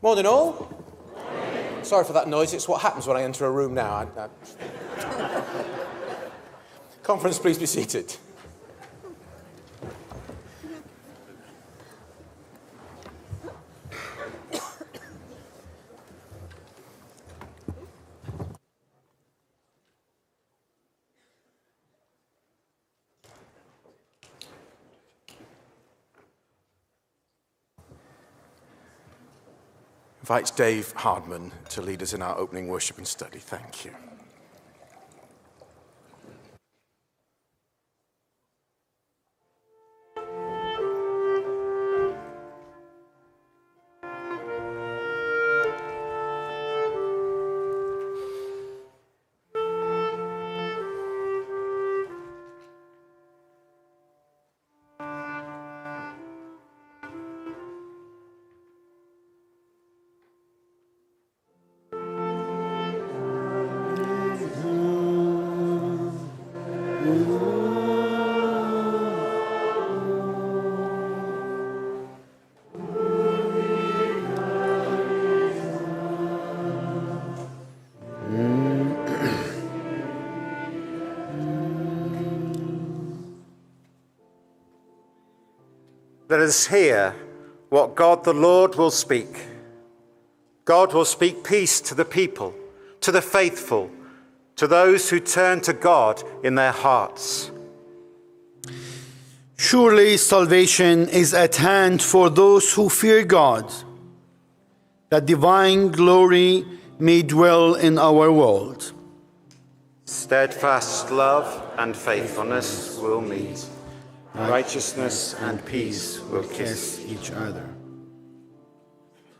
Morning all. Morning. Sorry for that noise, it's what happens when I enter a room now. Conference, please be seated. Invite Dave Hardman to lead us in our opening worship and study. Thank you. Let us hear what God the Lord will speak. God will speak peace to the people, to the faithful, to those who turn to God in their hearts. Surely salvation is at hand for those who fear God, that divine glory may dwell in our world. Steadfast love and faithfulness will meet. Righteousness and peace will kiss each other.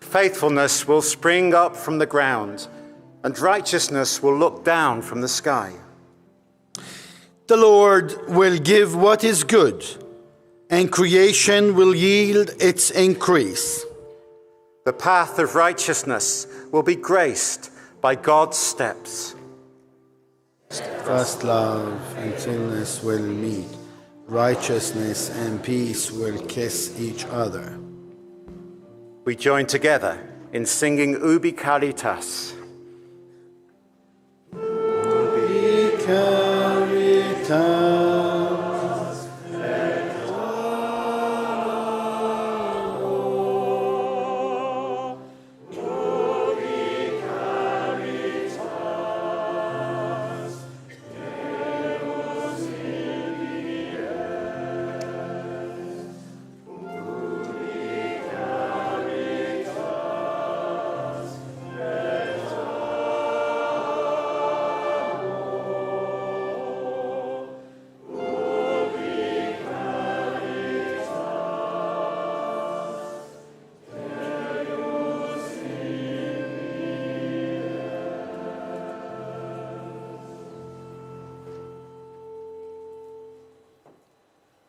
Faithfulness will spring up from the ground, and righteousness will look down from the sky. The Lord will give what is good, and creation will yield its increase. The path of righteousness will be graced by God's steps. Steadfast love and gentleness will meet. Righteousness and peace will kiss each other. We join together in singing Ubi Caritas. Ubi Caritas.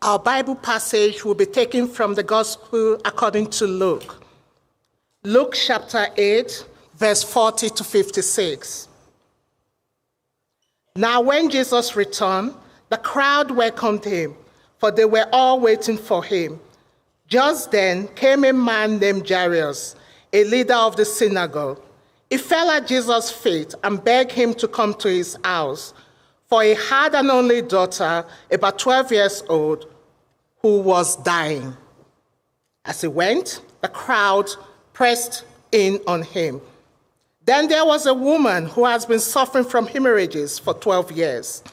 Our Bible passage will be taken from the Gospel according to Luke. Luke chapter 8, verse 40 to 56. Now when Jesus returned, the crowd welcomed him, for they were all waiting for him. Just then came a man named Jairus, a leader of the synagogue. He fell at Jesus' feet and begged him to come to his house, for he had an only daughter, about 12 years old, who was dying. As he went, the crowd pressed in on him. Then there was a woman who has been suffering from hemorrhages for 12 years.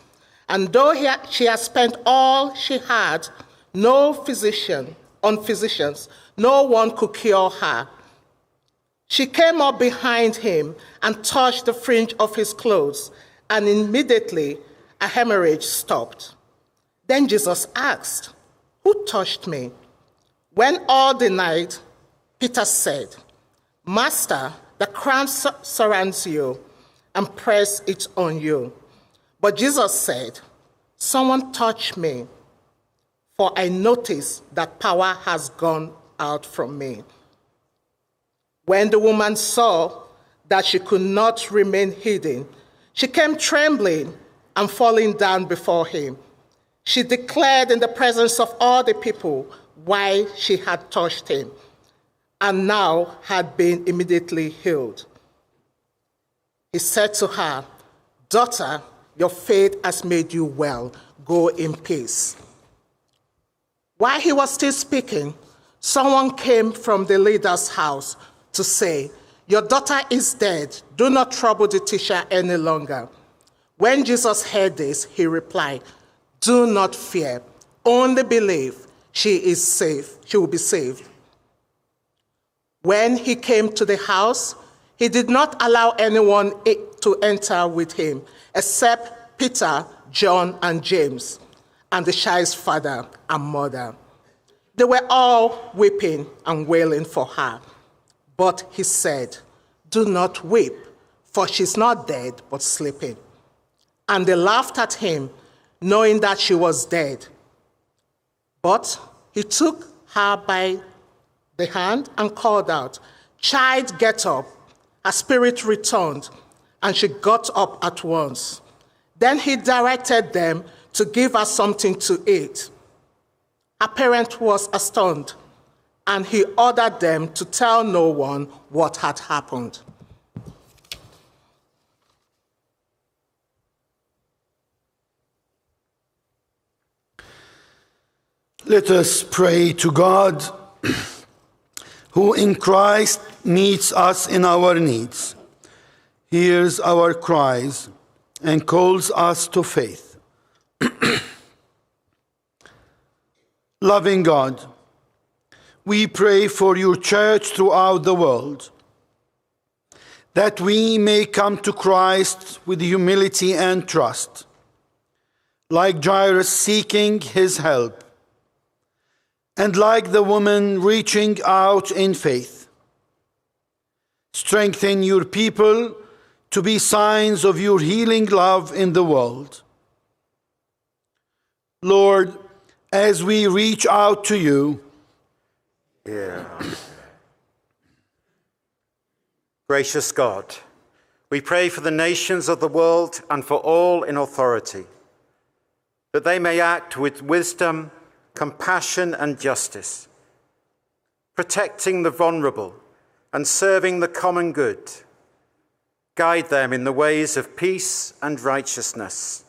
And though she had spent all she had, no physicians, no one could cure her. She came up behind him and touched the fringe of his clothes, and immediately a hemorrhage stopped. Then Jesus asked, "Who touched me?" When all denied, Peter said, "Master, the crowd surrounds you and press it on you." But Jesus said, "Someone touched me, for I noticed that power has gone out from me." When the woman saw that she could not remain hidden, she came trembling and falling down before him. She declared in the presence of all the people why she had touched him and now had been immediately healed. He said to her, "Daughter, your faith has made you well. Go in peace." While he was still speaking, someone came from the leader's house to say, "Your daughter is dead. Do not trouble the teacher any longer." When Jesus heard this, he replied, "Do not fear. Only believe. She is safe. She will be saved." When he came to the house, he did not allow anyone to enter with him, except Peter, John, and James, and the child's father and mother. They were all weeping and wailing for her. But he said, "Do not weep, for she's not dead, but sleeping." And they laughed at him, knowing that she was dead. But he took her by the hand and called out, "Child, get up." Her spirit returned, and she got up at once. Then he directed them to give her something to eat. Her parent was astounded, and he ordered them to tell no one what had happened. Let us pray to God, who in Christ meets us in our needs, hears our cries, and calls us to faith. Loving God, we pray for your church throughout the world, that we may come to Christ with humility and trust, like Jairus seeking his help, and like the woman reaching out in faith. Strengthen your people to be signs of your healing love in the world. Lord, as we reach out to you, Gracious God, we pray for the nations of the world and for all in authority, that they may act with wisdom, compassion, and justice, protecting the vulnerable and serving the common good. Guide them in the ways of peace and righteousness.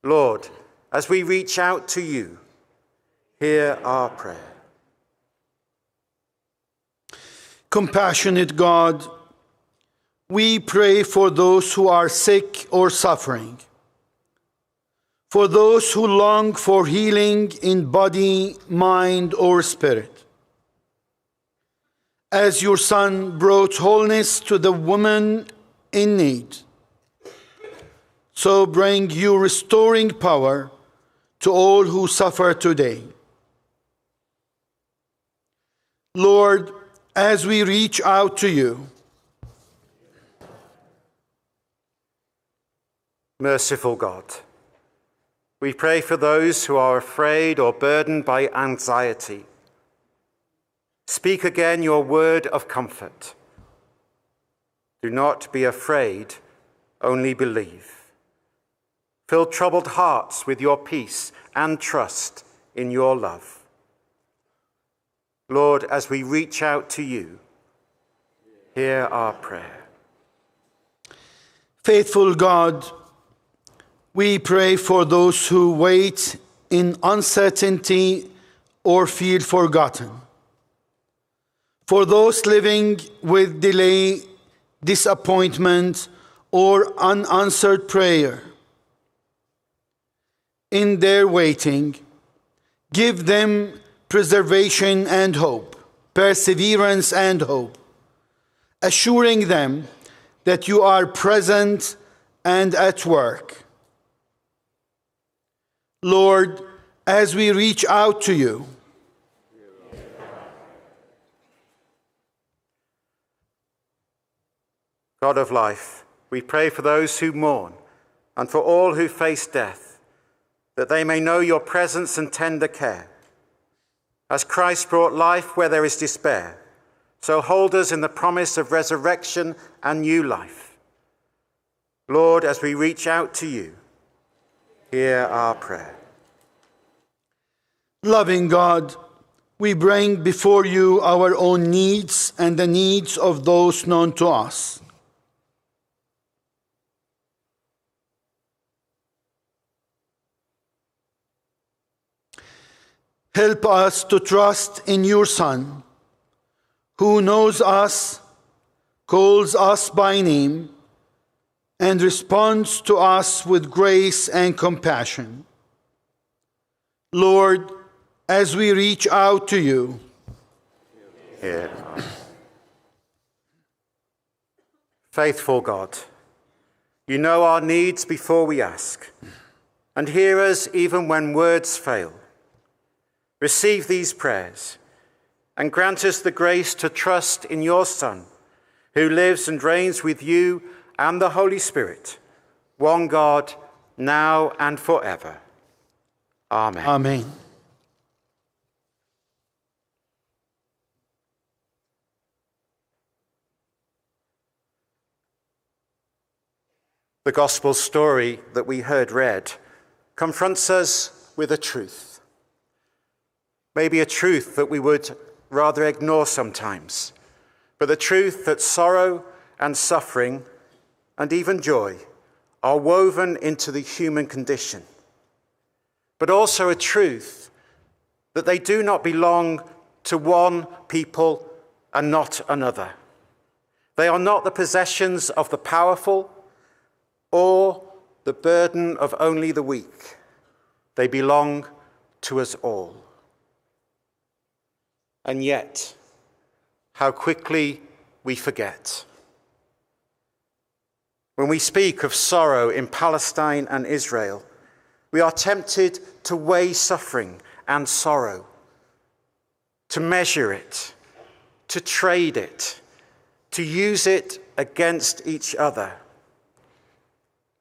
Lord, as we reach out to you, hear our prayer. Compassionate God, we pray for those who are sick or suffering, for those who long for healing in body, mind, or spirit. As your Son brought wholeness to the woman in need, so bring your restoring power to all who suffer today. Lord, as we reach out to you, Merciful God, we pray for those who are afraid or burdened by anxiety. Speak again your word of comfort. Do not be afraid, only believe. Fill troubled hearts with your peace and trust in your love. Lord, as we reach out to you, hear our prayer. Faithful God, we pray for those who wait in uncertainty or feel forgotten, for those living with delay, disappointment, or unanswered prayer. In their waiting, give them preservation and hope, perseverance and hope, assuring them that you are present and at work. Lord, as we reach out to you, God of life, we pray for those who mourn and for all who face death, that they may know your presence and tender care. As Christ brought life where there is despair, so hold us in the promise of resurrection and new life. Lord, as we reach out to you, hear our prayer. loving God, we bring before you our own needs and the needs of those known to us. Help us to trust in your Son, who knows us, calls us by name, and responds to us with grace and compassion. Lord, as we reach out to you, Here. Faithful God, you know our needs before we ask, and hear us even when words fail. Receive these prayers and grant us the grace to trust in your Son, who lives and reigns with you and the Holy Spirit, one God, now and forever. Amen. Amen. The gospel story that we heard read confronts us with a truth. Maybe a truth that we would rather ignore sometimes, but the truth that sorrow and suffering and even joy are woven into the human condition, but also a truth that they do not belong to one people and not another. They are not the possessions of the powerful or the burden of only the weak. They belong to us all. And yet, how quickly we forget. When we speak of sorrow in Palestine and Israel, we are tempted to weigh suffering and sorrow, to measure it, to trade it, to use it against each other.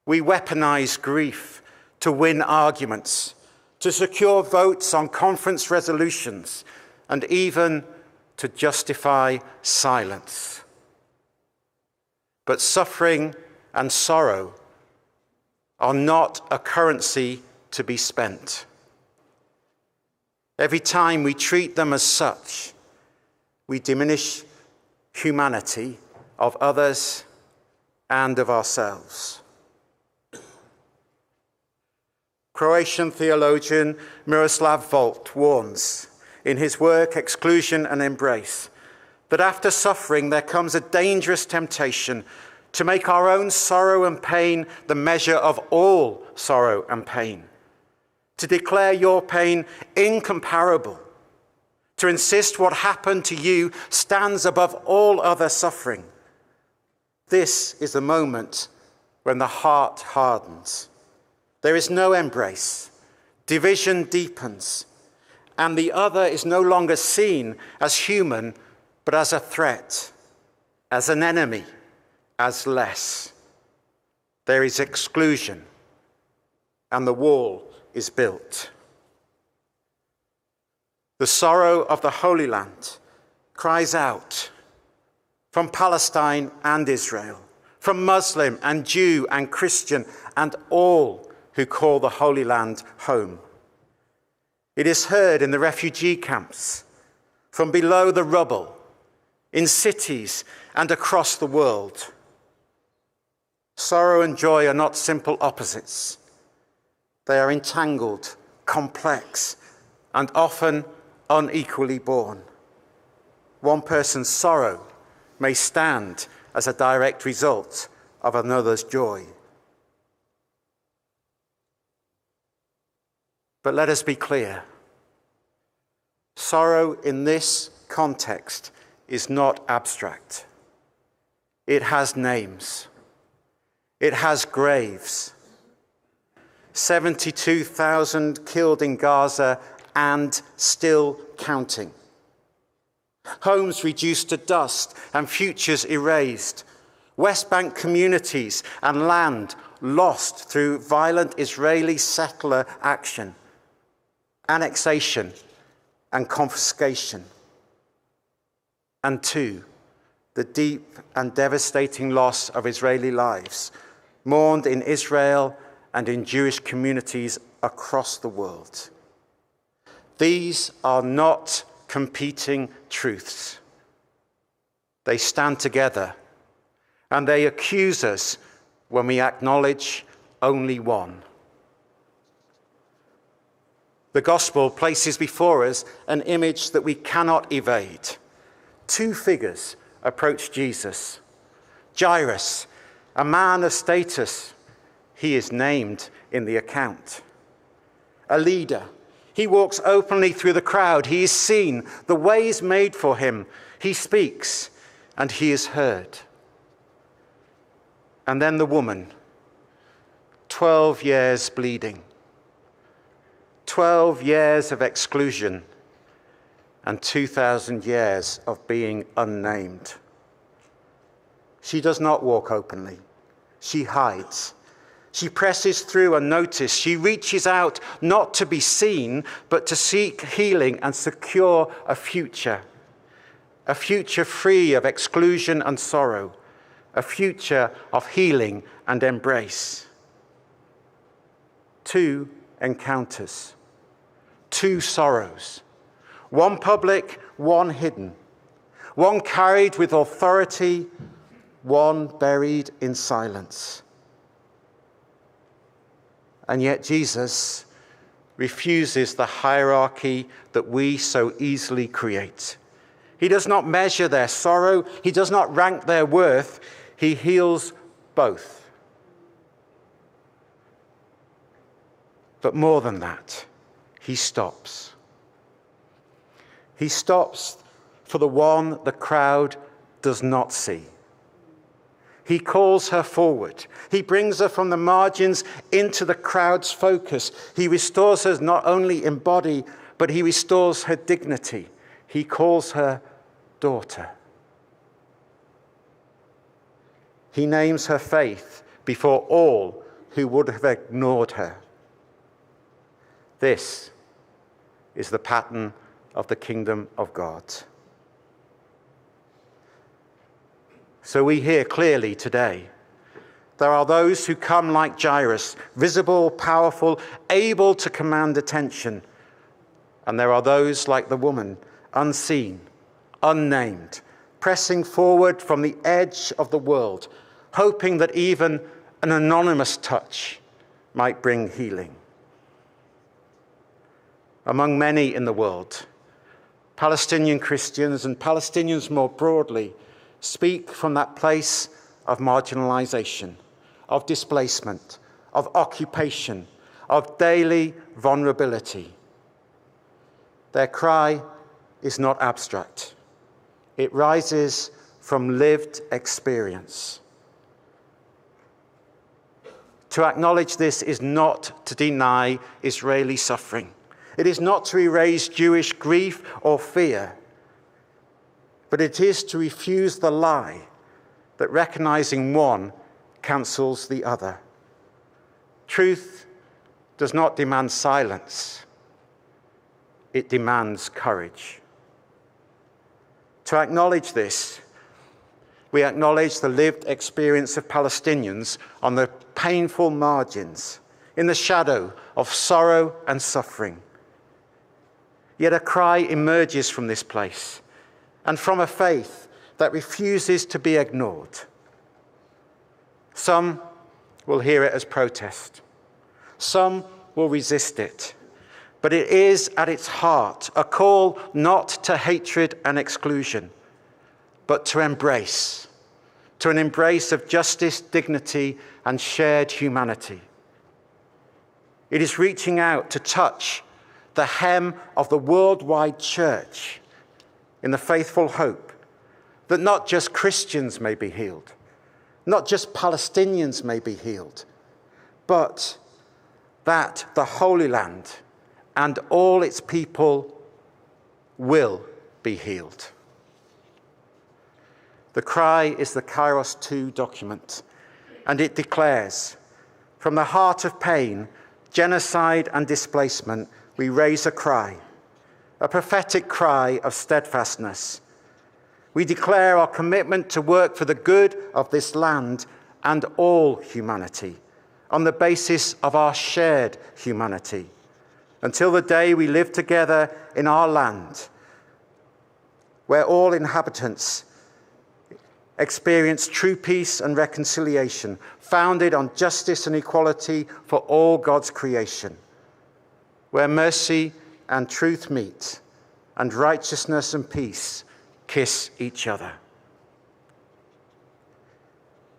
We weaponize grief to win arguments, to secure votes on conference resolutions, and even to justify silence. But suffering and sorrow are not a currency to be spent. Every time we treat them as such, we diminish humanity of others and of ourselves. Croatian theologian Miroslav Volf warns in his work Exclusion and Embrace that after suffering there comes a dangerous temptation to make our own sorrow and pain the measure of all sorrow and pain, to declare your pain incomparable, to insist what happened to you stands above all other suffering. This is the moment when the heart hardens. There is no embrace. Division deepens, and the other is no longer seen as human, but as a threat, as an enemy, as less. There is exclusion, and the wall is built. The sorrow of the Holy Land cries out from Palestine and Israel, from Muslim and Jew and Christian and all who call the Holy Land home. It is heard in the refugee camps, from below the rubble, in cities and across the world. Sorrow and joy are not simple opposites. They are entangled, complex, and often unequally borne. One person's sorrow may stand as a direct result of another's joy. But let us be clear. Sorrow in this context is not abstract. It has names. It has graves. 72,000 killed in Gaza and still counting. Homes reduced to dust and futures erased. West Bank communities and land lost through violent Israeli settler action. Annexation and confiscation. And two, the deep and devastating loss of Israeli lives, mourned in Israel and in Jewish communities across the world. These are not competing truths. They stand together, and they accuse us when we acknowledge only one. The gospel places before us an image that we cannot evade. Two figures approach Jesus. Jairus, a man of status, he is named in the account. A leader, he walks openly through the crowd. He is seen, the way is made for him. He speaks, and he is heard. And then the woman, 12 years bleeding, 12 years of exclusion, and 2,000 years of being unnamed. She does not walk openly. She hides. She presses through unnoticed. She reaches out not to be seen, but to seek healing and secure a future free of exclusion and sorrow, a future of healing and embrace. Two encounters, two sorrows, one public, one hidden, one carried with authority, one buried in silence. And yet Jesus refuses the hierarchy that we so easily create. He does not measure their sorrow. He does not rank their worth. He heals both. But more than that, he stops. He stops for the one the crowd does not see. He calls her forward. He brings her from the margins into the crowd's focus. He restores her not only in body, but he restores her dignity. He calls her daughter. He names her faith before all who would have ignored her. This is the pattern of the kingdom of God. So we hear clearly today, there are those who come like Jairus, visible, powerful, able to command attention. And there are those like the woman, unseen, unnamed, pressing forward from the edge of the world, hoping that even an anonymous touch might bring healing. Among many in the world, Palestinian Christians and Palestinians more broadly speak from that place of marginalization, of displacement, of occupation, of daily vulnerability. Their cry is not abstract. It rises from lived experience. To acknowledge this is not to deny Israeli suffering. It is not to erase Jewish grief or fear, but it is to refuse the lie that recognizing one cancels the other. Truth does not demand silence. It demands courage. To acknowledge this, we acknowledge the lived experience of Palestinians on the painful margins, in the shadow of sorrow and suffering. Yet a cry emerges from this place, and from a faith that refuses to be ignored. Some will hear it as protest. Some will resist it. But it is at its heart a call not to hatred and exclusion, but to embrace, to an embrace of justice, dignity, and shared humanity. It is reaching out to touch the hem of the worldwide church in the faithful hope that not just Christians may be healed, not just Palestinians may be healed, but that the Holy Land and all its people will be healed. The cry is the Kairos 2 document, and it declares, from the heart of pain, genocide and displacement, we raise a cry, a prophetic cry of steadfastness. We declare our commitment to work for the good of this land and all humanity on the basis of our shared humanity until the day we live together in our land where all inhabitants experience true peace and reconciliation, founded on justice and equality for all God's creation, where mercy and truth meet, and righteousness and peace kiss each other.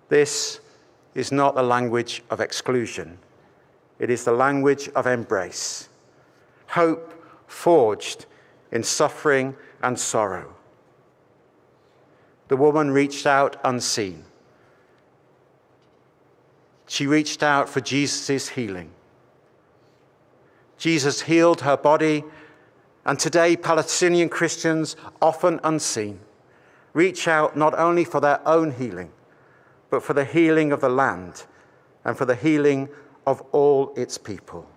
This is not the language of exclusion. It is the language of embrace. Hope forged in suffering and sorrow. The woman reached out unseen. She reached out for Jesus' healing. Jesus healed her body, and today Palestinian Christians, often unseen, reach out not only for their own healing, but for the healing of the land and for the healing of all its people.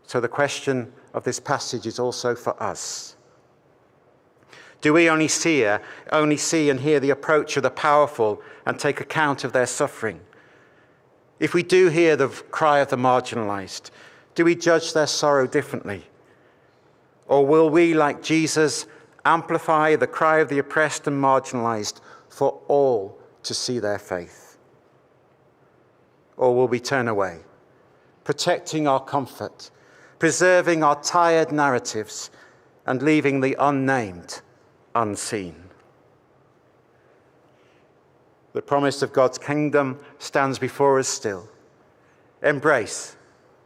So the question of this passage is also for us. Do we only see and hear the approach of the powerful and take account of their suffering? If we do hear the cry of the marginalized, do we judge their sorrow differently? Or will we, like Jesus, amplify the cry of the oppressed and marginalized for all to see their faith? Or will we turn away, protecting our comfort, preserving our tired narratives, and leaving the unnamed unseen? The promise of God's kingdom stands before us still. Embrace,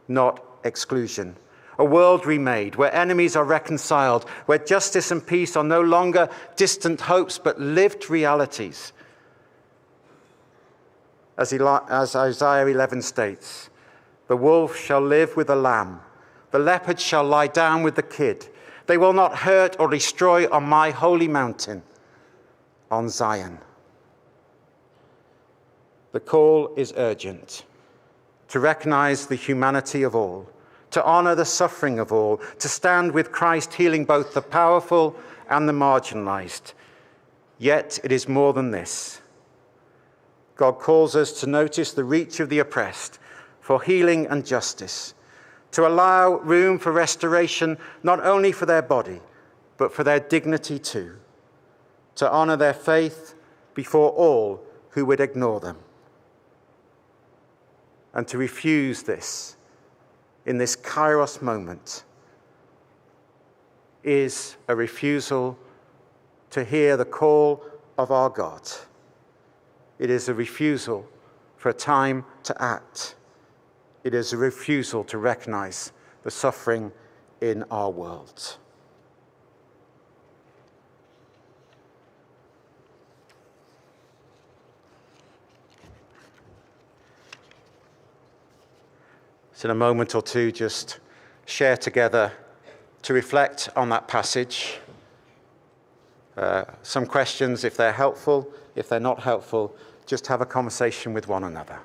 not exclusion. A world remade, where enemies are reconciled, where justice and peace are no longer distant hopes, but lived realities. As Isaiah 11 states, the wolf shall live with the lamb, the leopard shall lie down with the kid. They will not hurt or destroy on my holy mountain, on Zion. The call is urgent, to recognize the humanity of all, to honor the suffering of all, to stand with Christ healing both the powerful and the marginalized. Yet it is more than this. God calls us to notice the reach of the oppressed for healing and justice, to allow room for restoration, not only for their body, but for their dignity too, to honor their faith before all who would ignore them. And to refuse this in this Kairos moment is a refusal to hear the call of our God. It is a refusal for a time to act. It is a refusal to recognize the suffering in our world. So in a moment or two, just share together to reflect on that passage. Some questions, if they're helpful. If they're not helpful, just have a conversation with one another.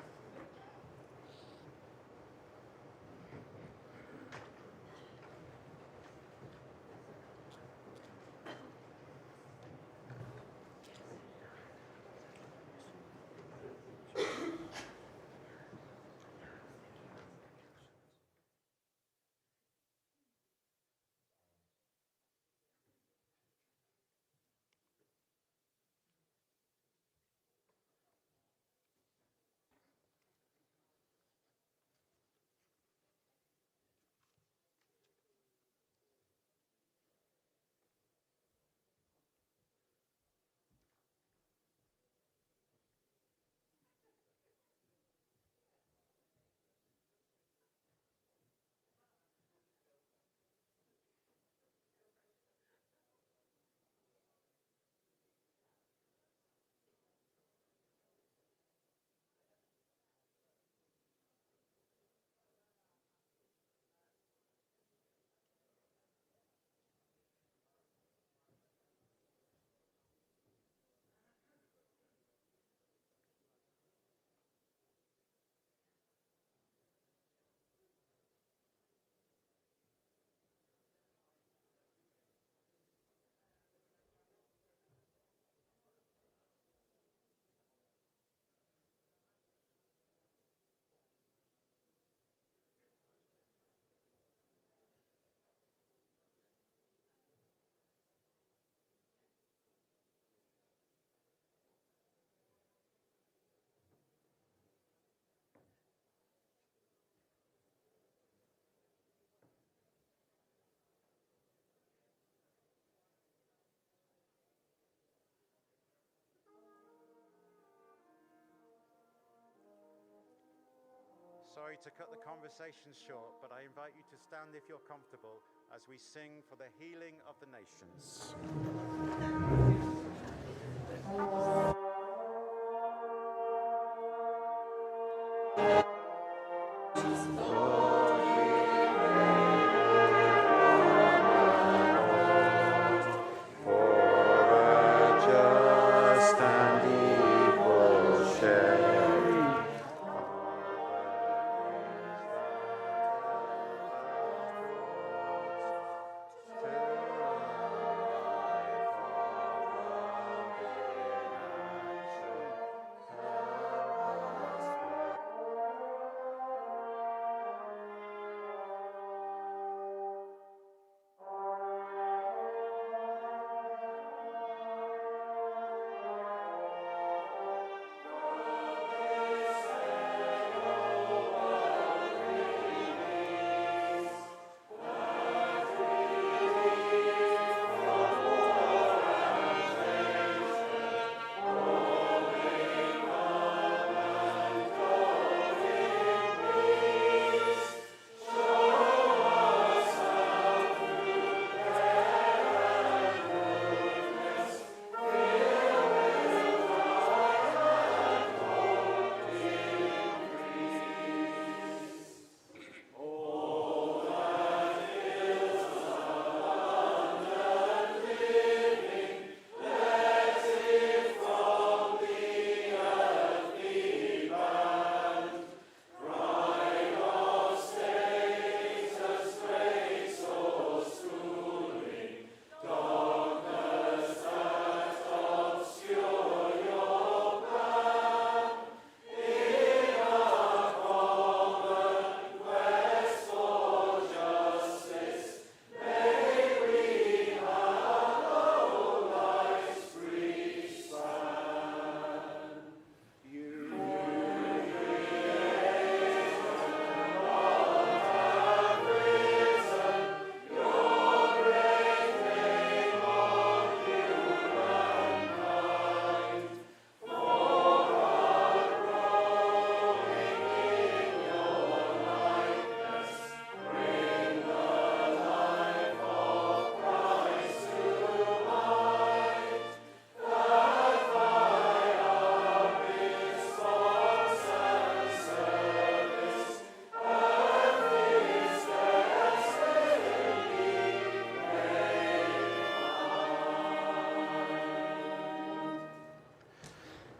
sorry to cut the conversation short, but I invite you to stand if you're comfortable as we sing for the healing of the nations.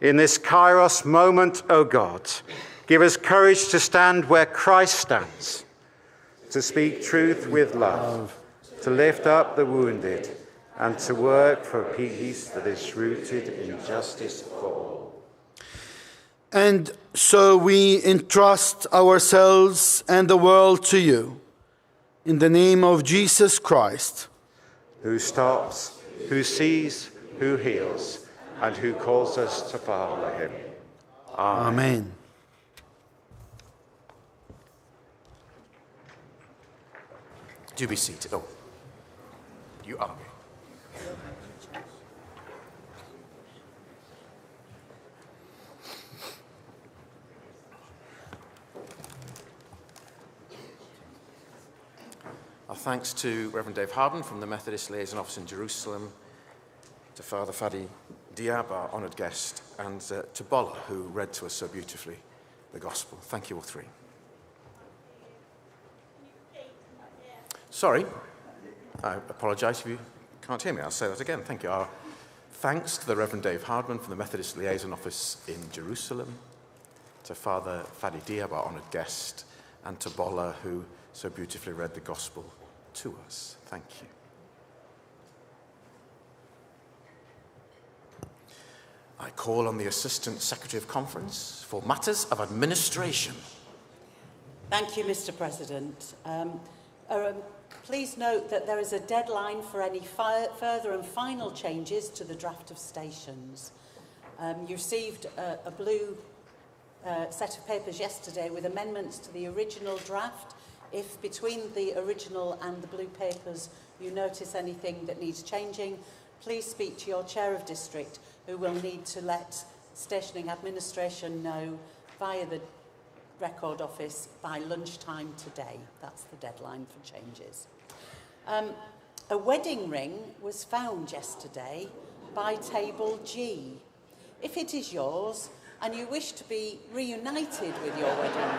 In this Kairos moment, O God, give us courage to stand where Christ stands, to speak truth with love, to lift up the wounded, and to work for peace that is rooted in justice for all. And so we entrust ourselves and the world to you, in the name of Jesus Christ, who stops, who sees, who heals, and who calls us to follow him. Amen. Amen. Do be seated. Oh, you are. Our thanks to Reverend Dave Harden from the Methodist Liaison Office in Jerusalem, to Father Fadi Diab, our honoured guest, and to Bola, who read to us so beautifully the Gospel. Thank you all three. Sorry, I apologise if you can't hear me. I'll say that again. Thank you. Our thanks to the Reverend Dave Hardman from the Methodist Liaison Office in Jerusalem, to Father Fadi Diab, our honoured guest, and to Bola, who so beautifully read the Gospel to us. Thank you. I call on the Assistant Secretary of Conference for matters of administration. Thank you, Mr. President. Please note that there is a deadline for any further and final changes to the draft of stations. You received a blue set of papers yesterday with amendments to the original draft. If between the original and the blue papers you notice anything that needs changing, please speak to your Chair of District, who will need to let stationing administration know via the Record Office by lunchtime today. That's the deadline for changes. A wedding ring was found yesterday by table G. If it is yours and you wish to be reunited with your wedding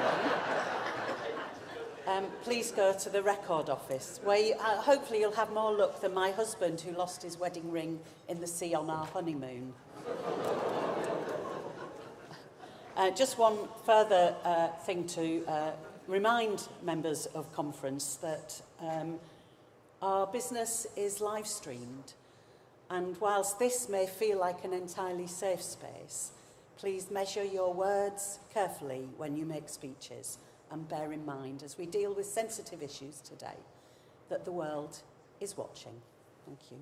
ring, please go to the Record Office, where hopefully you'll have more luck than my husband, who lost his wedding ring in the sea on our honeymoon. Just one further thing to remind members of conference that our business is live streamed, and whilst this may feel like an entirely safe space, please measure your words carefully when you make speeches, and bear in mind, as we deal with sensitive issues today, that the world is watching. Thank you.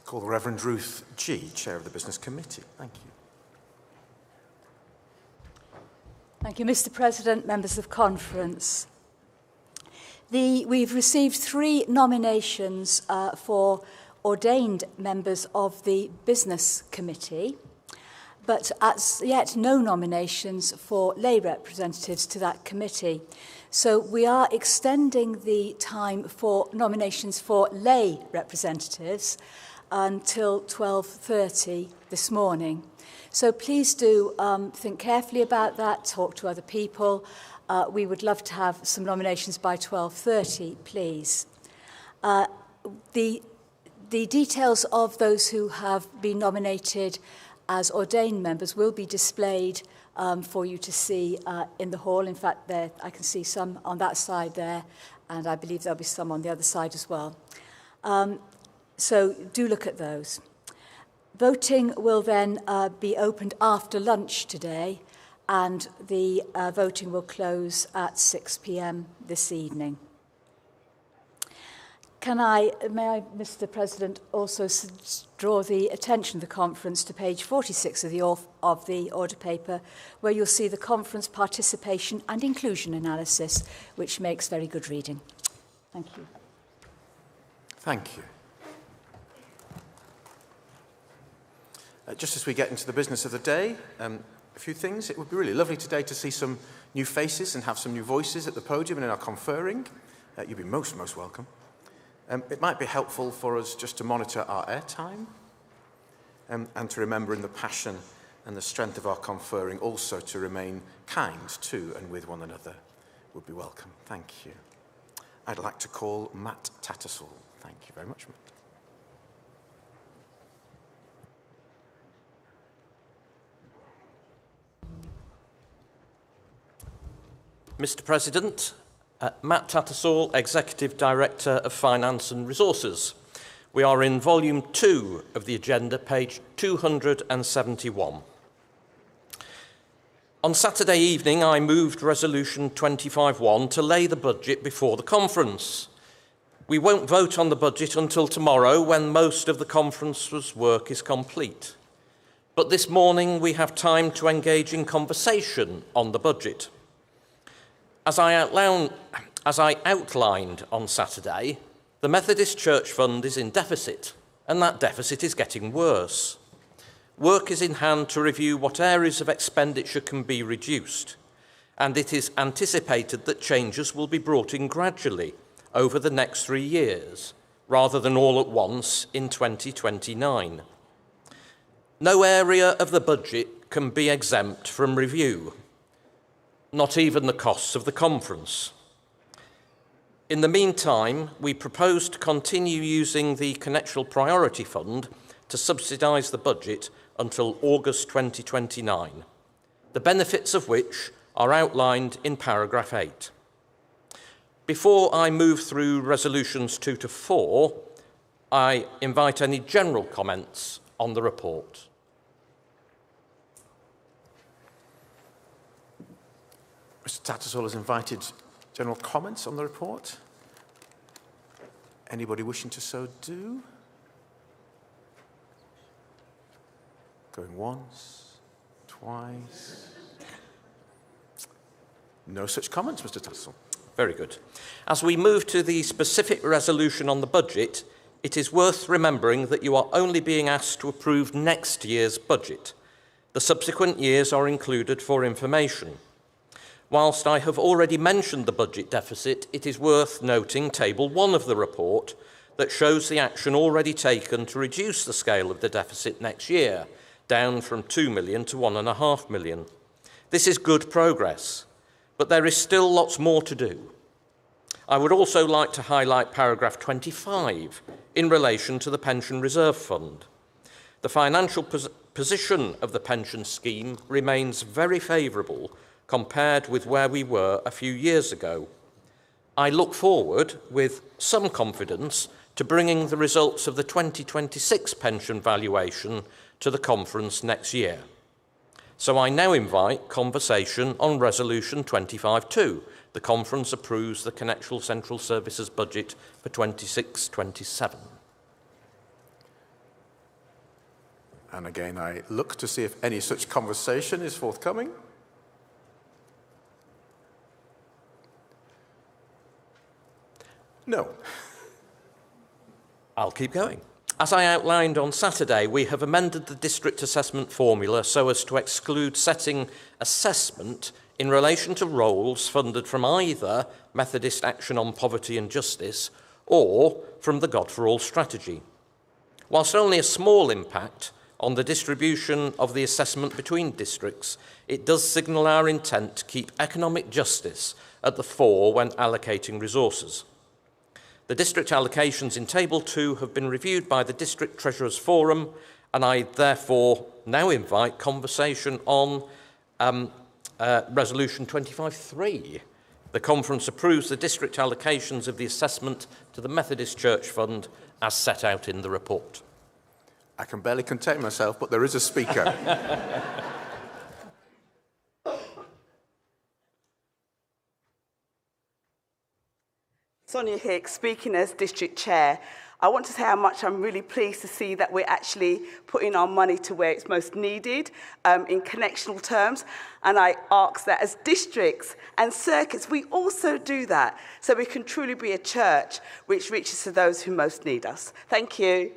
Call the Reverend Ruth G., Chair of the Business Committee. Thank you. Thank you, Mr. President, members of conference. We've received 3 nominations for ordained members of the Business Committee, but as yet no nominations for lay representatives to that committee. So we are extending the time for nominations for lay representatives until 12:30 this morning. So please do think carefully about that, talk to other people. We would love to have some nominations by 12:30, please. The details of those who have been nominated as ordained members will be displayed for you to see in the hall. In fact, I can see some on that side there, and I believe there'll be some on the other side as well. So do look at those. Voting will then be opened after lunch today, and the voting will close at 6 p.m. this evening. May I, Mr. President, also draw the attention of the conference to page 46 of the order paper, where you'll see the conference participation and inclusion analysis, which makes very good reading. Thank you. Thank you. Just as we get into the business of the day, a few things. It would be really lovely today to see some new faces and have some new voices at the podium and in our conferring. You'd be most welcome. It might be helpful for us just to monitor our airtime and to remember in the passion and the strength of our conferring also to remain kind to and with one another would be welcome. Thank you. I'd like to call Matt Tattersall. Thank you very much, Matt. Mr. President, Matt Tattersall, Executive Director of Finance and Resources. We are in Volume 2 of the agenda, page 271. On Saturday evening, I moved Resolution 25.1 to lay the budget before the conference. We won't vote on the budget until tomorrow, when most of the conference's work is complete. But this morning, we have time to engage in conversation on the budget. As I outlined on Saturday, the Methodist Church Fund is in deficit, and that deficit is getting worse. Work is in hand to review what areas of expenditure can be reduced, and it is anticipated that changes will be brought in gradually over the next 3 years, rather than all at once in 2029. No area of the budget can be exempt from review, not even the costs of the conference. In the meantime, we propose to continue using the Connectional Priority Fund to subsidise the budget until August 2029, the benefits of which are outlined in paragraph 8. Before I move through resolutions 2 to 4, I invite any general comments on the report. Mr. Tattersall has invited general comments on the report. Anybody wishing to so do? Going once, twice. No such comments, Mr. Tattersall. Very good. As we move to the specific resolution on the budget, it is worth remembering that you are only being asked to approve next year's budget. The subsequent years are included for information. Whilst I have already mentioned the budget deficit, it is worth noting Table 1 of the report that shows the action already taken to reduce the scale of the deficit next year, down from 2 million to 1.5 million. This is good progress, but there is still lots more to do. I would also like to highlight paragraph 25 in relation to the Pension Reserve Fund. The financial position of the pension scheme remains very favourable compared with where we were a few years ago. I look forward with some confidence to bringing the results of the 2026 pension valuation to the conference next year. So I now invite conversation on Resolution 25.2. The conference approves the Connectional Central Services budget for 26-27. And again, I look to see if any such conversation is forthcoming. No. I'll keep going. As I outlined on Saturday, we have amended the district assessment formula so as to exclude setting assessment in relation to roles funded from either Methodist Action on Poverty and Justice or from the God for All strategy. Whilst only a small impact on the distribution of the assessment between districts, it does signal our intent to keep economic justice at the fore when allocating resources. The district allocations in Table 2 have been reviewed by the District Treasurers Forum, and I therefore now invite conversation on Resolution 25.3. The conference approves the district allocations of the assessment to the Methodist Church Fund as set out in the report. I can barely contain myself, but there is a speaker. Sonia Hicks, speaking as District Chair. I want to say how much I'm really pleased to see that we're actually putting our money to where it's most needed in connectional terms. And I ask that as districts and circuits, we also do that so we can truly be a church which reaches to those who most need us. Thank you.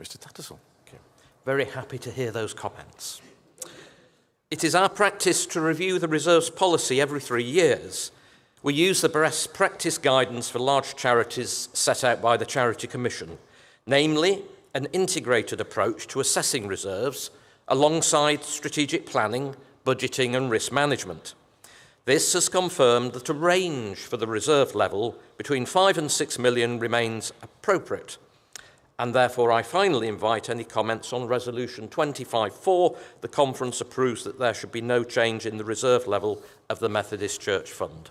Mr. Tattersall. Okay. Very happy to hear those comments. It is our practice to review the reserves policy every 3 years. We use the best practice guidance for large charities set out by the Charity Commission, namely an integrated approach to assessing reserves alongside strategic planning, budgeting and risk management. This has confirmed that a range for the reserve level between 5 and 6 million remains appropriate. And therefore, I finally invite any comments on Resolution 25.4. The conference approves that there should be no change in the reserve level of the Methodist Church Fund.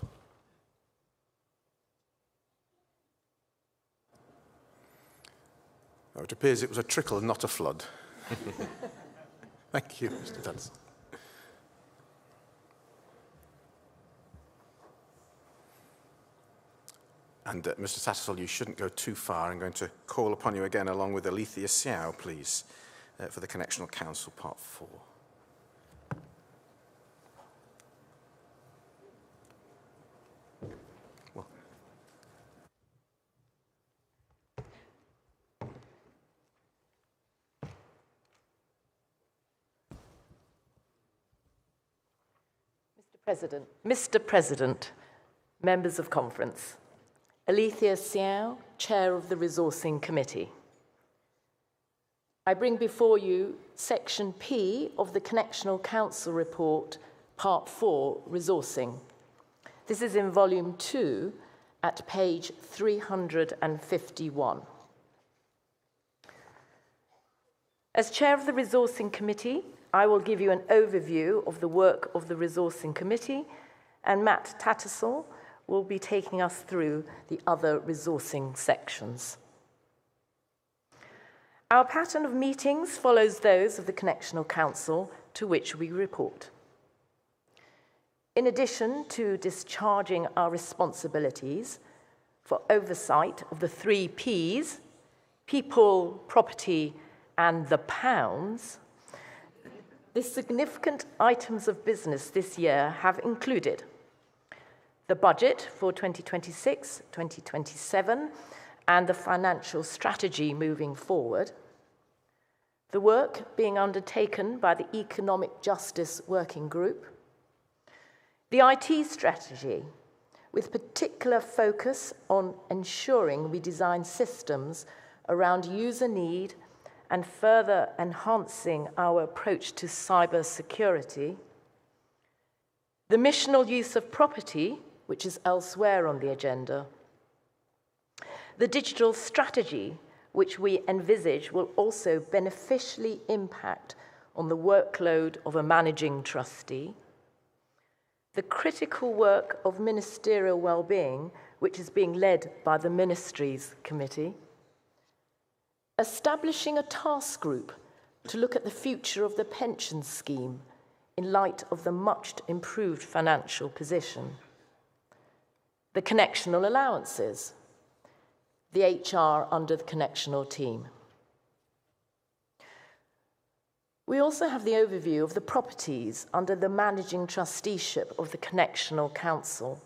Oh, it appears it was a trickle and not a flood. Thank you, Mr. Tattersall. And Mr. Tattersall, you shouldn't go too far. I'm going to call upon you again, along with Alethea Xiao, please, for the Connectional Council, Part 4. Well. Mr. President, members of conference, Alethea Xiao, Chair of the Resourcing Committee. I bring before you Section P of the Connectional Council Report, Part 4, Resourcing. This is in Volume 2 at page 351. As Chair of the Resourcing Committee, I will give you an overview of the work of the Resourcing Committee, and Matt Tattersall will be taking us through the other resourcing sections. Our pattern of meetings follows those of the Connectional Council to which we report. In addition to discharging our responsibilities for oversight of the 3 Ps, people, property, and the pounds, the significant items of business this year have included the budget for 2026-2027 and the financial strategy moving forward, the work being undertaken by the Economic Justice Working Group, the IT strategy, with particular focus on ensuring we design systems around user need and further enhancing our approach to cyber security, the missional use of property, which is elsewhere on the agenda, the digital strategy, which we envisage will also beneficially impact on the workload of a managing trustee, the critical work of ministerial well-being, which is being led by the Ministries Committee, establishing a task group to look at the future of the pension scheme in light of the much improved financial position, the connectional allowances, the HR under the connectional team. We also have the overview of the properties under the managing trusteeship of the Connectional Council.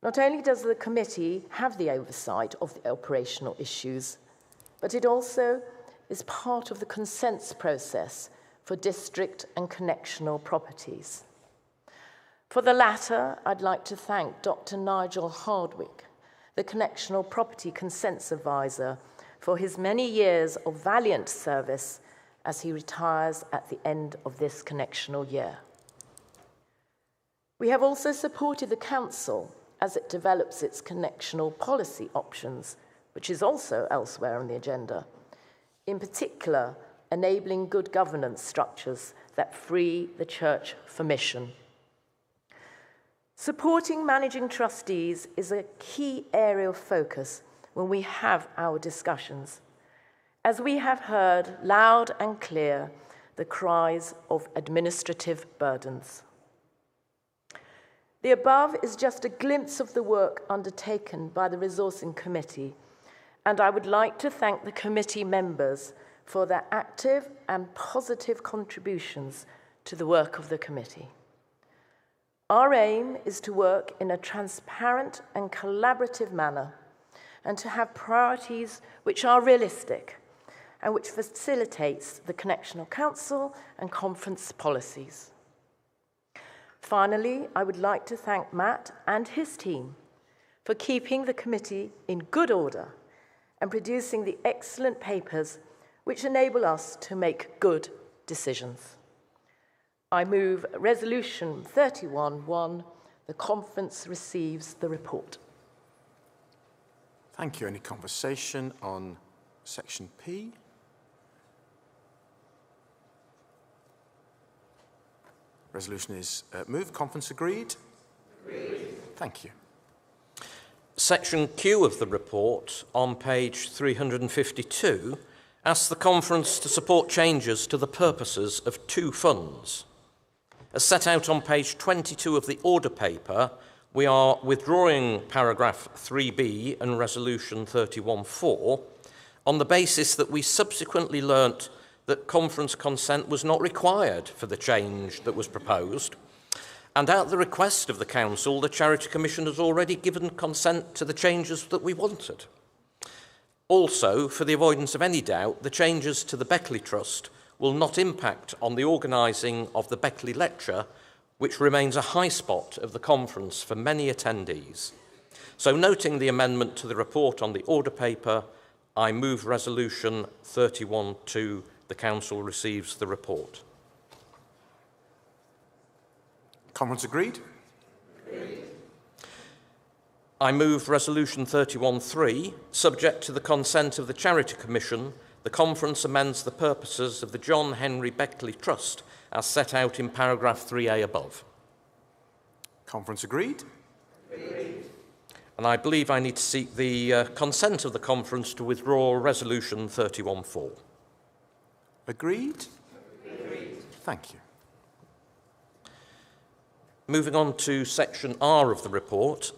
Not only does the committee have the oversight of the operational issues, but it also is part of the consents process for district and connectional properties. For the latter, I'd like to thank Dr. Nigel Hardwick, the Connectional Property Consents Advisor, for his many years of valiant service as he retires at the end of this connectional year. We have also supported the Council as it develops its connectional policy options, which is also elsewhere on the agenda, in particular, enabling good governance structures that free the Church for mission. Supporting managing trustees is a key area of focus when we have our discussions, as we have heard loud and clear the cries of administrative burdens. The above is just a glimpse of the work undertaken by the Resourcing Committee, and I would like to thank the committee members for their active and positive contributions to the work of the committee. Our aim is to work in a transparent and collaborative manner and to have priorities which are realistic and which facilitates the Connectional Council and conference policies. Finally, I would like to thank Matt and his team for keeping the committee in good order and producing the excellent papers which enable us to make good decisions. I move Resolution 31-1. The conference receives the report. Thank you. Any conversation on section P? Resolution is moved. Conference agreed? Agreed. Thank you. Section Q of the report on page 352 asks the conference to support changes to the purposes of two funds. As set out on page 22 of the order paper, we are withdrawing paragraph 3b and resolution 31.4 on the basis that we subsequently learnt that conference consent was not required for the change that was proposed, and at the request of the Council, the Charity Commission has already given consent to the changes that we wanted. Also, for the avoidance of any doubt, the changes to the Beckley Trust will not impact on the organising of the Beckley Lecture, which remains a high spot of the conference for many attendees. So, noting the amendment to the report on the order paper, I move Resolution 31.2. The Council receives the report. Conference agreed? Agreed. I move Resolution 31.3. Subject to the consent of the Charity Commission, the Conference amends the purposes of the John Henry Beckley Trust as set out in paragraph 3a above. Conference agreed? Agreed. And I believe I need to seek the consent of the Conference to withdraw Resolution 31.4. Agreed? Agreed. Thank you. Moving on to section R of the report,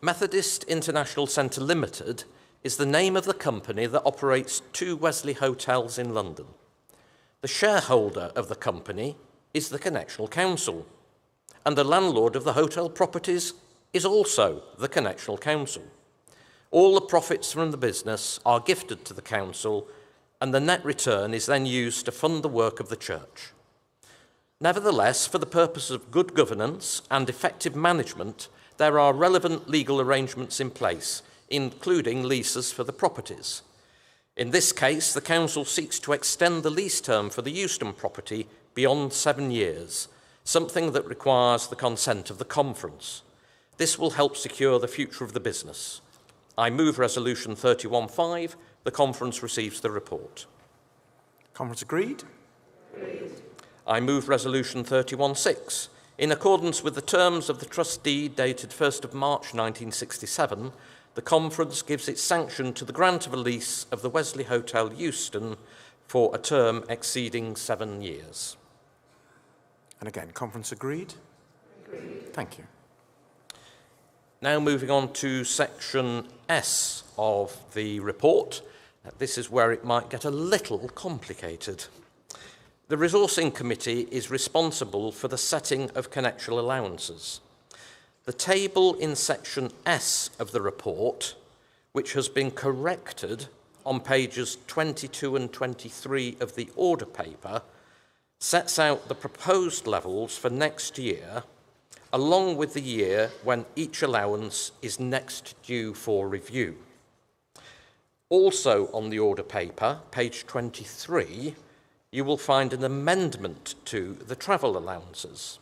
Methodist International Centre Limited is the name of the company that operates 2 Wesley hotels in London. The shareholder of the company is the Connectional Council, and the landlord of the hotel properties is also the Connectional Council. All the profits from the business are gifted to the Council and the net return is then used to fund the work of the church. Nevertheless, for the purpose of good governance and effective management, there are relevant legal arrangements in place, including leases for the properties. In this case, the council seeks to extend the lease term for the Euston property beyond 7 years, something that requires the consent of the conference. This will help secure the future of the business. I move Resolution 31.5. The conference receives the report. Conference agreed? Agreed. I move Resolution 31.6. In accordance with the terms of the trust deed dated 1st of March 1967, the conference gives its sanction to the grant of a lease of the Wesley Hotel Euston for a term exceeding 7 years. And again, conference agreed? Agreed. Thank you. Now moving on to section S of the report. This is where it might get a little complicated. The Resourcing Committee is responsible for the setting of connectional allowances. The table in section S of the report, which has been corrected on pages 22 and 23 of the order paper, sets out the proposed levels for next year, along with the year when each allowance is next due for review. Also on the order paper, page 23, you will find an amendment to the travel allowances.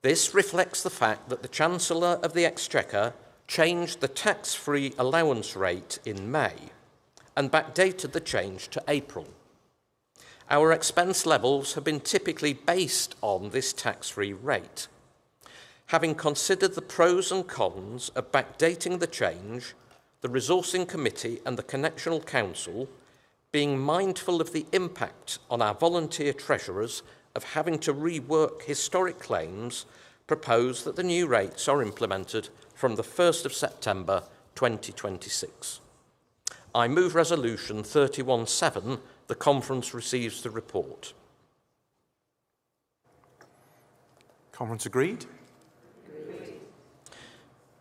This reflects the fact that the Chancellor of the Exchequer changed the tax-free allowance rate in May and backdated the change to April. Our expense levels have been typically based on this tax-free rate. Having considered the pros and cons of backdating the change, the Resourcing Committee and the Connectional Council, being mindful of the impact on our volunteer treasurers of having to rework historic claims, propose that the new rates are implemented from the 1st of September 2026. I move Resolution 31.7. The conference receives the report. Conference agreed?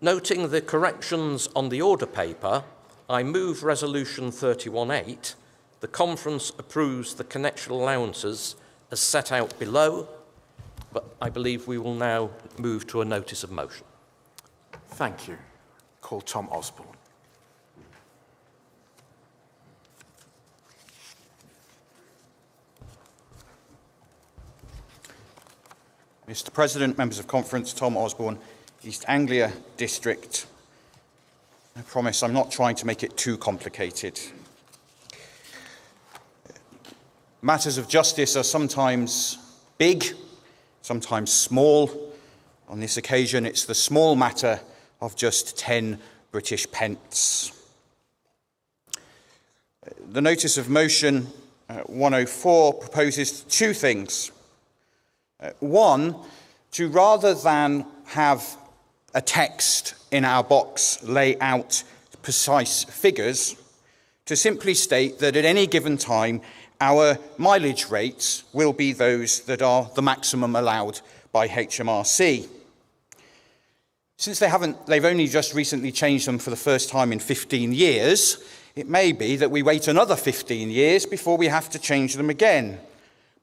Noting the corrections on the order paper, I move Resolution 31.8. The conference approves the connectional allowances as set out below, but I believe we will now move to a notice of motion. Thank you. Call Tom Osborne. Mr. President, members of conference, Tom Osborne, East Anglia District. I promise I'm not trying to make it too complicated. Matters of justice are sometimes big, sometimes small. On this occasion, it's the small matter of just 10 British pence. The notice of motion 104 proposes two things. One, to rather than have a text in our box lay out precise figures, to simply state that at any given time our mileage rates will be those that are the maximum allowed by HMRC. Since they've only just recently changed them for the first time in 15 years, it may be that we wait another 15 years before we have to change them again.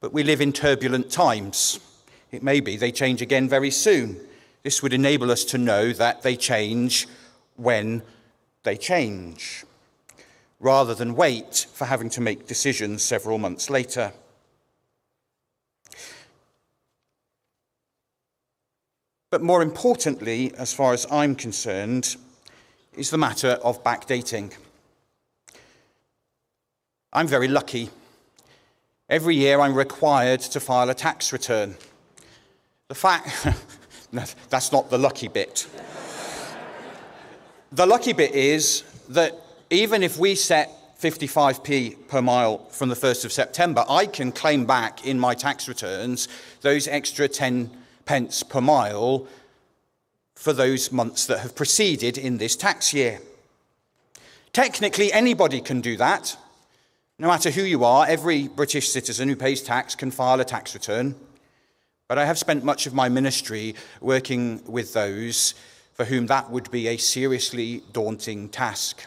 But we live in turbulent times. It may be they change again very soon. This would enable us to know that they change when they change, rather than wait for having to make decisions several months later. But more importantly, as far as I'm concerned, is the matter of backdating. I'm very lucky. Every year I'm required to file a tax return. The fact, no, that's not the lucky bit. The lucky bit is that even if we set 55p per mile from the 1st of September, I can claim back in my tax returns those extra 10 pence per mile for those months that have preceded in this tax year. Technically, anybody can do that. No matter who you are, every British citizen who pays tax can file a tax return. But I have spent much of my ministry working with those for whom that would be a seriously daunting task,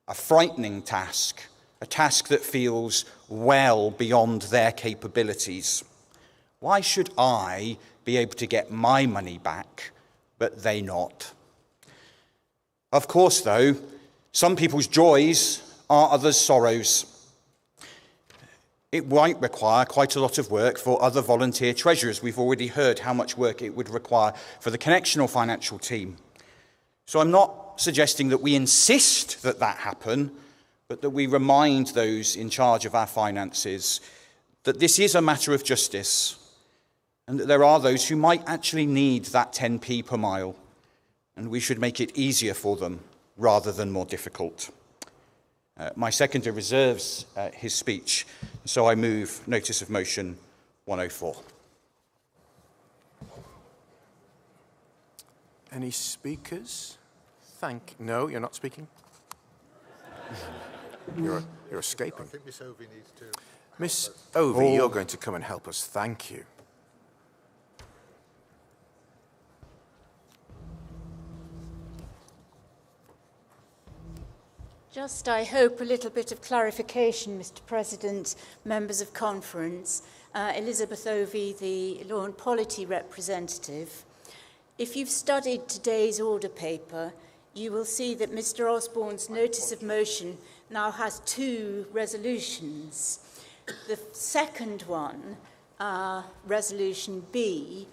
a frightening task, a task that feels well beyond their capabilities. Why should I be able to get my money back, but they not? Of course, though, some people's joys are others' sorrows. It might require quite a lot of work for other volunteer treasurers. We've already heard how much work it would require for the connectional financial team. So I'm not suggesting that we insist that that happen, but that we remind those in charge of our finances that this is a matter of justice, and that there are those who might actually need that 10p per mile, and we should make it easier for them rather than more difficult. My seconder reserves his speech, so I move Notice of Motion 104. Any speakers? No, you're not speaking? You're escaping. I think Miss Ovey needs to... Miss Ovey, you're going to come and help us. Thank you. Just, I hope, a little bit of clarification, Mr. President, members of conference. Elizabeth Ovey, the Law and Polity representative. If you've studied today's order paper, you will see that Mr. Osborne's notice of motion now has 2 resolutions. The second one, Resolution B,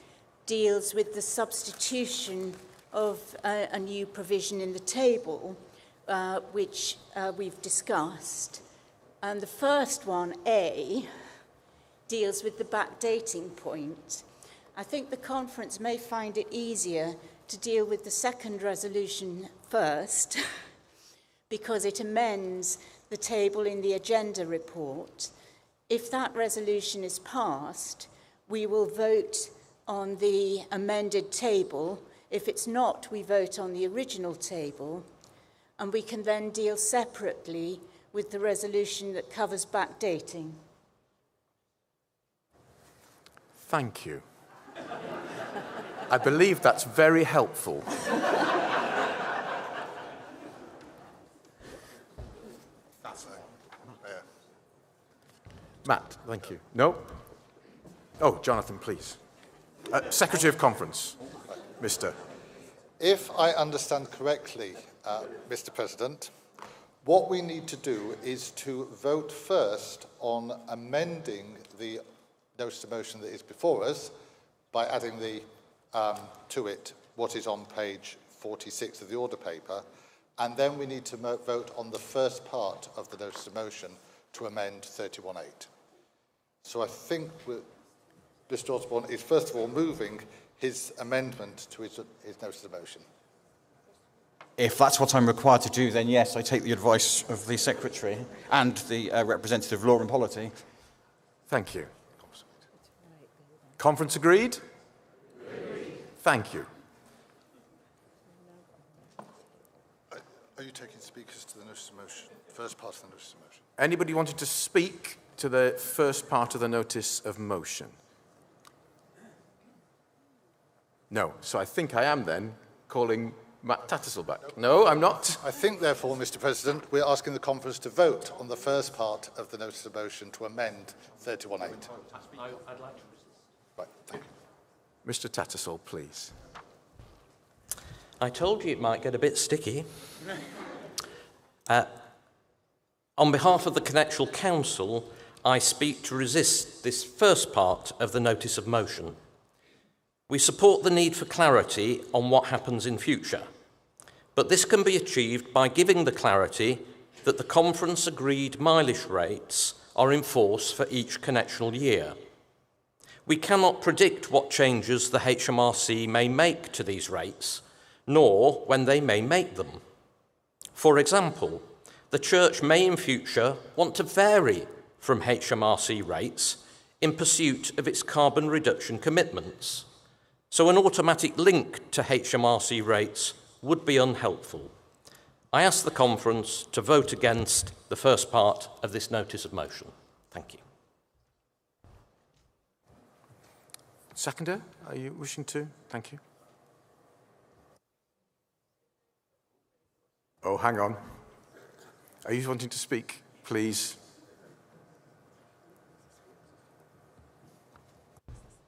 deals with the substitution of a new provision in the table, which we've discussed. And the first one, A, deals with the backdating point. I think the conference may find it easier to deal with the second resolution first because it amends the table in the agenda report. If that resolution is passed, we will vote on the amended table. If it's not, we vote on the original table, and we can then deal separately with the resolution that covers backdating. Thank you. I believe that's very helpful. Matt, thank you. No? Oh, Jonathan, please. Secretary of Conference, Mr. If I understand correctly, Mr. President, what we need to do is to vote first on amending the notice of motion that is before us by adding to it what is on page 46 of the order paper, and then we need to vote on the first part of the notice of motion to amend 31.8. So I think Mr. Osborne is first of all moving his amendment to his notice of motion. If that's what I'm required to do, then yes, I take the advice of the Secretary and the representative of Law and Polity. Thank you. Conference agreed? Thank you. Are you taking speakers to the notice of motion, first part of the notice of motion? Anybody wanted to speak to the first part of the notice of motion? No. So I think I am then calling Matt Tattersall back. No, I'm not. I think, therefore, Mr. President, we're asking the conference to vote on the first part of the notice of motion to amend 31.8. I'd like to resist. Right, thank you. Mr. Tattersall, please. I told you it might get a bit sticky. On behalf of the Connectional Council, I speak to resist this first part of the notice of motion. We support the need for clarity on what happens in future, but this can be achieved by giving the clarity that the conference agreed mileage rates are in force for each connectional year. We cannot predict what changes the HMRC may make to these rates, nor when they may make them. For example, the Church may in future want to vary from HMRC rates in pursuit of its carbon reduction commitments. So an automatic link to HMRC rates would be unhelpful. I ask the conference to vote against the first part of this notice of motion. Thank you. Seconder, are you wishing to? Thank you. Oh, hang on. Are you wanting to speak please.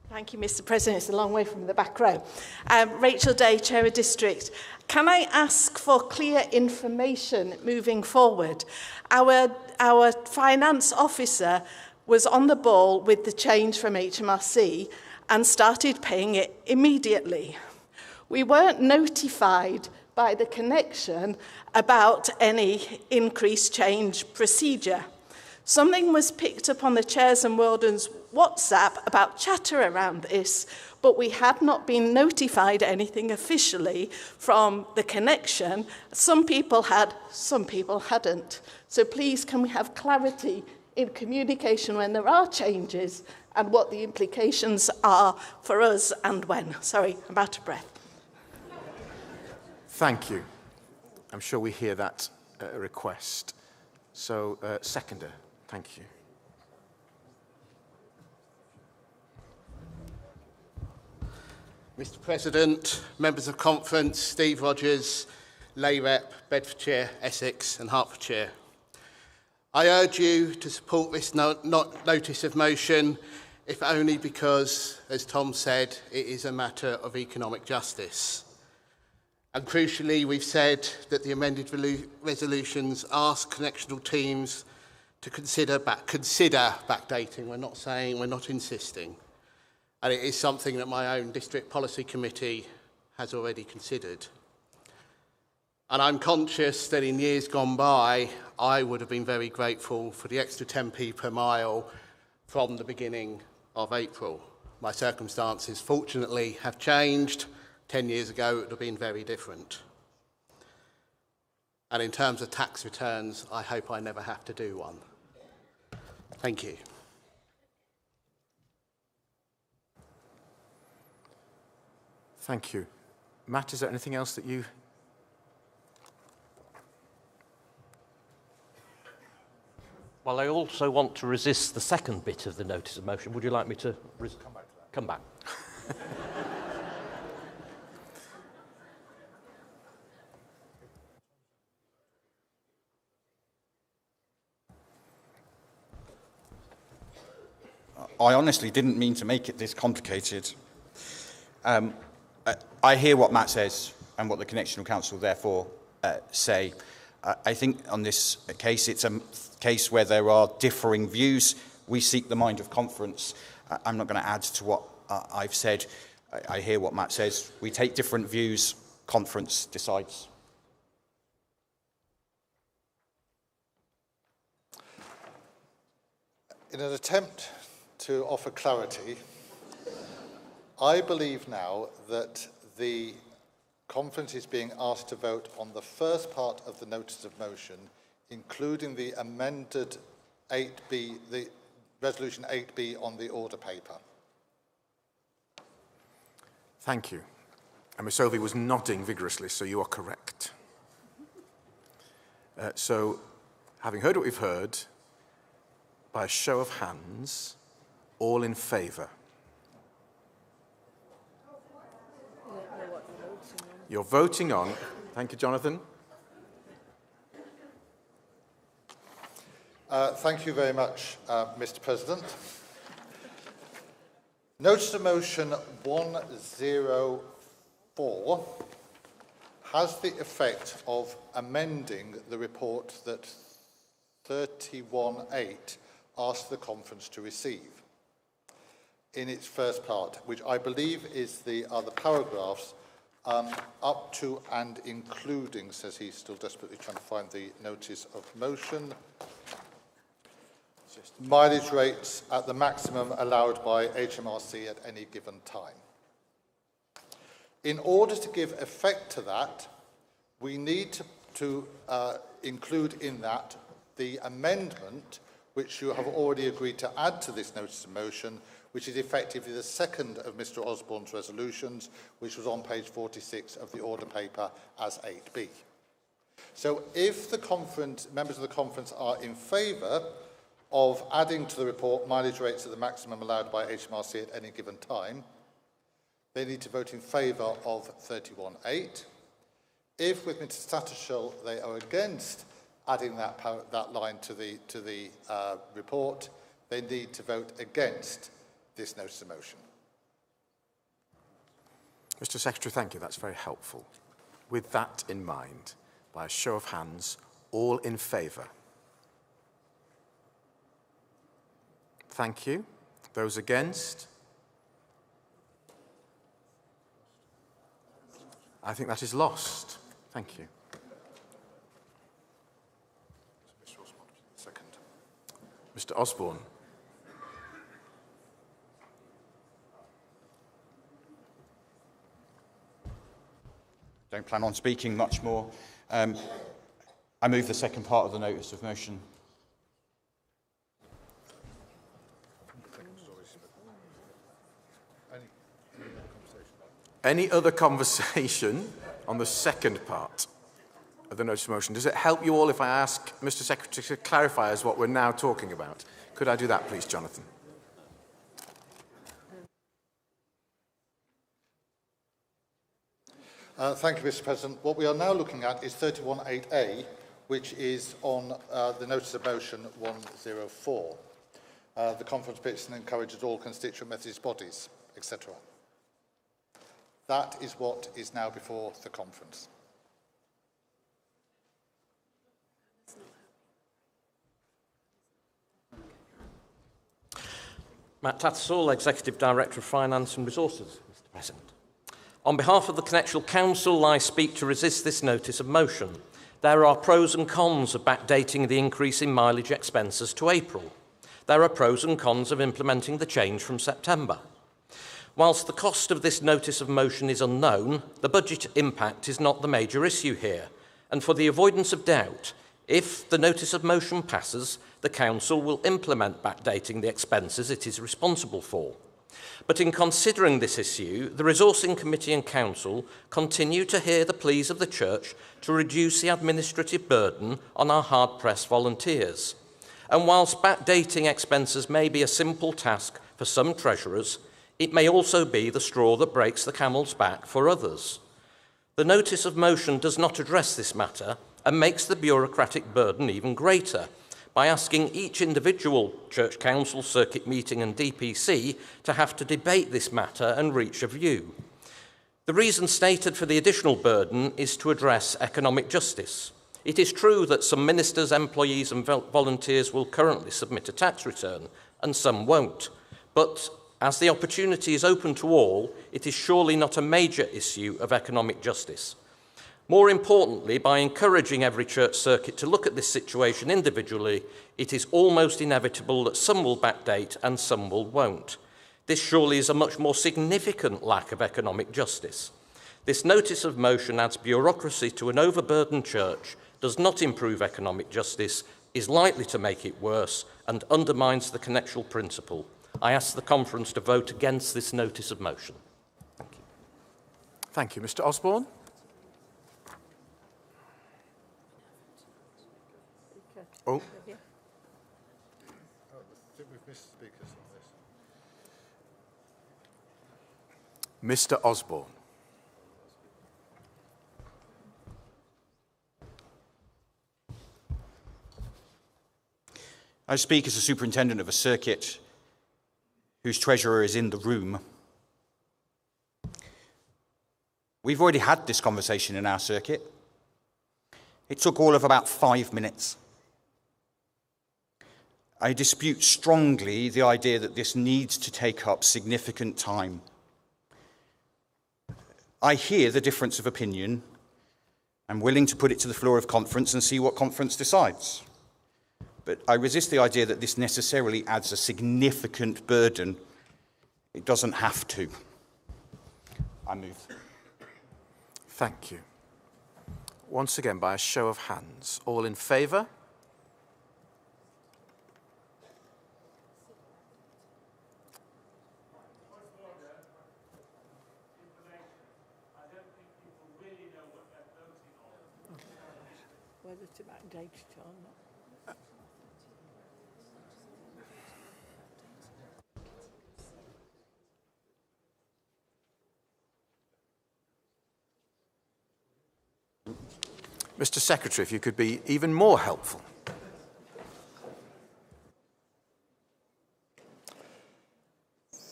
Thank you, Mr. President. It's a long way from the back row. Rachel Day, Chair of District. Can I ask for clear information moving forward? Our finance officer was on the ball with the change from HMRC and started paying it immediately. We weren't notified by the connection about any increased change procedure. Something was picked up on the Chairs and Wardens WhatsApp about chatter around this, but we had not been notified anything officially from the connection. Some people had, some people hadn't. So please, can we have clarity in communication when there are changes and what the implications are for us and when? Sorry, I'm out of breath. Thank you. I'm sure we hear that request. So, seconder, thank you. Mr. President, members of conference, Steve Rogers, Lay Rep, Bedfordshire, Essex and Hertfordshire. I urge you to support this notice of motion, if only because, as Tom said, it is a matter of economic justice. And crucially, we've said that the amended resolutions ask connectional teams to consider backdating. We're not saying, we're not insisting. And it is something that my own district policy committee has already considered. And I'm conscious that in years gone by, I would have been very grateful for the extra 10p per mile from the beginning of April. My circumstances, fortunately, have changed. 10 years ago, it would have been very different. And in terms of tax returns, I hope I never have to do one. Thank you. Thank you. Matt, is there anything else that you... Well, I also want to resist the second bit of the notice of motion. Would you like me to come back? I honestly didn't mean to make it this complicated. I hear what Matt says and what the Connectional Council therefore say. I think on this case, it's a case where there are differing views. We seek the mind of conference. I'm not going to add to what I've said. I hear what Matt says. We take different views. Conference decides. In an attempt to offer clarity, I believe now that the conference is being asked to vote on the first part of the notice of motion, including the amended 8B, the resolution 8B on the order paper. Thank you. And Ms Ovey was nodding vigorously, so you are correct. So, having heard what we've heard, by a show of hands, all in favour? You're voting on. Thank you, Jonathan. Thank you very much, Mr. President. Notice of motion 104 has the effect of amending the report that 31.8 asked the conference to receive in its first part, which I believe is the other paragraphs up to and including, says he's still desperately trying to find the notice of motion, mileage rates at the maximum allowed by HMRC at any given time. In order to give effect to that, we need to include in that the amendment which you have already agreed to add to this notice of motion, which is effectively the second of Mr Osborne's resolutions, which was on page 46 of the order paper as 8B. So if the members of the conference are in favour of adding to the report mileage rates at the maximum allowed by HMRC at any given time, they need to vote in favour of 31.8. If, with Mr Sattershall, they are against adding that line to the report, they need to vote against this notice of motion. Mr. Secretary, thank you. That's very helpful. With that in mind, by a show of hands, all in favour? Thank you. Those against? I think that is lost. Thank you. Second. Mr. Osborne. Don't plan on speaking much more. I move the second part of the notice of motion. Any other conversation on the second part of the notice of motion? Does it help you all if I ask Mr. Secretary to clarify as what we're now talking about? Could I do that, please, Jonathan? Thank you, Mr. President. What we are now looking at is 31.8a, which is on the notice of motion 104. The conference petition and encourages all constituent Methodist bodies, etc. That is what is now before the conference. Matt Tattersall, Executive Director of Finance and Resources, Mr. President. On behalf of the Connectional Council, I speak to resist this notice of motion. There are pros and cons of backdating the increase in mileage expenses to April. There are pros and cons of implementing the change from September. Whilst the cost of this notice of motion is unknown, the budget impact is not the major issue here. And for the avoidance of doubt, if the notice of motion passes, the Council will implement backdating the expenses it is responsible for. But in considering this issue, the Resourcing Committee and Council continue to hear the pleas of the Church to reduce the administrative burden on our hard-pressed volunteers. And whilst backdating expenses may be a simple task for some treasurers, it may also be the straw that breaks the camel's back for others. The notice of motion does not address this matter and makes the bureaucratic burden even greater by asking each individual Church Council, Circuit Meeting and DPC to have to debate this matter and reach a view. The reason stated for the additional burden is to address economic justice. It is true that some ministers, employees and volunteers will currently submit a tax return and some won't. But as the opportunity is open to all, it is surely not a major issue of economic justice. More importantly, by encouraging every church circuit to look at this situation individually, it is almost inevitable that some will backdate and some won't. This surely is a much more significant lack of economic justice. This notice of motion adds bureaucracy to an overburdened church, does not improve economic justice, is likely to make it worse, and undermines the connectional principle. I ask the conference to vote against this notice of motion. Thank you. Thank you. Mr. Osborne. Oh. I think we've missed speakers on this. Mr. Osborne. I speak as a superintendent of a circuit whose treasurer is in the room. We've already had this conversation in our circuit. It took all of about 5 minutes. I dispute strongly the idea that this needs to take up significant time. I hear the difference of opinion. I'm willing to put it to the floor of conference and see what conference decides. But I resist the idea that this necessarily adds a significant burden. It doesn't have to. I move. Thank you. Once again, by a show of hands, all in favour? Whether to backdate it or not. Mr. Secretary, if you could be even more helpful.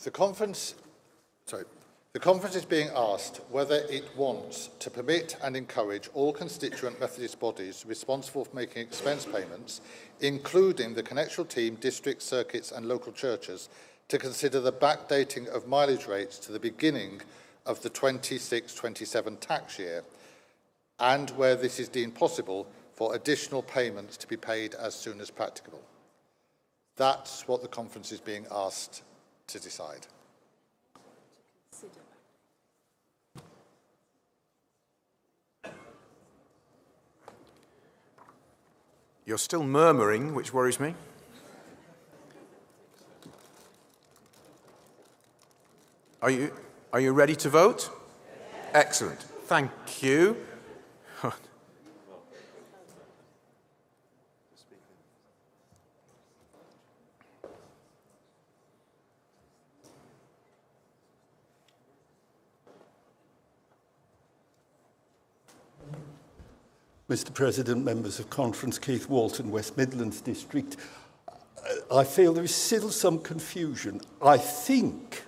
The conference is being asked whether it wants to permit and encourage all constituent Methodist bodies responsible for making expense payments, including the connectional team, district circuits and local churches, to consider the backdating of mileage rates to the beginning of the 26-27 tax year, and where this is deemed possible, for additional payments to be paid as soon as practicable. That's what the conference is being asked to decide. You're still murmuring, which worries me. Are you ready to vote? Excellent. Thank you. Mr. President, members of conference, Keith Walton, West Midlands District. I feel there is still some confusion. I think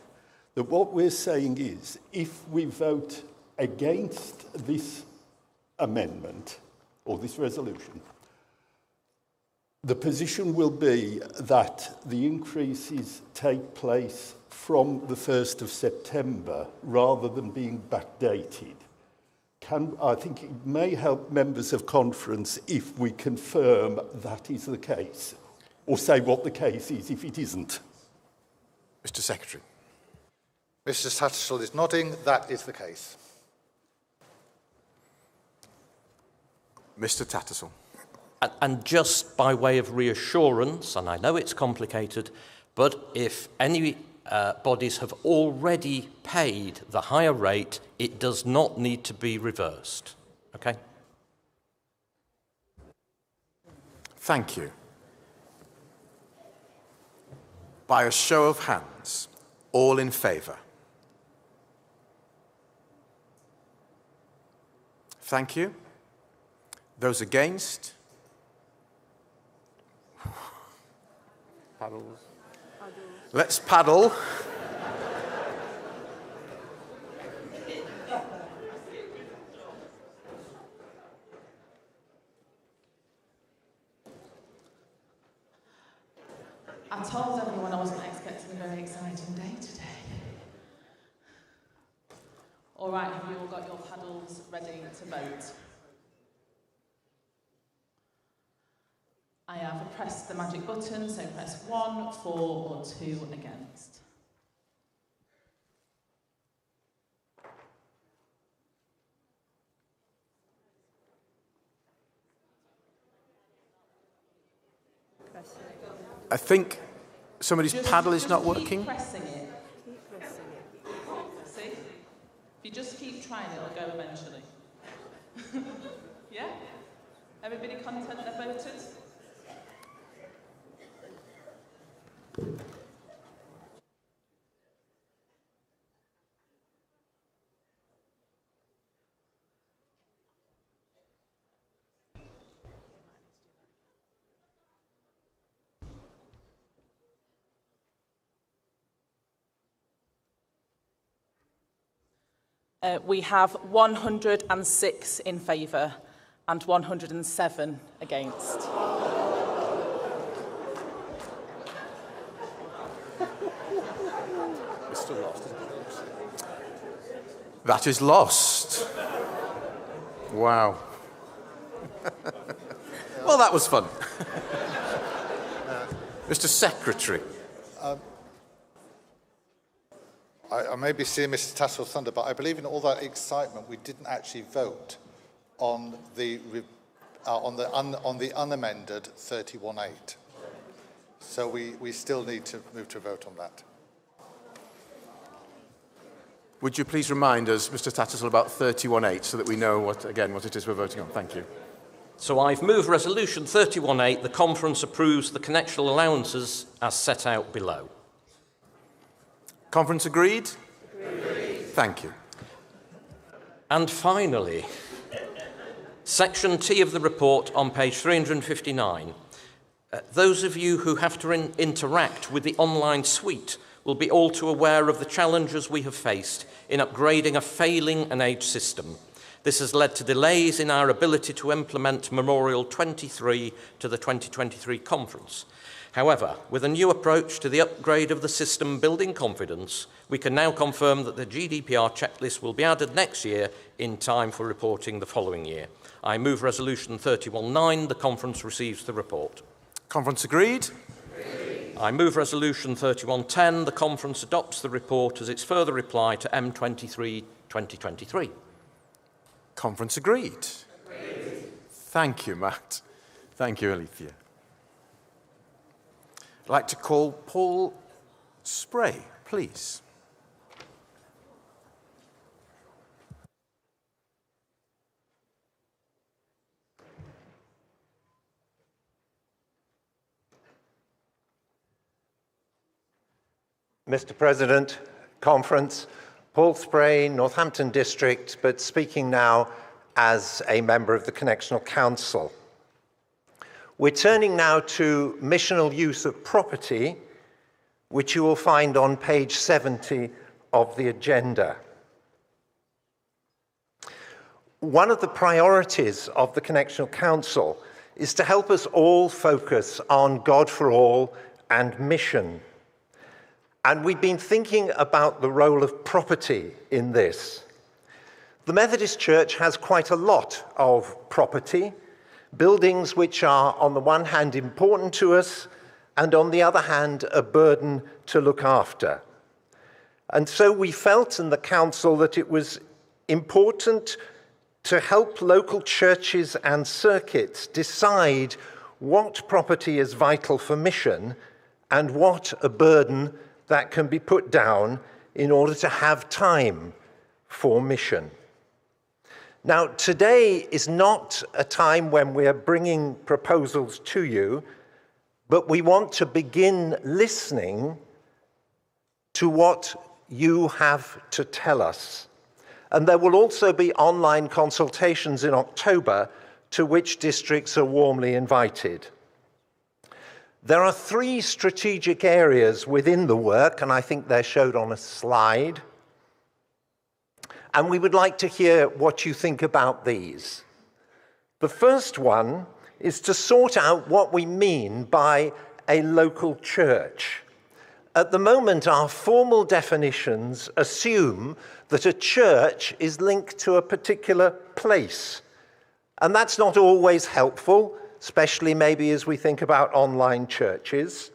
that what we're saying is, if we vote against this amendment or this resolution, the position will be that the increases take place from the 1st of September rather than being backdated. I think it may help members of conference if we confirm that is the case, or say what the case is if it isn't. Mr. Secretary. Mr. Tattersall is nodding. That is the case. Mr. Tattersall. And just by way of reassurance, and I know it's complicated, but if any bodies have already paid the higher rate, it does not need to be reversed. Okay? Thank you. By a show of hands, all in favour? Thank you. Those against? Paddles. Let's paddle. I told everyone I wasn't expecting a very exciting day today. All right, have you all got your paddles ready to vote? I have pressed the magic button, so press 1, 4 or 2 against. I think somebody's paddle is not working. Keep pressing it. Keep pressing it. See? If you just keep trying, it'll go eventually. Yeah? Everybody content they're voted? We have 106 in favour and 107 against. It's still lost, isn't it? That is lost. Wow. Well, that was fun. Mr. Secretary. I may be seeing Mr. Tattersall's thunder, but I believe in all that excitement we didn't actually vote on the unamended 31.8. So we still need to move to a vote on that. Would you please remind us, Mr. Tattersall, about 31.8 so that we know what it is we're voting on? Thank you. So I've moved Resolution 31.8. The conference approves the connectional allowances as set out below. Conference agreed? Agreed. Thank you. And finally, Section T of the report on page 359. Those of you who have to interact with the online suite will be all too aware of the challenges we have faced in upgrading a failing and aged system. This has led to delays in our ability to implement Memorial 23 to the 2023 conference. However, with a new approach to the upgrade of the system building confidence, we can now confirm that the GDPR checklist will be added next year in time for reporting the following year. I move Resolution 31.9. The conference receives the report. Conference agreed. I move Resolution 31.10. The conference adopts the report as its further reply to M23 2023. Conference agreed. Thank you, Matt. Thank you, Alethea. I'd like to call Paul Spray, please. Mr. President, Conference, Paul Spray, Northampton District, but speaking now as a member of the Connectional Council. We're turning now to missional use of property, which you will find on page 70 of the agenda. One of the priorities of the Connectional Council is to help us all focus on God for all and mission. And we've been thinking about the role of property in this. The Methodist Church has quite a lot of property, buildings which are on the one hand important to us and on the other hand a burden to look after. And so we felt in the council that it was important to help local churches and circuits decide what property is vital for mission and what a burden that can be put down in order to have time for mission. Now, today is not a time when we're bringing proposals to you, but we want to begin listening to what you have to tell us. And there will also be online consultations in October to which districts are warmly invited. There are 3 strategic areas within the work, and I think they're showed on a slide. And we would like to hear what you think about these. The first one is to sort out what we mean by a local church. At the moment, our formal definitions assume that a church is linked to a particular place. And that's not always helpful, especially maybe as we think about online churches.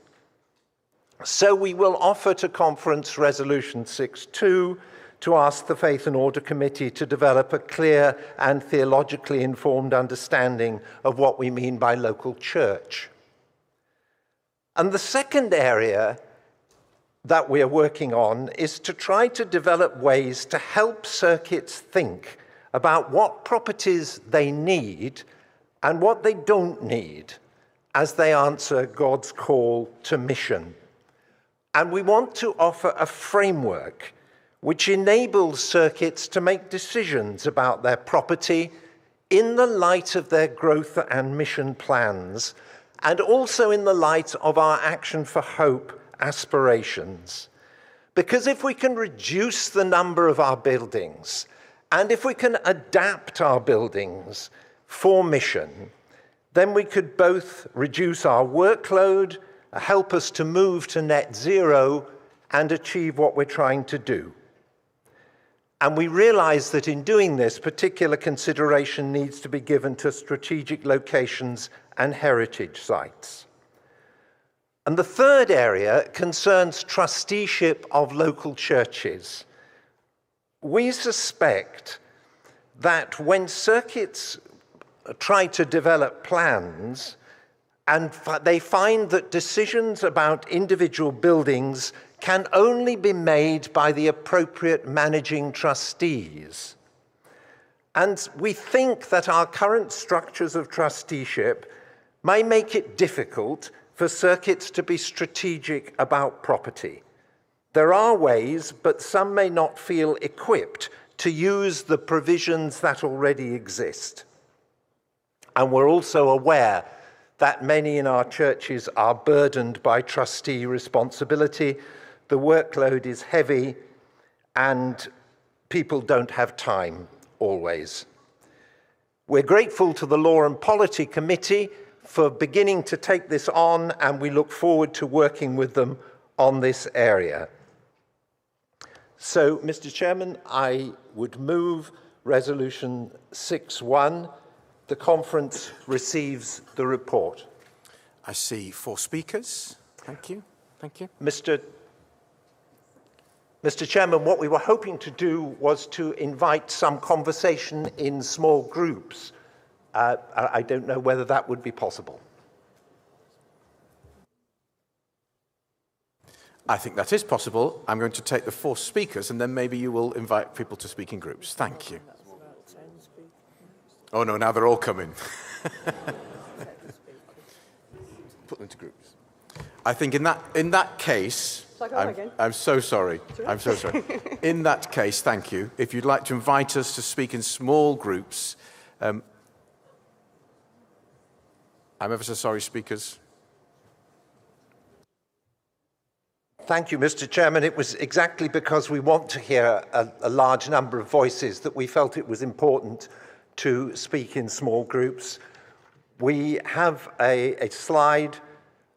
So we will offer to Conference Resolution 6.2 to ask the Faith and Order Committee to develop a clear and theologically informed understanding of what we mean by local church. And the second area that we're working on is to try to develop ways to help circuits think about what properties they need and what they don't need as they answer God's call to mission. And we want to offer a framework which enables circuits to make decisions about their property in the light of their growth and mission plans, and also in the light of our Action for Hope aspirations. Because if we can reduce the number of our buildings, and if we can adapt our buildings for mission, then we could both reduce our workload, help us to move to net zero, and achieve what we're trying to do. And we realize that in doing this, particular consideration needs to be given to strategic locations and heritage sites. And the third area concerns trusteeship of local churches. We suspect that when circuits try to develop plans and they find that decisions about individual buildings can only be made by the appropriate managing trustees. And we think that our current structures of trusteeship may make it difficult for circuits to be strategic about property. There are ways, but some may not feel equipped to use the provisions that already exist. And we're also aware that many in our churches are burdened by trustee responsibility. The workload is heavy and people don't have time always. We're grateful to the Law and Polity Committee for beginning to take this on, and we look forward to working with them on this area. So, Mr. Chairman, I would move Resolution 6.1. The conference receives the report. I see 4 speakers. Thank you. Thank you. Mr. Chairman, what we were hoping to do was to invite some conversation in small groups. I don't know whether that would be possible. I think that is possible. I'm going to take the 4 speakers, and then maybe you will invite people to speak in groups. Thank you. Oh, no, now they're all coming. Put them into groups. I think in that case, I'm so sorry. I'm so sorry. In that case, thank you. If you'd like to invite us to speak in small groups, I'm ever so sorry, speakers. Thank you, Mr. Chairman. It was exactly because we want to hear a large number of voices that we felt it was important to speak in small groups. We have a slide.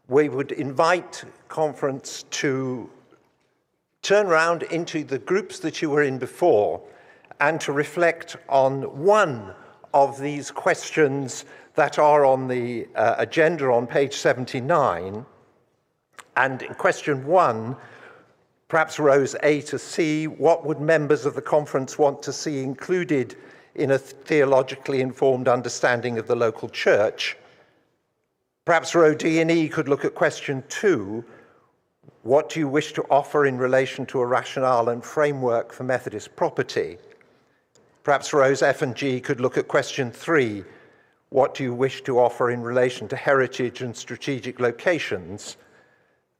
We would invite conference to turn around into the groups that you were in before and to reflect on one of these questions that are on the agenda on page 79. And in question 1, perhaps rows A to C, what would members of the conference want to see included in a theologically informed understanding of the local church? Perhaps row D and E could look at question 2, what do you wish to offer in relation to a rationale and framework for Methodist property? Perhaps rows F and G could look at question 3, what do you wish to offer in relation to heritage and strategic locations?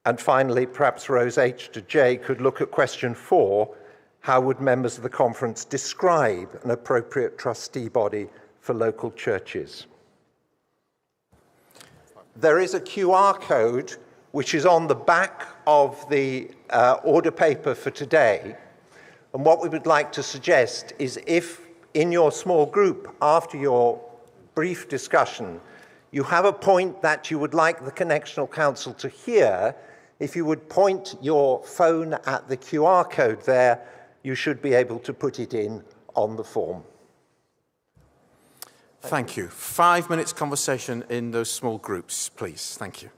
And finally, perhaps rows H to J could look at question 4, how would members of the conference describe an appropriate trustee body for local churches? There is a QR code which is on the back of the order paper for today. And what we would like to suggest is if in your small group, after your brief discussion, you have a point that you would like the Connectional Council to hear, if you would point your phone at the QR code there, you should be able to put it in on the form. Thank you. 5 minutes conversation in those small groups, please. Thank you.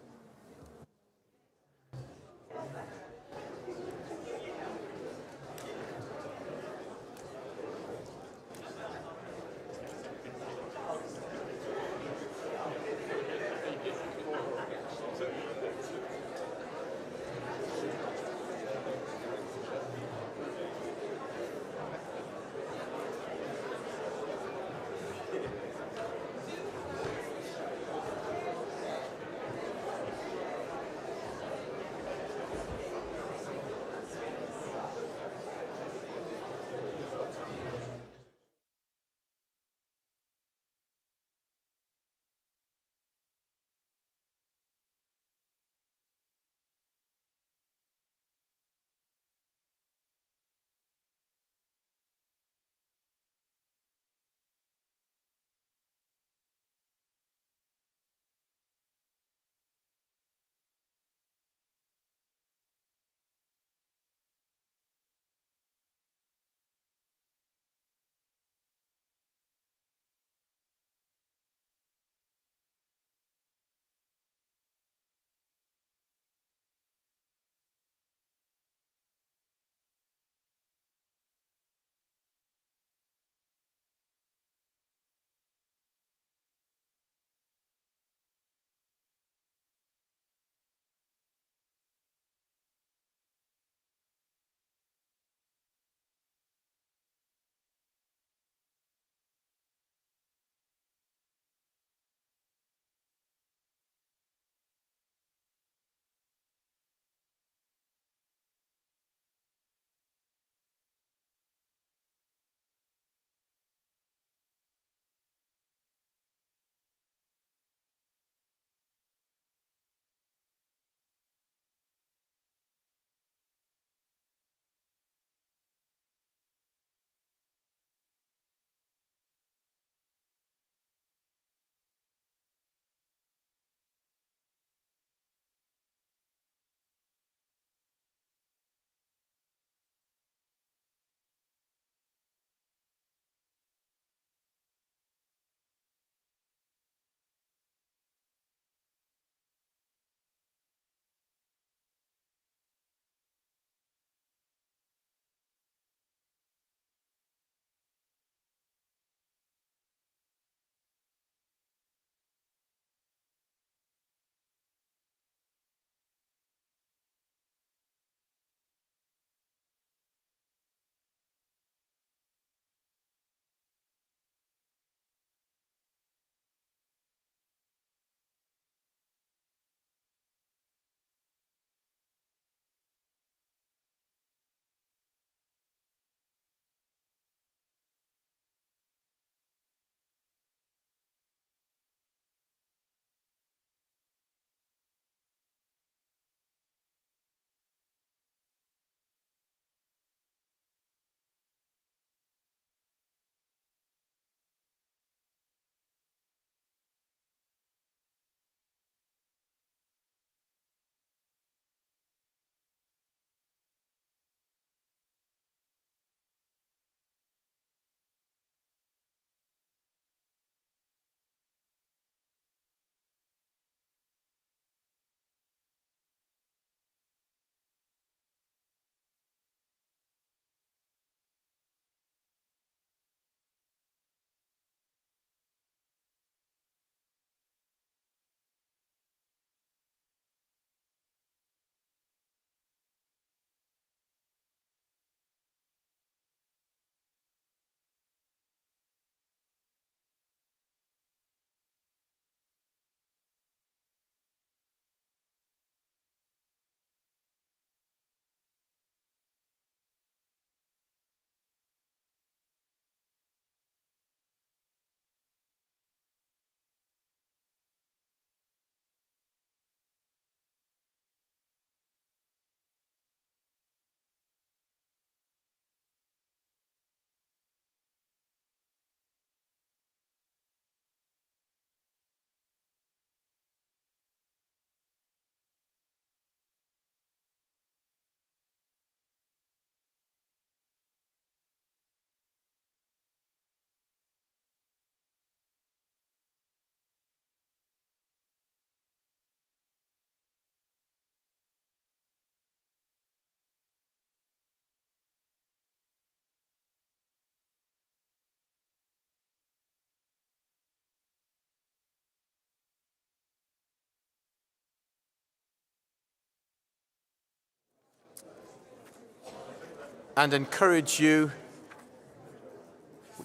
and encourage you,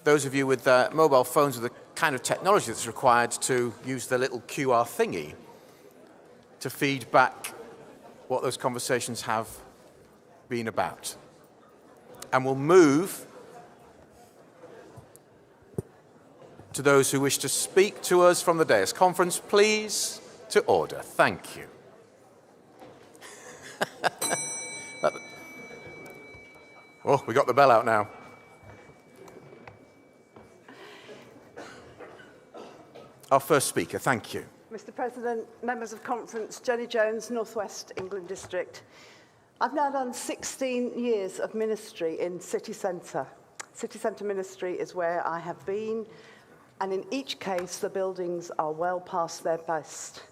those of you with mobile phones with the kind of technology that's required, to use the little QR thingy to feed back what those conversations have been about. And we'll move to those who wish to speak to us from the dais. Conference, please, to order. Thank you. Oh, we got the bell out now. Our first speaker, thank you. Mr. President, members of conference, Jenny Jones, North West England District. I've now done 16 years of ministry in city centre. City centre ministry is where I have been, and in each case the buildings are well past their best.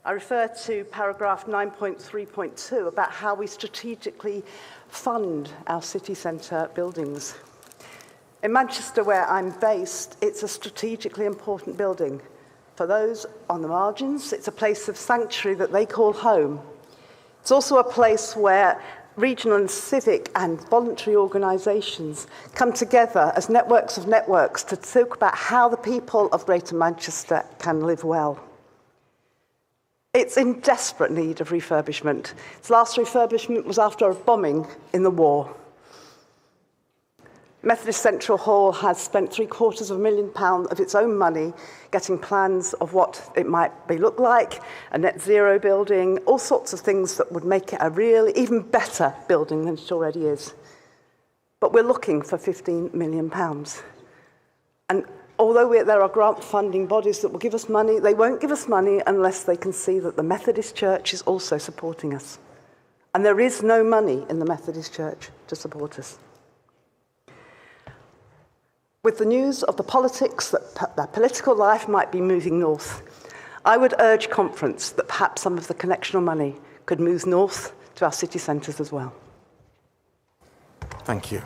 I refer to paragraph 9.3.2 about how we strategically fund our city centre buildings. In Manchester, where I'm based, it's a strategically important building. For those on the margins, it's a place of sanctuary that they call home. It's also a place where regional and civic and voluntary organisations come together as networks of networks to talk about how the people of Greater Manchester can live well. It's in desperate need of refurbishment. Its last refurbishment was after a bombing in the war. Methodist Central Hall has spent £750,000 of its own money getting plans of what it might look like, a net zero building, all sorts of things that would make it a really even better building than it already is. But we're looking for £15 million. And although there are grant funding bodies that will give us money, they won't give us money unless they can see that the Methodist Church is also supporting us. And there is no money in the Methodist Church to support us. With the news of the politics that their political life might be moving north, I would urge conference that perhaps some of the connectional money could move north to our city centres as well. Thank you.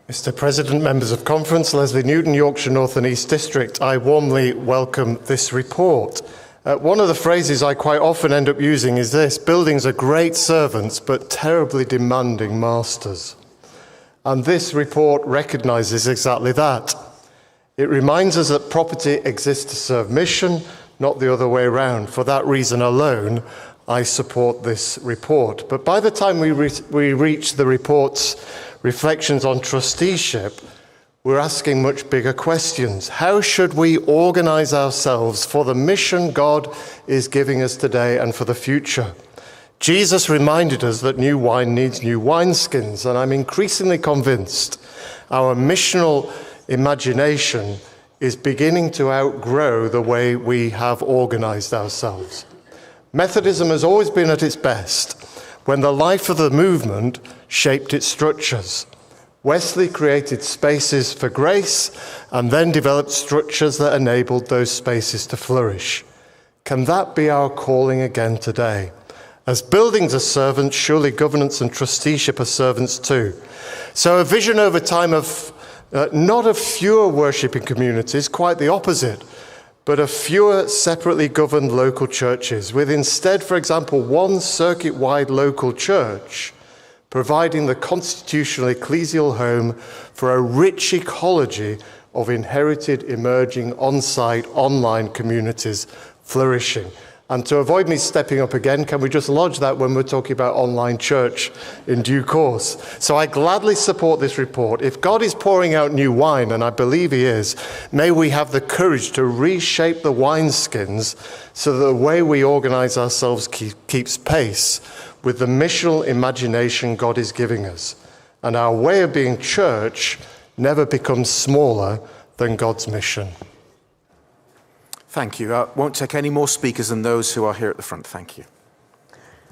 Mr. President, members of conference, Leslie Newton, Yorkshire North and East District, I warmly welcome this report. One of the phrases I quite often end up using is this: buildings are great servants but terribly demanding masters. And this report recognises exactly that. It reminds us that property exists to serve mission, not the other way around. For that reason alone, I support this report. But by the time we reach the report's reflections on trusteeship, we're asking much bigger questions. How should we organise ourselves for the mission God is giving us today and for the future? Jesus reminded us that new wine needs new wineskins, and I'm increasingly convinced our missional imagination is beginning to outgrow the way we have organised ourselves. Methodism has always been at its best when the life of the movement shaped its structures. Wesley created spaces for grace and then developed structures that enabled those spaces to flourish. Can that be our calling again today? As buildings are servants, surely governance and trusteeship are servants too. So a vision over time of not of fewer worshipping communities, quite the opposite, but of fewer separately governed local churches, with instead, for example, one circuit-wide local church providing the constitutional ecclesial home for a rich ecology of inherited, emerging, on-site, online communities flourishing. And to avoid me stepping up again, can we just lodge that when we're talking about online church in due course? So I gladly support this report. If God is pouring out new wine, and I believe he is, may we have the courage to reshape the wineskins so that the way we organise ourselves keeps pace with the missional imagination God is giving us. And our way of being church never becomes smaller than God's mission. Thank you. I won't take any more speakers than those who are here at the front. Thank you.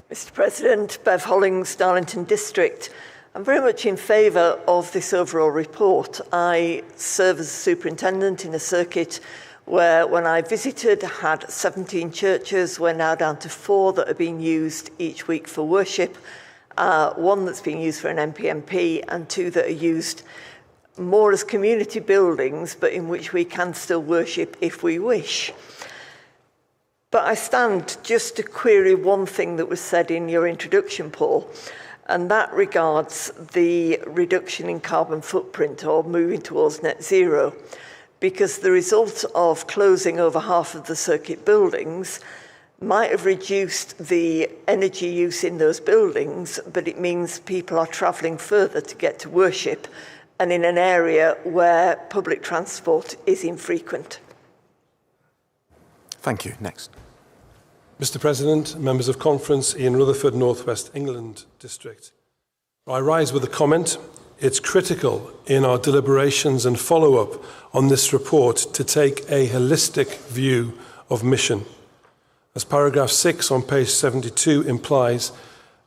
Mr. President, Bev Hollings, Darlington District. I'm very much in favour of this overall report. I serve as a superintendent in a circuit where, when I visited, had 17 churches. We're now down to 4 that are being used each week for worship, 1 that's being used for an MPMP, and 2 that are used more as community buildings, but in which we can still worship if we wish. But I stand just to query one thing that was said in your introduction, Paul. and that regards the reduction in carbon footprint or moving towards net zero, because the result of closing over half of the circuit buildings might have reduced the energy use in those buildings, but it means people are travelling further to get to worship and in an area where public transport is infrequent. Thank you. Next. Mr. President, members of conference, Ian Rutherford, North West England District. I rise with a comment. It's critical in our deliberations and follow-up on this report to take a holistic view of mission. As paragraph 6 on page 72 implies,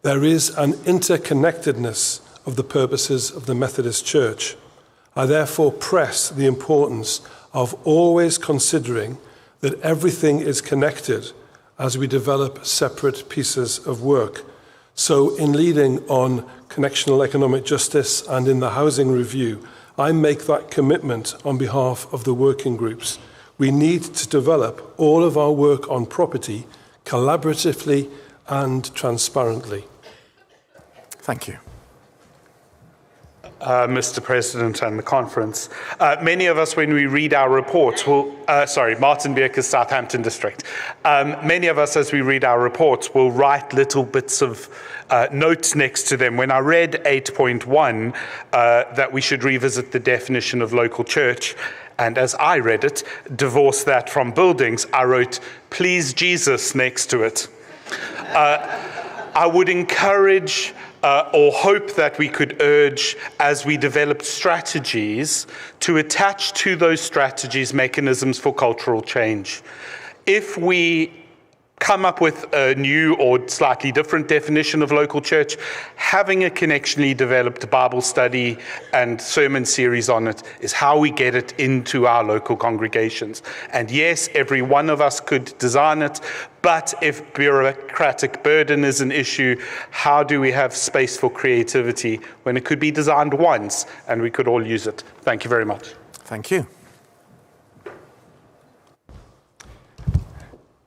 there is an interconnectedness of the purposes of the Methodist Church. I therefore press the importance of always considering that everything is connected as we develop separate pieces of work. So in leading on connectional economic justice and in the housing review, I make that commitment on behalf of the working groups. We need to develop all of our work on property collaboratively and transparently. Thank you. Mr. President and the conference. Many of us, when we read our reports, will, Martin Beekers, Southampton District. Many of us, as we read our reports, will write little bits of notes next to them. When I read 8.1, that we should revisit the definition of local church, and as I read it, divorce that from buildings, I wrote, please Jesus next to it. I would encourage or hope that we could urge, as we develop strategies, to attach to those strategies mechanisms for cultural change. If we come up with a new or slightly different definition of local church, having a connectionally developed Bible study and sermon series on it is how we get it into our local congregations. And yes, every one of us could design it, but if bureaucratic burden is an issue, how do we have space for creativity when it could be designed once and we could all use it? Thank you very much. Thank you.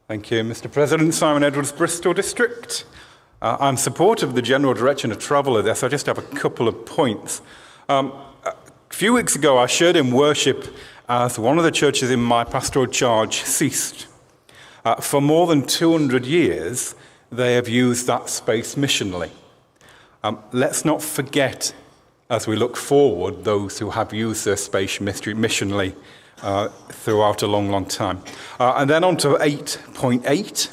Thank you, Mr. President. Simon Edwards, Bristol District. I'm supportive of the general direction of travel of this. I just have a couple of points. A few weeks ago, I shared in worship as one of the churches in my pastoral charge ceased. For more than 200 years, they have used that space missionally. Let's not forget, as we look forward, those who have used their space missionally throughout a long, long time. And then on to 8.8,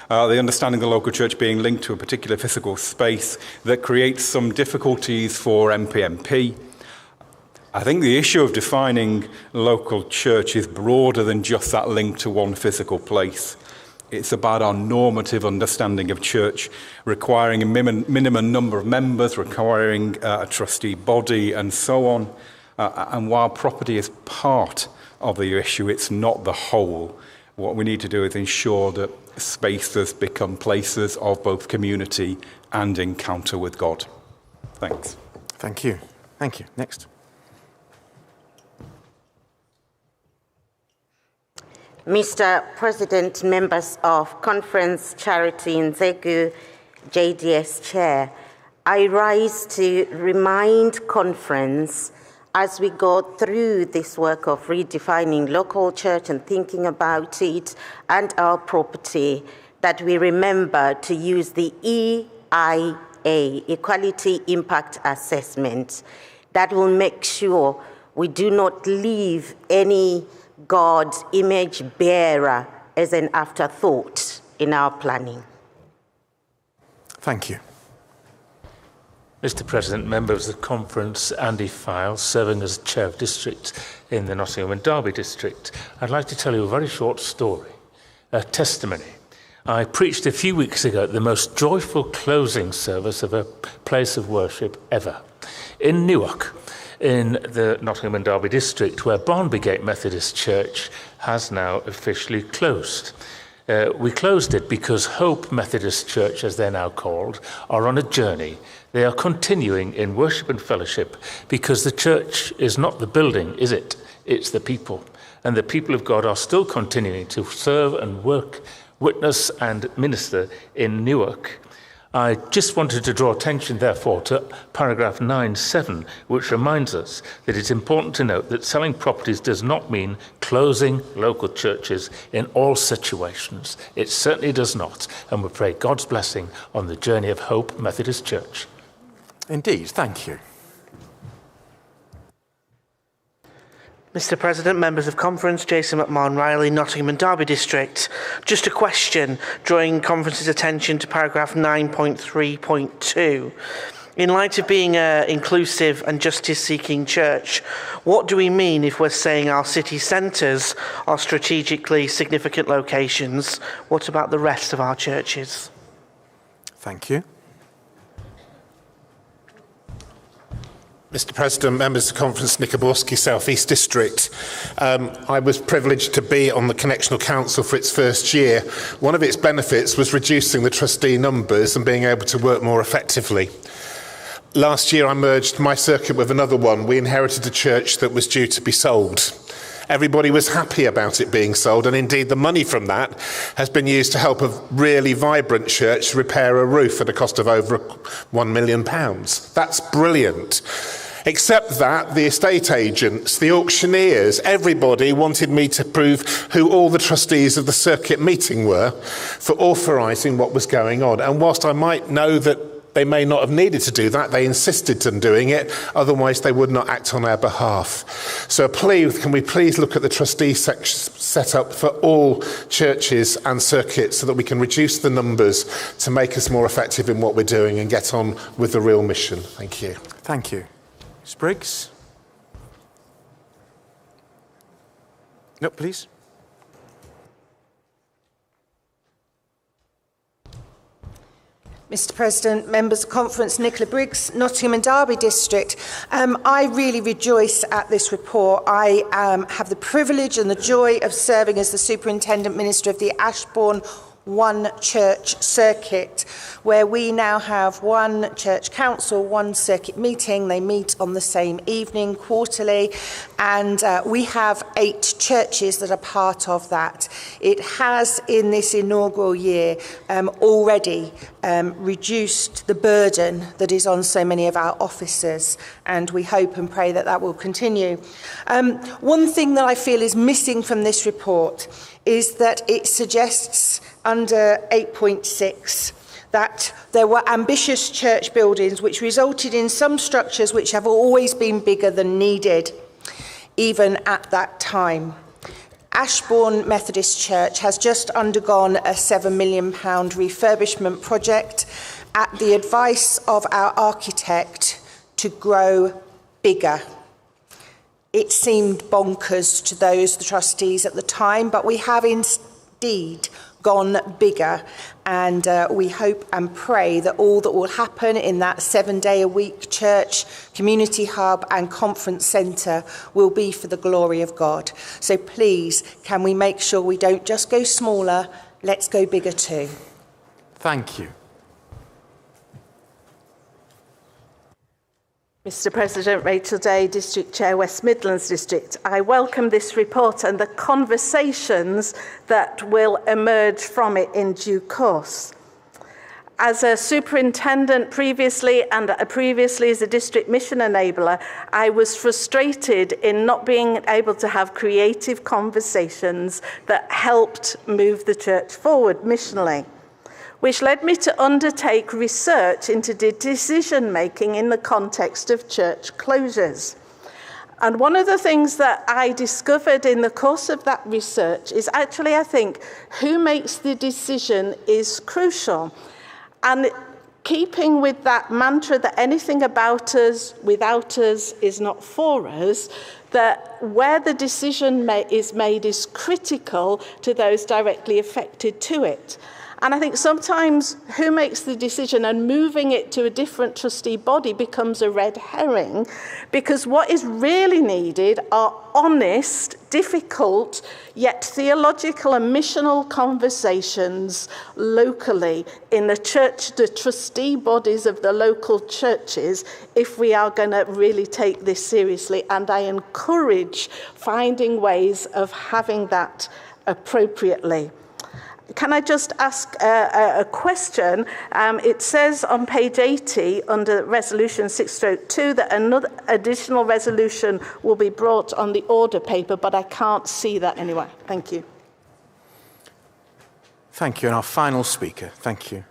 the understanding the local church being linked to a particular physical space that creates some difficulties for MPMP. I think the issue of defining local church is broader than just that link to one physical place. It's about our normative understanding of church, requiring a minimum number of members, requiring a trustee body, and so on. And while property is part of the issue, it's not the whole. What we need to do is ensure that spaces become places of both community and encounter with God. Thanks. Thank you. Thank you. Next. Mr. President, members of Conference, Charity Nzegu, JDS Chair, I rise to remind Conference, as we go through this work of redefining local church and thinking about it and our property, that we remember to use the EIA, Equality Impact Assessment. That will make sure we do not leave any God's image bearer as an afterthought in our planning. Thank you. Mr. President, members of the conference, Andy Files, serving as Chair of District in the Nottingham and Derby District. I'd like to tell you a very short story, a testimony. I preached a few weeks ago at the most joyful closing service of a place of worship ever in Newark, in the Nottingham and Derby District, where Barnby Methodist Church has now officially closed. We closed it because Hope Methodist Church, as they're now called, are on a journey. They are continuing in worship and fellowship because the church is not the building, is it? It's the people. And the people of God are still continuing to serve and work, witness and minister in Newark. I just wanted to draw attention, therefore, to paragraph 9.7, which reminds us that it's important to note that selling properties does not mean closing local churches in all situations. It certainly does not, and we pray God's blessing on the Journey of Hope Methodist Church. Indeed, thank you. Mr. President, members of conference, Jason McMahon-Riley, Nottingham and Derby District. Just a question, drawing conference's attention to paragraph 9.3.2. In light of being an inclusive and justice-seeking church, what do we mean if we're saying our city centres are strategically significant locations? What about the rest of our churches? Thank you. Mr. President, members of the conference, Nicoborski, South East District. I was privileged to be on the Connectional Council for its first year. One of its benefits was reducing the trustee numbers and being able to work more effectively. Last year I merged my circuit with another one. We inherited a church that was due to be sold. Everybody was happy about it being sold, and indeed the money from that has been used to help a really vibrant church repair a roof at a cost of over £1 million. That's brilliant. Except that the estate agents, the auctioneers, everybody wanted me to prove who all the trustees of the circuit meeting were for authorising what was going on. And whilst I might know that they may not have needed to do that, they insisted on doing it, otherwise they would not act on our behalf. So please, can we please look at the trustee set up for all churches and circuits so that we can reduce the numbers to make us more effective in what we're doing and get on with the real mission. Thank you. Thank you. Spriggs? No, please. Mr. President, members of conference, Nicola Briggs, Nottingham and Derby District. I really rejoice at this report. I have the privilege and the joy of serving as the Superintendent Minister of the Ashbourne One Church Circuit, where we now have one church council, one circuit meeting. They meet on the same evening quarterly, and we have 8 churches that are part of that. It has, in this inaugural year, already reduced the burden that is on so many of our officers, and we hope and pray that that will continue. One thing that I feel is missing from this report is that it suggests under 8.6 that there were ambitious church buildings which resulted in some structures which have always been bigger than needed, even at that time. Ashbourne Methodist Church has just undergone a £7 million refurbishment project at the advice of our architect to grow bigger. It seemed bonkers to the trustees at the time, but we have indeed gone bigger, and we hope and pray that all that will happen in that 7-day-a-week church, community hub and conference centre will be for the glory of God. So please, can we make sure we don't just go smaller, let's go bigger too. Thank you. Mr. President, Rachel Day, District Chair, West Midlands District. I welcome this report and the conversations that will emerge from it in due course. As a superintendent previously and previously as a district mission enabler, I was frustrated in not being able to have creative conversations that helped move the church forward missionally, which led me to undertake research into decision-making in the context of church closures. And one of the things that I discovered in the course of that research is actually, I think, who makes the decision is crucial. And keeping with that mantra that anything about us, without us, is not for us, that where the decision is made is critical to those directly affected to it. And I think sometimes who makes the decision and moving it to a different trustee body becomes a red herring, because what is really needed are honest, difficult, yet theological and missional conversations locally in the church, the trustee bodies of the local churches, if we are going to really take this seriously. And I encourage finding ways of having that appropriately. Can I just ask a question? It says on page 80 under resolution 6/2 that another additional resolution will be brought on the order paper, but I can't see that anywhere. Thank you. Thank you. And our final speaker. Thank you.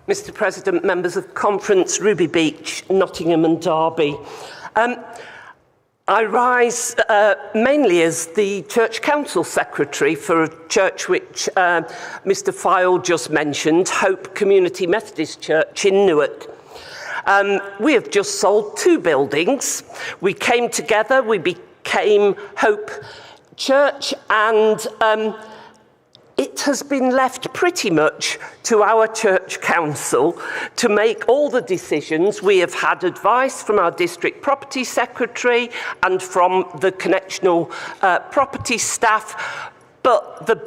Mr. President, members of conference, Ruby Beach, Nottingham and Derby. I rise mainly as the Church Council Secretary for a church which Mr. File just mentioned, Hope Community Methodist Church in Newark. We have just sold 2 buildings. We came together, we became Hope Church, and it has been left pretty much to our church council to make all the decisions. We have had advice from our district property secretary and from the connectional property staff, but the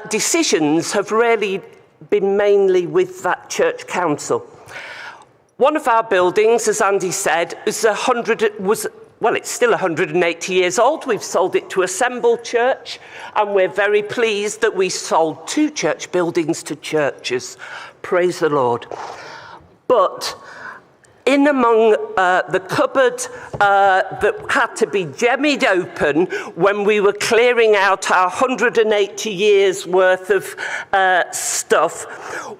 decisions have really been mainly with that church council. One of our buildings, as Andy said, it's still 180 years old. We've sold it to Assemble Church, and we're very pleased that we sold 2 church buildings to churches. Praise the Lord. But in among the cupboard that had to be jemmied open when we were clearing out our 180 years worth of stuff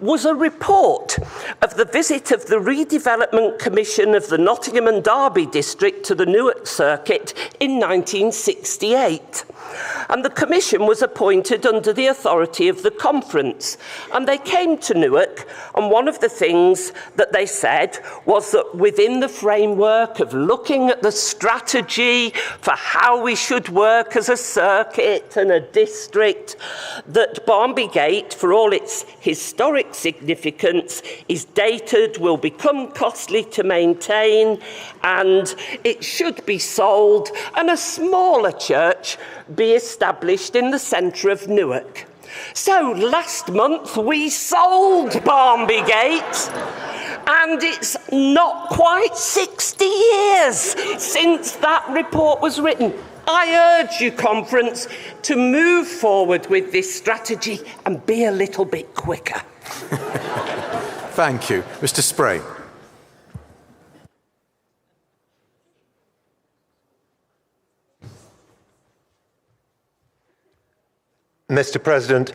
was a report of the visit of the Redevelopment Commission of the Nottingham and Derby district to the Newark circuit in 1968. And the commission was appointed under the authority of the conference. And they came to Newark, and one of the things that they said was that within the framework of looking at the strategy for how we should work as a circuit and a district, that Barnby Gate, for all its historic significance, is dated, will become costly to maintain, and it should be sold, and a smaller church be established in the centre of Newark. So last month we sold Barnby Gate, and it's not quite 60 years since that report was written. I urge you, conference, to move forward with this strategy and be a little bit quicker. Thank you. Mr. Spray. Mr. President,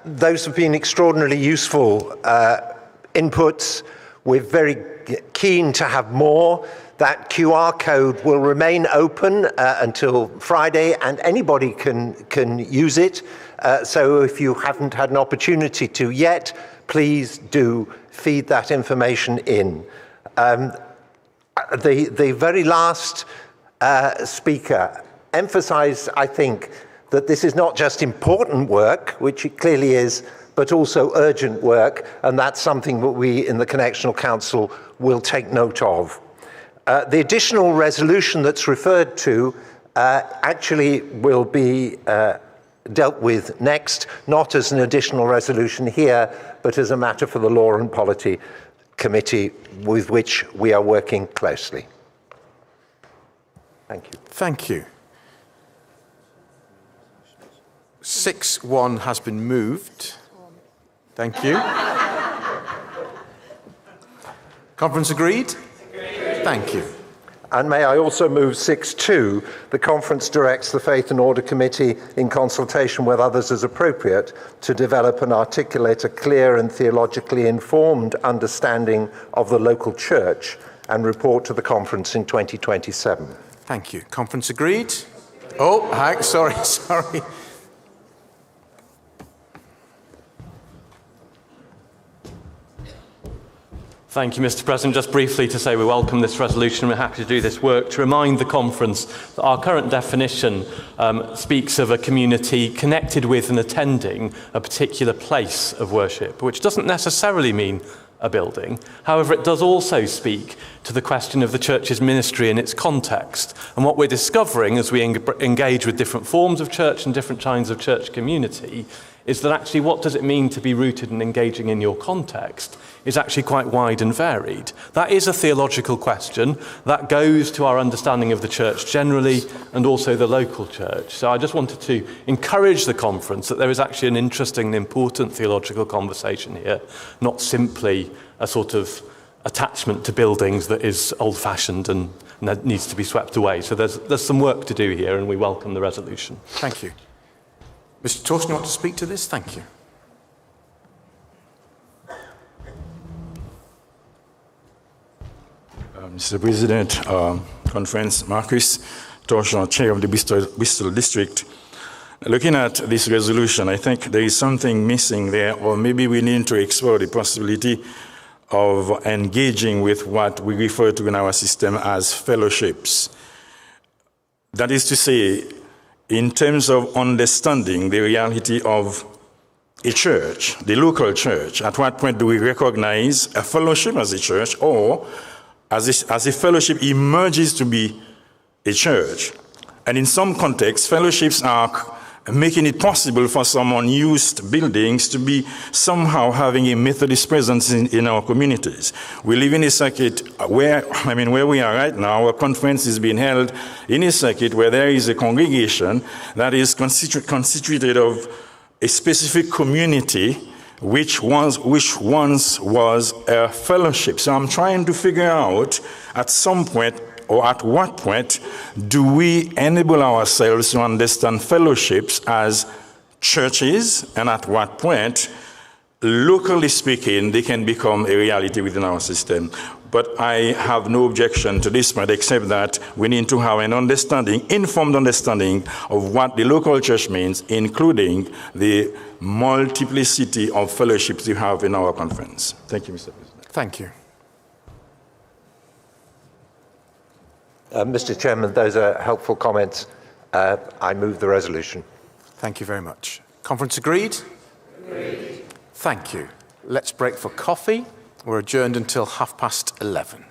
those have been extraordinarily useful inputs. We're very keen to have more. That QR code will remain open until Friday, and anybody can use it. So if you haven't had an opportunity to yet, please do feed that information in. The very last speaker emphasized, I think, that this is not just important work, which it clearly is, but also urgent work, and that's something that we in the Connectional Council will take note of. The additional resolution that's referred to actually will be dealt with next, not as an additional resolution here, but as a matter for the Law and Polity Committee, with which we are working closely. Thank you. Thank you. 6-1 has been moved. Thank you. Conference agreed? Thank you. And may I also move 6.2, the conference directs the Faith and Order Committee, in consultation with others as appropriate, to develop and articulate a clear and theologically informed understanding of the local church and report to the conference in 2027. Thank you. Conference agreed? Oh, sorry. Thank you, Mr. President. Just briefly to say we welcome this resolution. We're happy to do this work to remind the conference that our current definition speaks of a community connected with and attending a particular place of worship, which doesn't necessarily mean a building. However, it does also speak to the question of the church's ministry in its context. And what we're discovering as we engage with different forms of church and different kinds of church community is that actually what does it mean to be rooted and engaging in your context is actually quite wide and varied. That is a theological question that goes to our understanding of the church generally and also the local church. So I just wanted to encourage the conference that there is actually an interesting and important theological conversation here, not simply a sort of attachment to buildings that is old-fashioned and needs to be swept away. So there's some work to do here, and we welcome the resolution. Thank you. Mr. Torsten, you want to speak to this? Thank you. Mr. President, Conference, Marcus Torsten, Chair of the Bristol District. Looking at this resolution, I think there is something missing there, or maybe we need to explore the possibility of engaging with what we refer to in our system as fellowships. That is to say, in terms of understanding the reality of a church, the local church, at what point do we recognize a fellowship as a church, or as a fellowship emerges to be a church? And in some contexts, fellowships are making it possible for some unused buildings to be somehow having a Methodist presence in our communities. We live in a circuit where we are right now, our conference is being held in a circuit where there is a congregation that is constituted of a specific community which once was a fellowship. So I'm trying to figure out at some point, or at what point do we enable ourselves to understand fellowships as churches, and at what point, locally speaking, they can become a reality within our system. But I have no objection to this point, except that we need to have an informed understanding of what the local church means, including the multiplicity of fellowships we have in our conference. Thank you, Mr. President. Thank you. Mr. Chairman, those are helpful comments. I move the resolution. Thank you very much. Conference agreed? Agreed. Thank you. Let's break for coffee. We're adjourned until 11:30.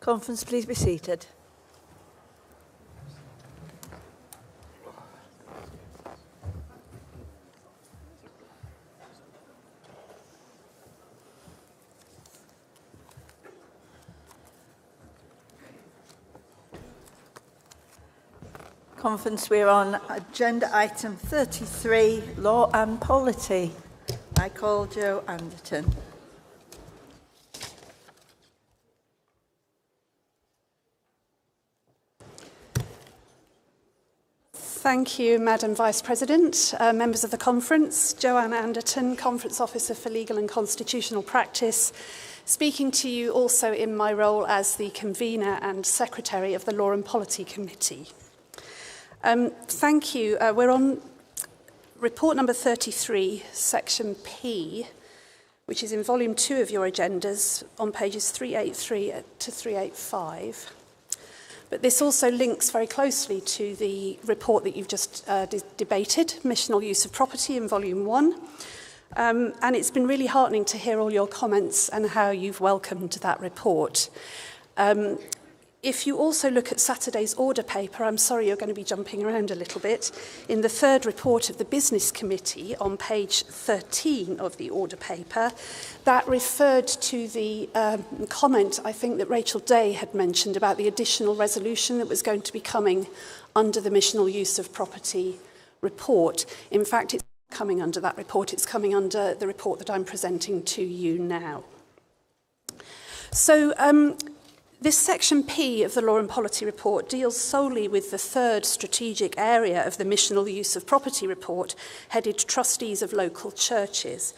Conference, please be seated. Conference, we're on agenda item 33, Law and Polity. I call Joe Anderton. Thank you, Madam Vice President, members of the conference. Joanne Anderton, Conference Officer for Legal and Constitutional Practice, speaking to you also in my role as the convener and secretary of the Law and Polity Committee. Thank you. We're on report number 33, section P, which is in volume 2 of your agendas on pages 383 to 385. But this also links very closely to the report that you've just debated, Missional Use of Property in volume 1. And it's been really heartening to hear all your comments and how you've welcomed that report. If you also look at Saturday's order paper, I'm sorry you're going to be jumping around a little bit, in the third report of the Business Committee on page 13 of the order paper, that referred to the comment I think that Rachel Day had mentioned about the additional resolution that was going to be coming under the Missional Use of Property report. In fact, it's coming under that report, it's coming under the report that I'm presenting to you now. So, this section P of the Law and Polity report deals solely with the third strategic area of the Missional Use of Property report, headed Trustees of Local Churches.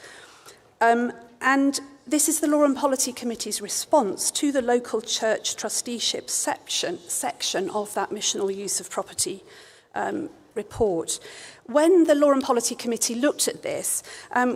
And this is the Law and Polity Committee's response to the local church trusteeship section of that Missional Use of Property report. When the Law and Polity Committee looked at this,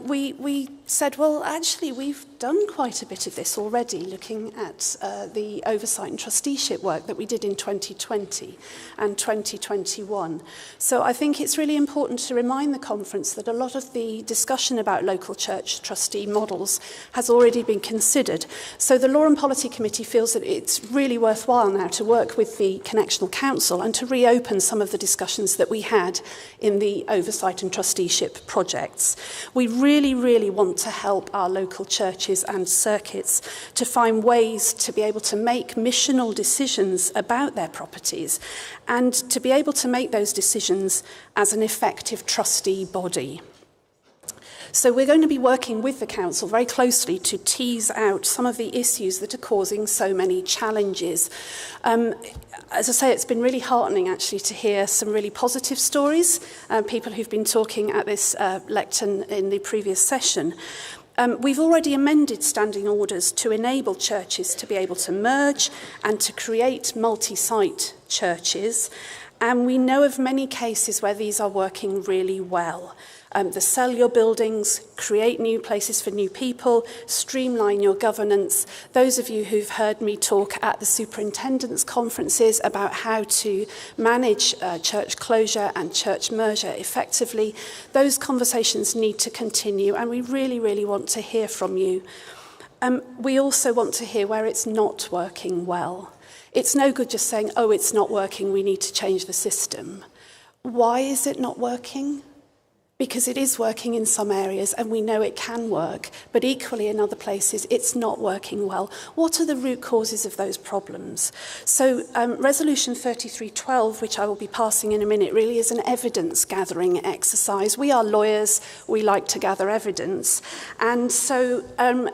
we said, well, actually, we've done quite a bit of this already, looking at the oversight and trusteeship work that we did in 2020 and 2021. So I think it's really important to remind the conference that a lot of the discussion about local church trustee models has already been considered. So the Law and Polity Committee feels that it's really worthwhile now to work with the Connectional Council and to reopen some of the discussions that we had in the oversight and trusteeship projects. We really, really want to help our local churches and circuits to find ways to be able to make missional decisions about their properties and to be able to make those decisions as an effective trustee body. So we're going to be working with the Council very closely to tease out some of the issues that are causing so many challenges. As I say, it's been really heartening actually to hear some really positive stories, people who've been talking at this lectern in the previous session. We've already amended standing orders to enable churches to be able to merge and to create multi-site churches. And we know of many cases where these are working really well. The sell your buildings, create new places for new people, streamline your governance. Those of you who've heard me talk at the superintendents' conferences about how to manage church closure and church merger effectively, those conversations need to continue, and we really, really want to hear from you. We also want to hear where it's not working well. It's no good just saying, oh, it's not working, we need to change the system. Why is it not working? Because it is working in some areas and we know it can work, but equally in other places it's not working well. What are the root causes of those problems? So Resolution 3312, which I will be passing in a minute, really is an evidence gathering exercise. We are lawyers, we like to gather evidence, and so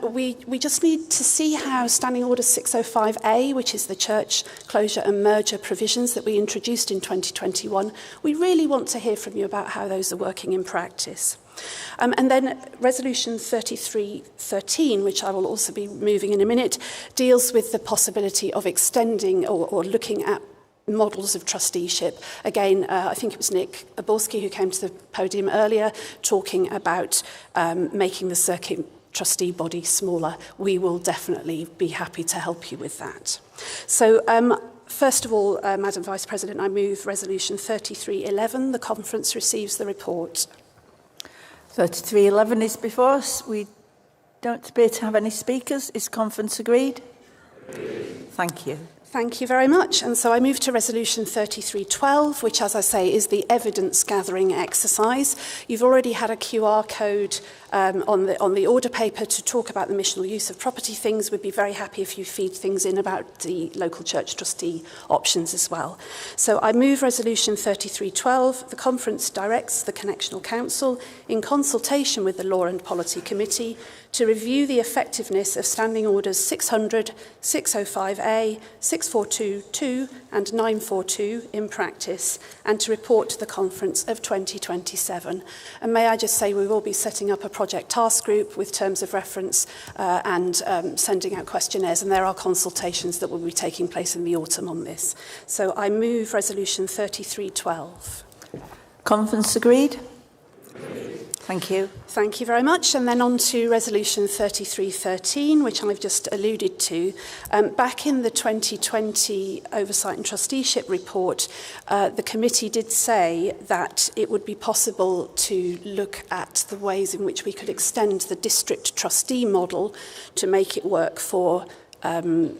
we just need to see how Standing Order 605A, which is the church closure and merger provisions that we introduced in 2021, we really want to hear from you about how those are working in practice. And then Resolution 3313, which I will also be moving in a minute, deals with the possibility of extending or looking at models of trusteeship. Again, I think it was Nick Aborski who came to the podium earlier talking about making the circuit trustee body smaller. We will definitely be happy to help you with that. So first of all, Madam Vice President, I move Resolution 3311. The conference receives the report. 3311 is before us. We don't appear to have any speakers. Is conference agreed? Thank you. Thank you very much. And so I move to Resolution 3312, which, as I say, is the evidence gathering exercise. You've already had a QR code on the order paper to talk about the missional use of property things. We'd be very happy if you feed things in about the local church trustee options as well. So I move Resolution 3312. The conference directs the Connectional Council, in consultation with the Law and Polity Committee, to review the effectiveness of Standing Orders 600, 605A, 642.2 and 942 in practice, and to report to the conference of 2027. And may I just say we will be setting up a project task group with terms of reference and sending out questionnaires, and there are consultations that will be taking place in the autumn on this. So I move Resolution 3312. Conference agreed? Thank you. Thank you very much. And then on to Resolution 3313, which I've just alluded to. Back in the 2020 Oversight and Trusteeship report, the committee did say that it would be possible to look at the ways in which we could extend the district trustee model to make it work for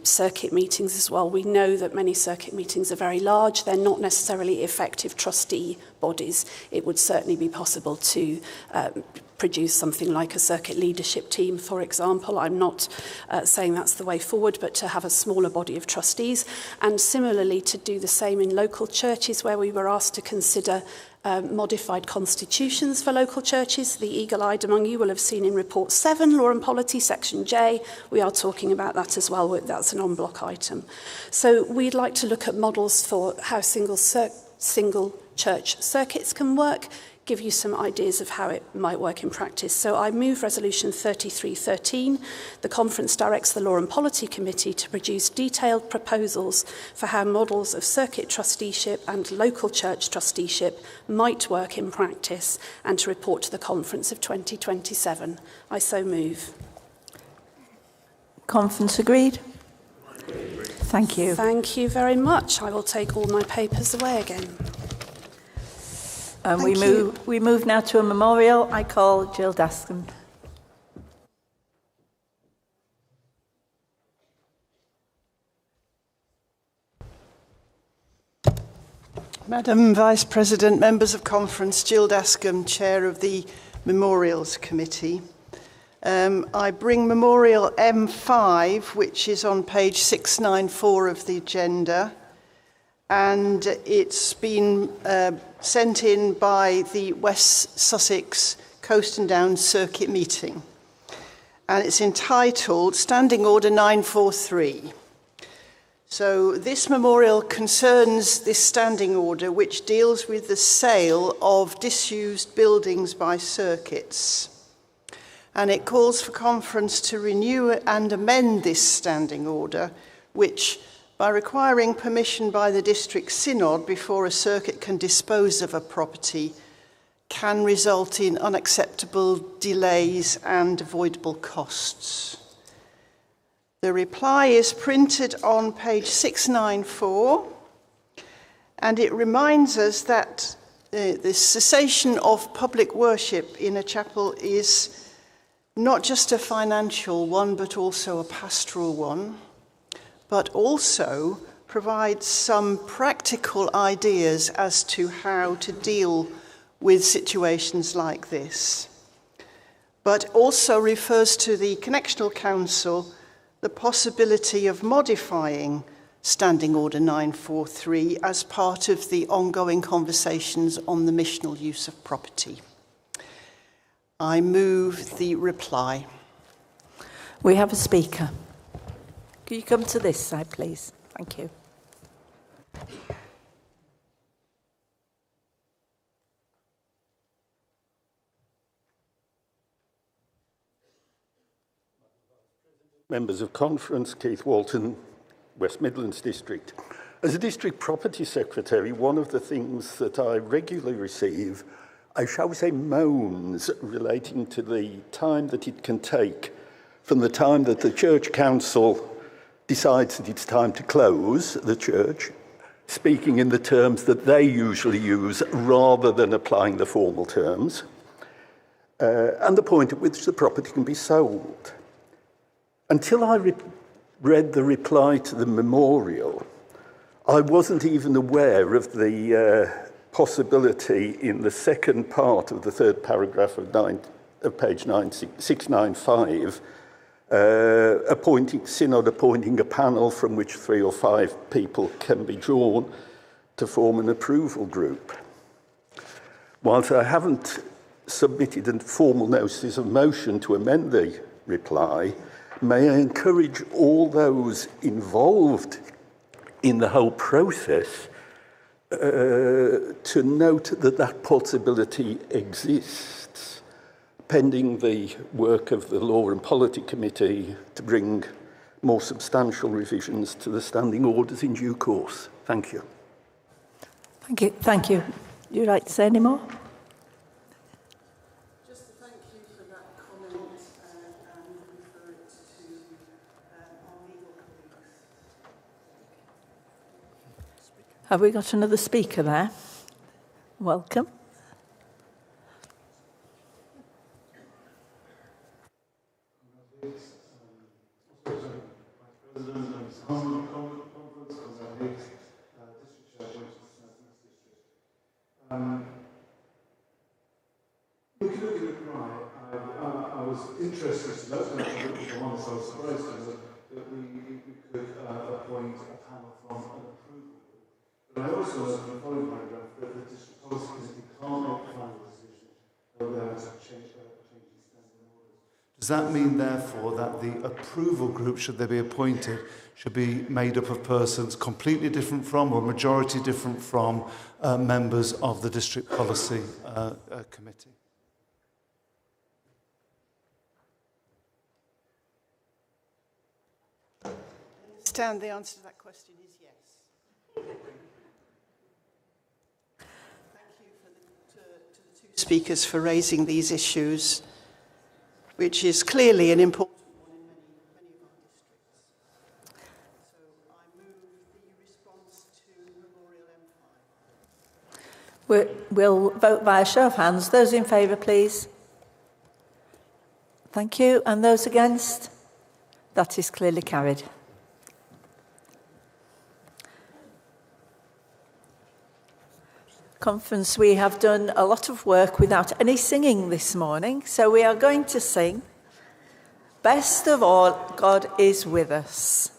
circuit meetings as well. We know that many circuit meetings are very large. They're not necessarily effective trustee bodies. It would certainly be possible to produce something like a circuit leadership team, for example. I'm not saying that's the way forward, but to have a smaller body of trustees. And similarly, to do the same in local churches, where we were asked to consider modified constitutions for local churches. The eagle-eyed among you will have seen in Report 7, Law and Polity, Section J. We are talking about that as well. That's an en-bloc item. So we'd like to look at models for how single church circuits can work, give you some ideas of how it might work in practice. So I move Resolution 3313. The conference directs the Law and Polity Committee to produce detailed proposals for how models of circuit trusteeship and local church trusteeship might work in practice, and to report to the conference of 2027. I so move. Conference agreed? Thank you. Thank you very much. I will take all my papers away again. And we move now to a memorial. I call Jill Daskin. Madam Vice President, members of conference, Jill Dascombe, Chair of the Memorials Committee. I bring Memorial M5, which is on page 694 of the agenda, and it's been sent in by the West Sussex Coast and Downs Circuit Meeting. And it's entitled Standing Order 943. So this memorial concerns this standing order, which deals with the sale of disused buildings by circuits. And it calls for conference to renew and amend this standing order, which, by requiring permission by the district synod before a circuit can dispose of a property, can result in unacceptable delays and avoidable costs. The reply is printed on page 694, and it reminds us that the cessation of public worship in a chapel is not just a financial one, but also a pastoral one, but also provides some practical ideas as to how to deal with situations like this, but also refers to the Connectional Council the possibility of modifying Standing Order 943 as part of the ongoing conversations on the missional use of property. I move the reply. We have a speaker. Could you come to this side, please? Thank you. Members of Conference, Keith Walton, West Midlands District. As a District Property Secretary, one of the things that I regularly receive, I shall say moans relating to the time that it can take from the time that the Church Council decides that it's time to close the church, speaking in the terms that they usually use rather than applying the formal terms, and the point at which the property can be sold. Until I read the reply to the memorial, I wasn't even aware of the possibility in the second part of the third paragraph of page 695, synod appointing a panel from which 3 or 5 people can be drawn to form an approval group. Whilst I haven't submitted a formal notice of motion to amend the reply, may I encourage all those involved in the whole process to note that that possibility exists, pending the work of the Law and Polity Committee to bring more substantial revisions to the standing orders in due course. Thank you. Thank you. Thank you. Would you like to say any more? Just to thank you for that comment and refer it to our legal colleagues. Have we got another speaker there? Welcome. Looking at the reply, I was interested to note that the one so surprised that we could appoint a panel from an approval. But I also noted in the following paragraph that the district policy committee can't make a final decision without changing standing orders. Does that mean, therefore, that the approval group, should they be appointed, should be made up of persons completely different from or majority different from members of the district policy committee? The answer to that question is yes. Thank you to the two speakers for raising these issues, which is clearly an important one in many of our districts. So I move the response to Memorial M5. We'll vote by a show of hands. Those in favour, please. Thank you. And those against? That is clearly carried. Conference, we have done a lot of work without any singing this morning, so we are going to sing Best of All, God is With Us.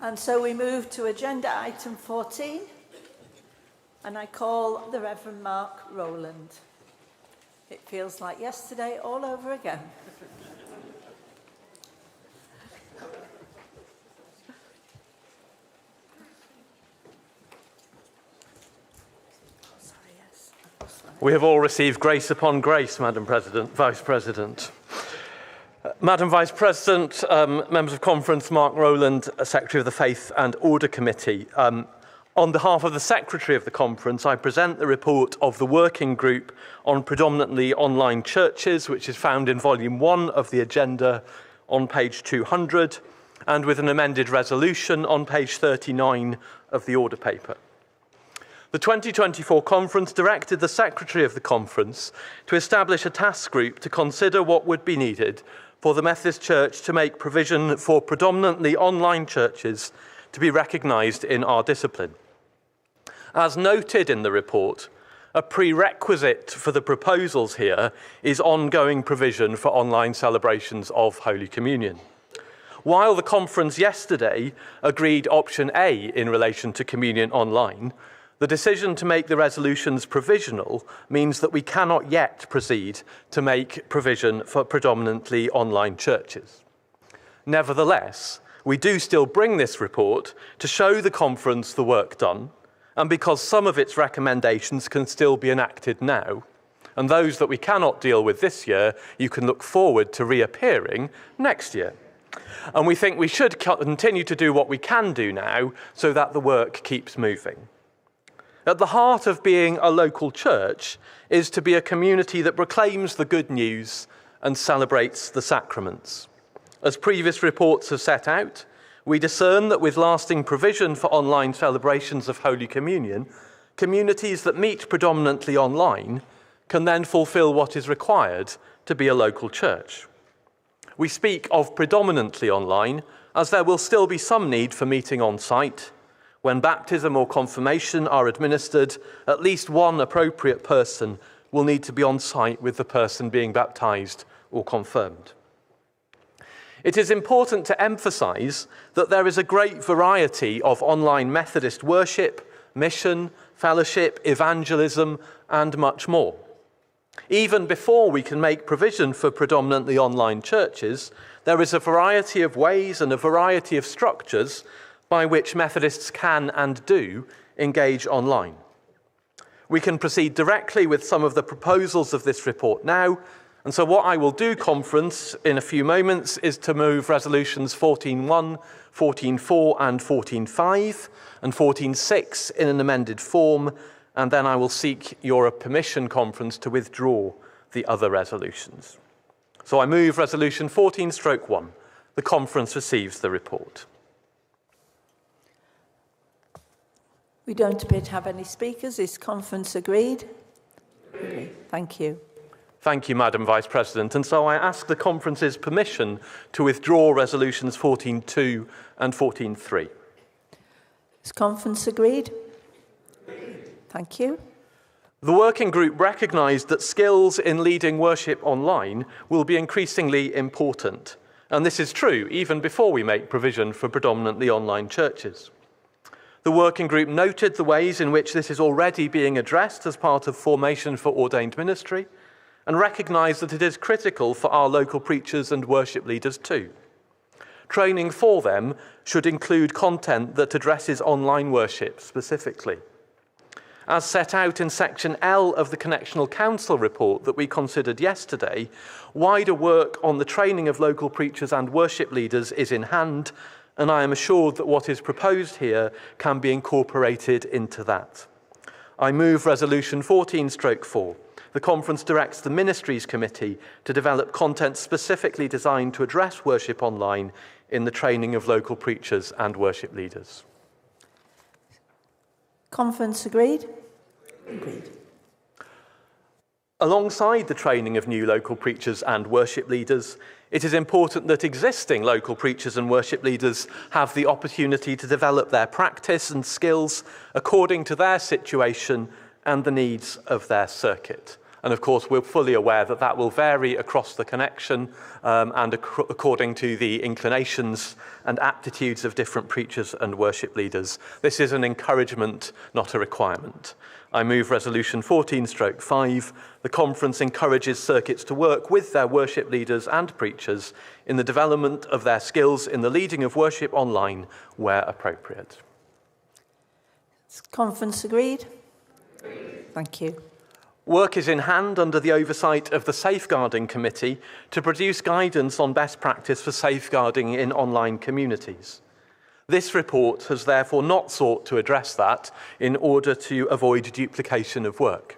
And so we move to agenda item 14, and I call the Reverend Mark Rowland. It feels like yesterday all over again. We have all received grace upon grace, Madam President, Vice President. Madam Vice President, members of conference, Mark Rowland, Secretary of the Faith and Order Committee. On behalf of the Secretary of the conference, I present the report of the Working Group on Predominantly Online Churches, which is found in Volume 1 of the agenda on page 200, and with an amended resolution on page 39 of the order paper. The 2024 conference directed the Secretary of the conference to establish a task group to consider what would be needed for the Methodist Church to make provision for predominantly online churches to be recognised in our discipline. As noted in the report, a prerequisite for the proposals here is ongoing provision for online celebrations of Holy Communion. While the conference yesterday agreed option A in relation to communion online, the decision to make the resolutions provisional means that we cannot yet proceed to make provision for predominantly online churches. Nevertheless, we do still bring this report to show the conference the work done, and because some of its recommendations can still be enacted now, and those that we cannot deal with this year, you can look forward to reappearing next year. And we think we should continue to do what we can do now so that the work keeps moving. At the heart of being a local church is to be a community that proclaims the good news and celebrates the sacraments. As previous reports have set out, we discern that with lasting provision for online celebrations of Holy Communion, communities that meet predominantly online can then fulfil what is required to be a local church. We speak of predominantly online as there will still be some need for meeting on site. When baptism or confirmation are administered, at least one appropriate person will need to be on site with the person being baptized or confirmed. It is important to emphasize that there is a great variety of online Methodist worship, mission, fellowship, evangelism, and much more. Even before we can make provision for predominantly online churches, there is a variety of ways and a variety of structures by which Methodists can and do engage online. We can proceed directly with some of the proposals of this report now, and so what I will do, conference, in a few moments is to move resolutions 14.1, 14.4 and 14.5 and 14.6 in an amended form, and then I will seek your permission, conference, to withdraw the other resolutions. So I move resolution 14/1. The conference receives the report. We don't appear to have any speakers. Is conference agreed? Agreed. Thank you. Thank you, Madam Vice President. And so I ask the conference's permission to withdraw resolutions 14.2 and 14.3. Is conference agreed? Thank you. The working group recognised that skills in leading worship online will be increasingly important. And this is true even before we make provision for predominantly online churches. The working group noted the ways in which this is already being addressed as part of formation for ordained ministry and recognised that it is critical for our local preachers and worship leaders too. Training for them should include content that addresses online worship specifically. As set out in section L of the Connectional Council report that we considered yesterday, wider work on the training of local preachers and worship leaders is in hand, and I am assured that what is proposed here can be incorporated into that. I move resolution 14/4. The conference directs the Ministries Committee to develop content specifically designed to address worship online in the training of local preachers and worship leaders. Conference agreed? Agreed. Alongside the training of new local preachers and worship leaders, it is important that existing local preachers and worship leaders have the opportunity to develop their practice and skills according to their situation and the needs of their circuit. And of course, we're fully aware that that will vary across the connection and according to the inclinations and aptitudes of different preachers and worship leaders. This is an encouragement, not a requirement. I move Resolution 14/5. The conference encourages circuits to work with their worship leaders and preachers in the development of their skills in the leading of worship online where appropriate. Is conference agreed? Thank you. Work is in hand under the oversight of the Safeguarding Committee to produce guidance on best practice for safeguarding in online communities. This report has therefore not sought to address that in order to avoid duplication of work.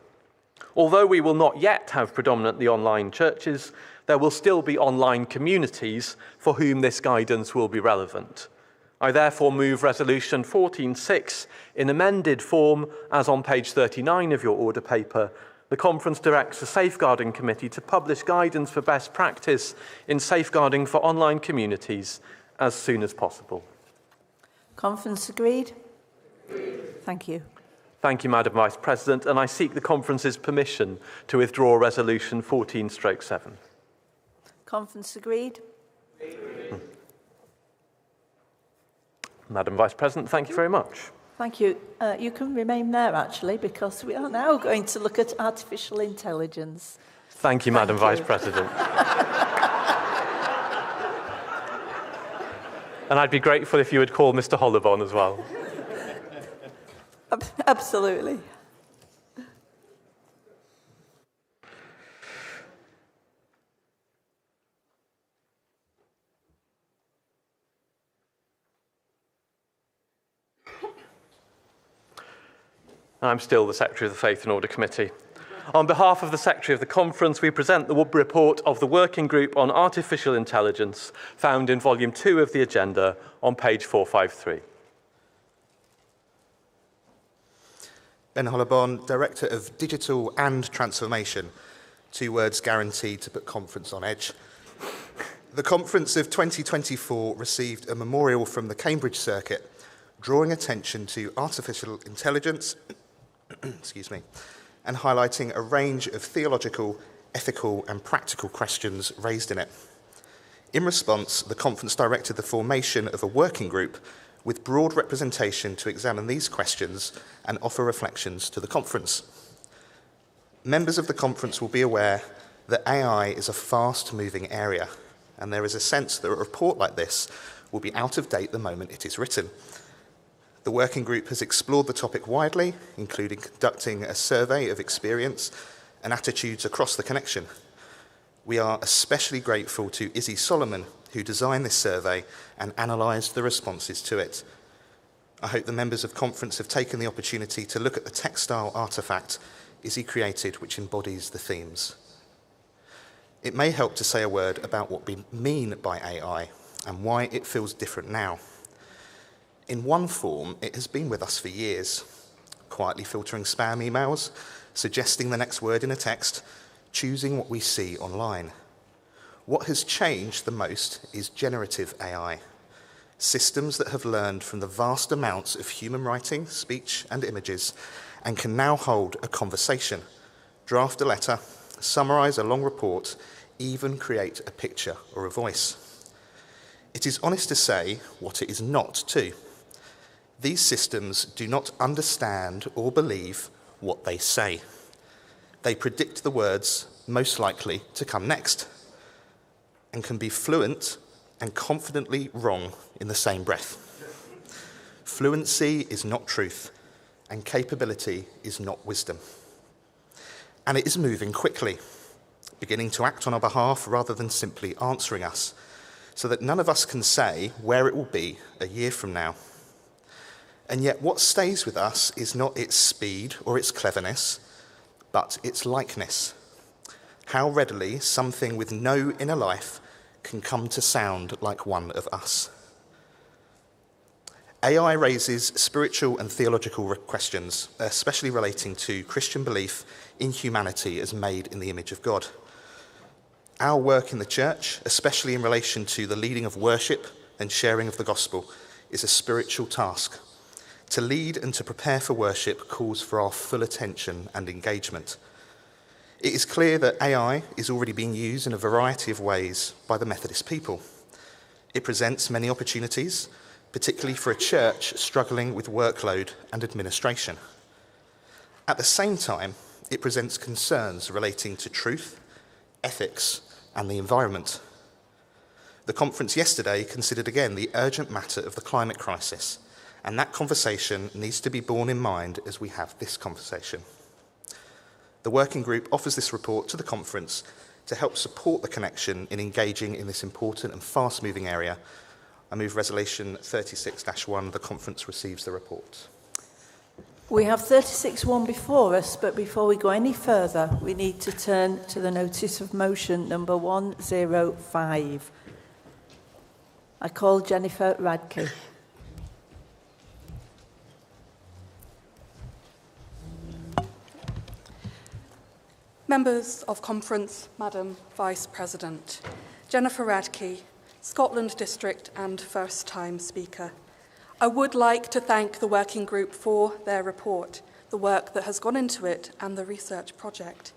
Although we will not yet have predominantly online churches, there will still be online communities for whom this guidance will be relevant. I therefore move Resolution 14/6 in amended form as on page 39 of your order paper. The conference directs the Safeguarding Committee to publish guidance for best practice in safeguarding for online communities as soon as possible. Conference agreed? Thank you. Thank you, Madam Vice President, and I seek the conference's permission to withdraw Resolution 14/7. Conference agreed? Madam Vice President, thank you very much. Thank you. You can remain there, actually, because we are now going to look at artificial intelligence. Thank you, Madam Vice President. And I'd be grateful if you would call Mr. Hollobon as well. Absolutely. I'm still the Secretary of the Faith and Order Committee. On behalf of the Secretary of the Conference, we present the report of the Working Group on Artificial Intelligence, found in Volume 2 of the agenda on page 453. Ben Hollobon, Director of Digital and Transformation. 2 words guaranteed to put conference on edge. The conference of 2024 received a memorial from the Cambridge Circuit, drawing attention to artificial intelligence excuse me, and highlighting a range of theological, ethical and practical questions raised in it. In response, the conference directed the formation of a working group with broad representation to examine these questions and offer reflections to the conference. Members of the conference will be aware that AI is a fast-moving area, and there is a sense that a report like this will be out of date the moment it is written. The working group has explored the topic widely, including conducting a survey of experience and attitudes across the connection. We are especially grateful to Izzy Solomon, who designed this survey and analysed the responses to it. I hope the members of conference have taken the opportunity to look at the textile artefact Izzy created, which embodies the themes. It may help to say a word about what we mean by AI and why it feels different now. In one form, it has been with us for years, quietly filtering spam emails, suggesting the next word in a text, choosing what we see online. What has changed the most is generative AI, systems that have learned from the vast amounts of human writing, speech, and images, and can now hold a conversation, draft a letter, summarize a long report, even create a picture or a voice. It is honest to say what it is not too. These systems do not understand or believe what they say. They predict the words most likely to come next and can be fluent and confidently wrong in the same breath. Fluency is not truth, and capability is not wisdom. And it is moving quickly, beginning to act on our behalf rather than simply answering us, so that none of us can say where it will be a year from now. And yet what stays with us is not its speed or its cleverness, but its likeness. How readily something with no inner life can come to sound like one of us. AI raises spiritual and theological questions, especially relating to Christian belief in humanity as made in the image of God. Our work in the church, especially in relation to the leading of worship and sharing of the gospel, is a spiritual task. To lead and to prepare for worship calls for our full attention and engagement. It is clear that AI is already being used in a variety of ways by the Methodist people. It presents many opportunities, particularly for a church struggling with workload and administration. At the same time, it presents concerns relating to truth, ethics, and the environment. The conference yesterday considered again the urgent matter of the climate crisis, and that conversation needs to be borne in mind as we have this conversation. The working group offers this report to the conference to help support the connection in engaging in this important and fast-moving area. I move Resolution 36-1. The conference receives the report. We have 36.1 before us, but before we go any further, we need to turn to the notice of motion number 105. I call Jennifer Radke. Members of Conference, Madam Vice President, Jennifer Radke, Scotland District and first-time Speaker. I would like to thank the working group for their report, the work that has gone into it and the research project.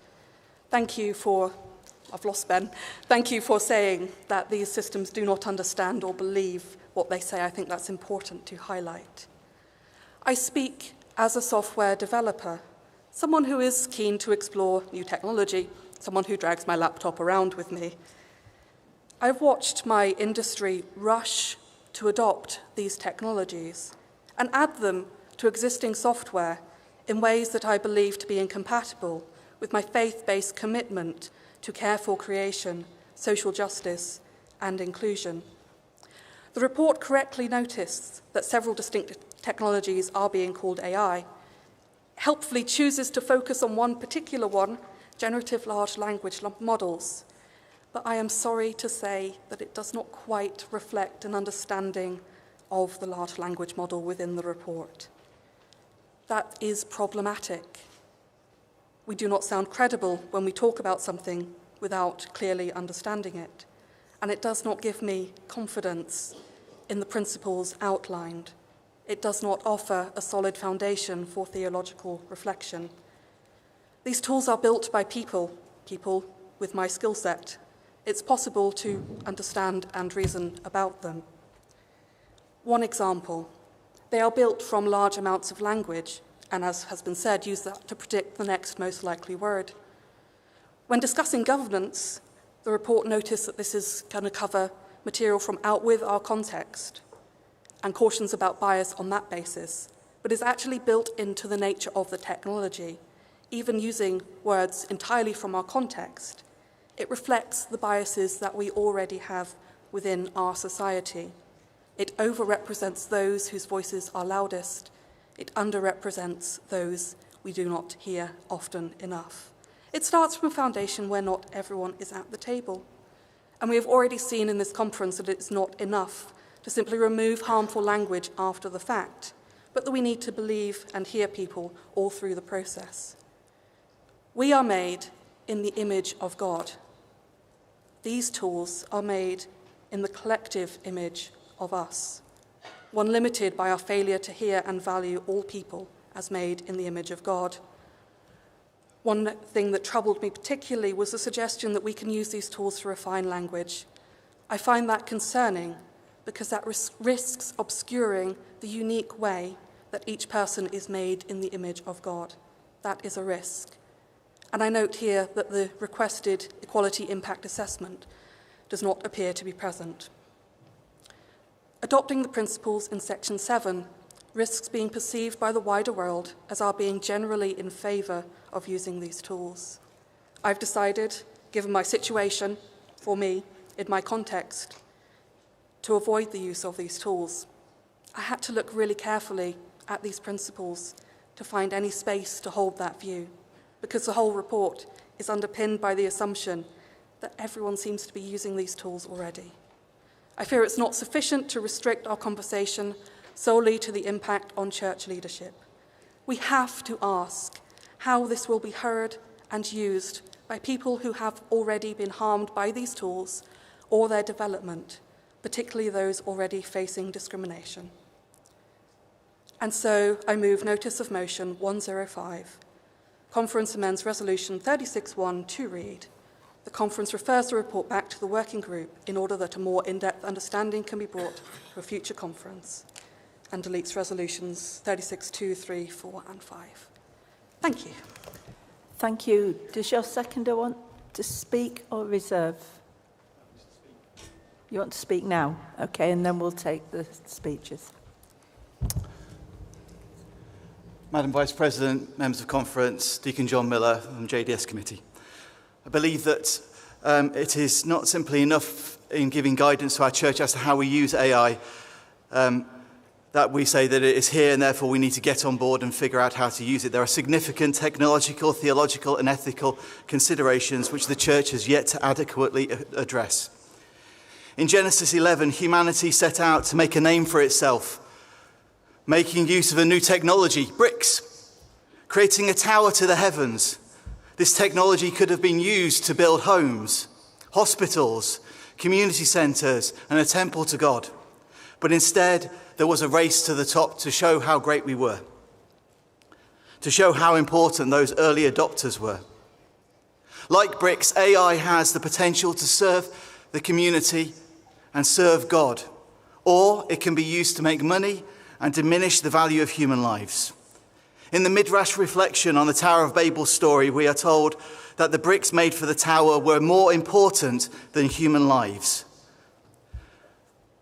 Thank you for, I've lost Ben, thank you for saying that these systems do not understand or believe what they say. I think that's important to highlight. I speak as a software developer, someone who is keen to explore new technology, someone who drags my laptop around with me. I've watched my industry rush to adopt these technologies and add them to existing software in ways that I believe to be incompatible with my faith-based commitment to careful creation, social justice, and inclusion. The report correctly noticed that several distinct technologies are being called AI, helpfully chooses to focus on one particular one, generative large language models. But I am sorry to say that it does not quite reflect an understanding of the large language model within the report. That is problematic. We do not sound credible when we talk about something without clearly understanding it, and it does not give me confidence in the principles outlined. It does not offer a solid foundation for theological reflection. These tools are built by people with my skill set. It's possible to understand and reason about them. One example, they are built from large amounts of language, and as has been said, use that to predict the next most likely word. When discussing governance, the report noticed that this is going to cover material from out with our context and cautions about bias on that basis, but is actually built into the nature of the technology, even using words entirely from our context. It reflects the biases that we already have within our society. It overrepresents those whose voices are loudest. It underrepresents those we do not hear often enough. It starts from a foundation where not everyone is at the table. And we have already seen in this conference that it's not enough to simply remove harmful language after the fact, but that we need to believe and hear people all through the process. We are made in the image of God. These tools are made in the collective image of us, one limited by our failure to hear and value all people as made in the image of God. One thing that troubled me particularly was the suggestion that we can use these tools to refine language. I find that concerning because that risks obscuring the unique way that each person is made in the image of God. That is a risk. And I note here that the requested equality impact assessment does not appear to be present. Adopting the principles in Section 7 risks being perceived by the wider world as our being generally in favour of using these tools. I've decided, given my situation, for me, in my context, to avoid the use of these tools. I had to look really carefully at these principles to find any space to hold that view, because the whole report is underpinned by the assumption that everyone seems to be using these tools already. I fear it's not sufficient to restrict our conversation solely to the impact on church leadership. We have to ask how this will be heard and used by people who have already been harmed by these tools or their development, particularly those already facing discrimination. And so I move Notice of Motion 105. Conference amends Resolution 36.1 to read: the Conference refers the report back to the working group in order that a more in-depth understanding can be brought to a future conference, and deletes Resolutions 36.2, 3, 4 and 5. Thank you. Thank you. Does your seconder want to speak or reserve? You want to speak now? Okay, and then we'll take the speeches. Madam Vice President, members of conference, Deacon John Miller from JDS Committee. I believe that it is not simply enough in giving guidance to our church as to how we use AI, that we say that it is here and therefore we need to get on board and figure out how to use it. There are significant technological, theological and ethical considerations which the church has yet to adequately address. In Genesis 11, humanity set out to make a name for itself, making use of a new technology, bricks, creating a tower to the heavens. This technology could have been used to build homes, hospitals, community centres and a temple to God. But instead, there was a race to the top to show how great we were, to show how important those early adopters were. Like bricks, AI has the potential to serve the community and serve God, or it can be used to make money and diminish the value of human lives. In the Midrash reflection on the Tower of Babel story, we are told that the bricks made for the tower were more important than human lives.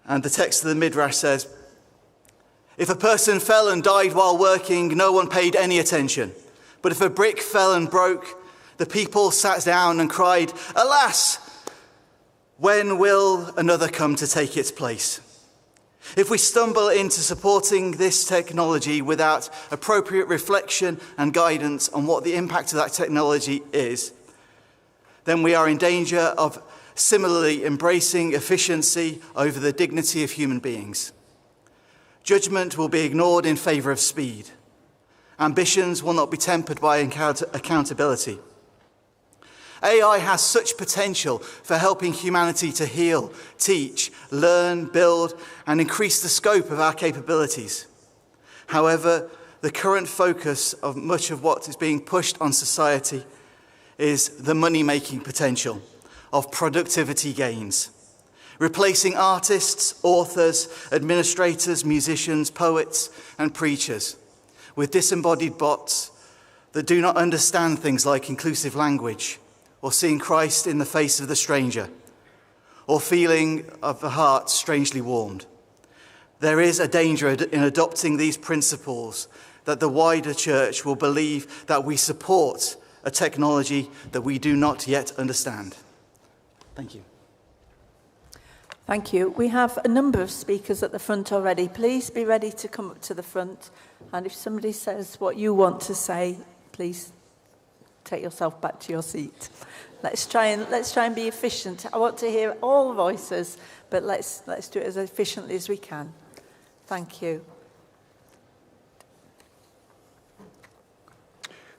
And the text of the Midrash says, if a person fell and died while working, no one paid any attention. But if a brick fell and broke, the people sat down and cried, alas, when will another come to take its place? If we stumble into supporting this technology without appropriate reflection and guidance on what the impact of that technology is, then we are in danger of similarly embracing efficiency over the dignity of human beings. Judgment will be ignored in favour of speed. Ambitions will not be tempered by accountability. AI has such potential for helping humanity to heal, teach, learn, build, and increase the scope of our capabilities. However, the current focus of much of what is being pushed on society is the money-making potential of productivity gains, replacing artists, authors, administrators, musicians, poets, and preachers with disembodied bots that do not understand things like inclusive language, or seeing Christ in the face of the stranger, or feeling of the heart strangely warmed. There is a danger in adopting these principles that the wider church will believe that we support a technology that we do not yet understand. Thank you. Thank you. We have a number of speakers at the front already. Please be ready to come up to the front. And if somebody says what you want to say, please take yourself back to your seat. Let's try and be efficient. I want to hear all voices, but let's do it as efficiently as we can. Thank you.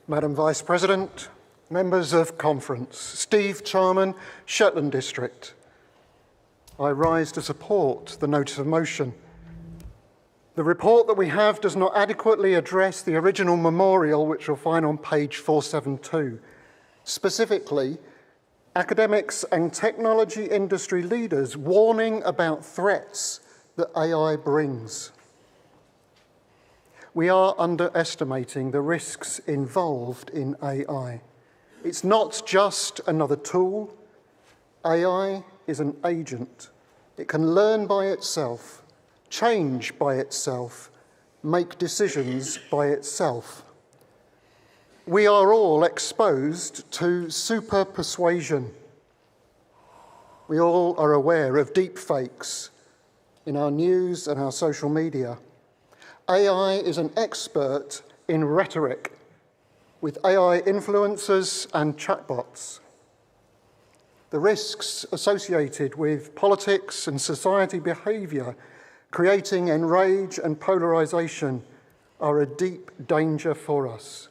Madam Vice President, members of conference, Steve Charman, Shetland District. I rise to support the notice of motion. The report that we have does not adequately address the original memorial, which you'll find on page 472. Specifically, academics and technology industry leaders warning about threats that AI brings. We are underestimating the risks involved in AI. It's not just another tool. AI is an agent. It can learn by itself, change by itself, make decisions by itself. We are all exposed to super persuasion. We all are aware of deep fakes in our news and our social media. AI is an expert in rhetoric, with AI influencers and chatbots. The risks associated with politics and society behaviour creating enrage and polarisation are a deep danger for us.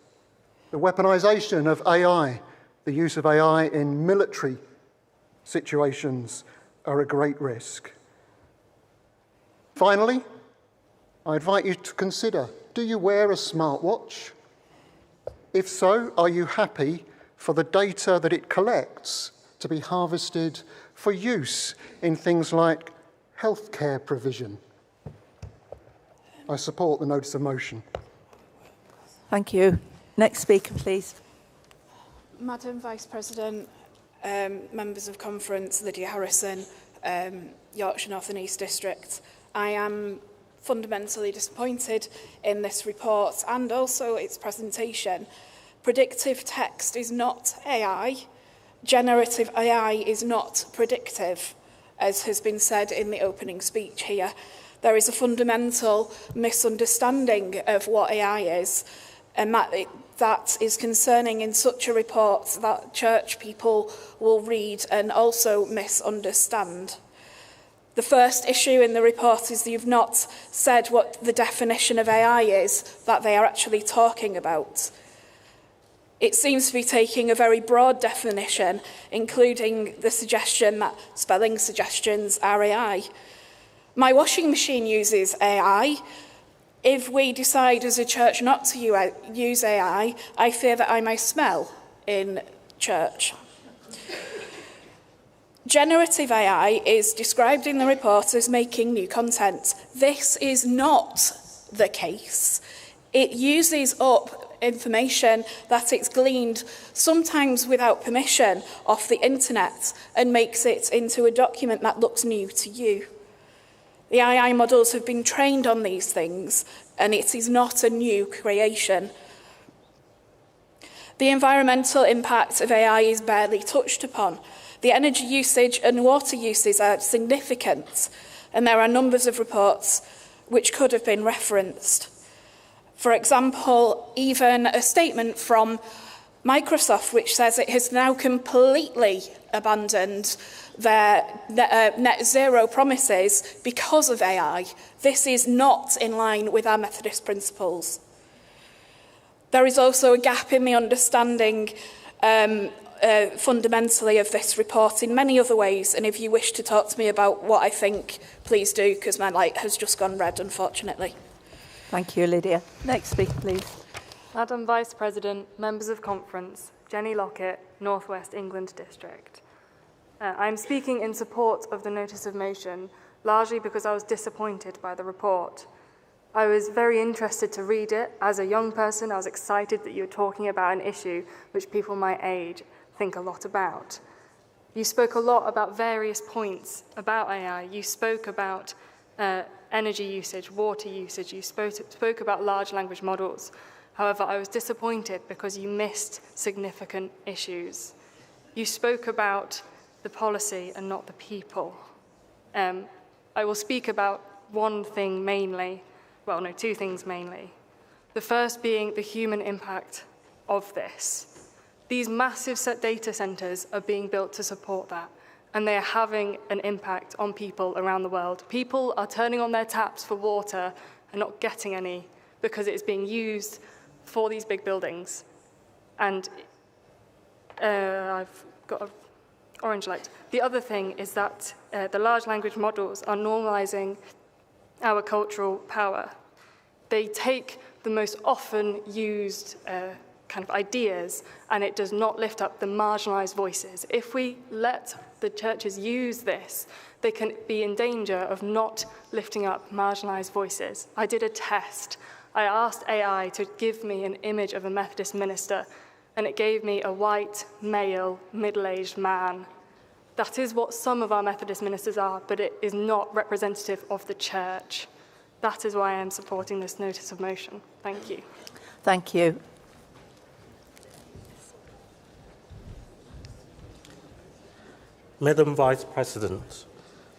The weaponisation of AI, the use of AI in military situations are a great risk. Finally, I invite you to consider, do you wear a smartwatch? If so, are you happy for the data that it collects to be harvested for use in things like healthcare provision? I support the notice of motion. Thank you. Next speaker, please. Madam Vice President, members of conference, Lydia Harrison, Yorkshire North and East District. I am fundamentally disappointed in this report and also its presentation. Predictive text is not AI. Generative AI is not predictive, as has been said in the opening speech here. There is a fundamental misunderstanding of what AI is, and that is concerning in such a report that church people will read and also misunderstand. The first issue in the report is that you've not said what the definition of AI is that they are actually talking about. It seems to be taking a very broad definition, including the suggestion that spelling suggestions are AI. My washing machine uses AI. If we decide as a church not to use AI, I fear that I may smell in church. Generative AI is described in the report as making new content. This is not the case. It uses up information that it's gleaned, sometimes without permission, off the internet and makes it into a document that looks new to you. The AI models have been trained on these things, and it is not a new creation. The environmental impact of AI is barely touched upon. The energy usage and water uses are significant, and there are numbers of reports which could have been referenced. For example, even a statement from Microsoft which says it has now completely abandoned their net zero promises because of AI. This is not in line with our Methodist principles. There is also a gap in the understanding fundamentally of this report in many other ways, and if you wish to talk to me about what I think, please do, because my light has just gone red, unfortunately. Thank you, Lydia. Next speaker, please. Madam Vice President, members of conference, Jenny Lockett, North West England District. I'm speaking in support of the notice of motion, largely because I was disappointed by the report. I was very interested to read it. As a young person, I was excited that you were talking about an issue which people my age think a lot about. You spoke a lot about various points about AI. You spoke about energy usage, water usage. You spoke about large language models. However, I was disappointed because you missed significant issues. You spoke about the policy and not the people. I will speak about one thing mainly, well, no, two things mainly. The first being the human impact of this. These massive data centers are being built to support that, and they are having an impact on people around the world. People are turning on their taps for water and not getting any because it's being used for these big buildings. And I've got an orange light. The other thing is that the large language models are normalizing our cultural power. They take the most often used kind of ideas, and it does not lift up the marginalized voices. If we let the churches use this, they can be in danger of not lifting up marginalized voices. I did a test. I asked AI to give me an image of a Methodist minister, and it gave me a white, male, middle-aged man. That is what some of our Methodist ministers are, but it is not representative of the church. That is why I am supporting this notice of motion. Thank you. Thank you. Madam Vice President,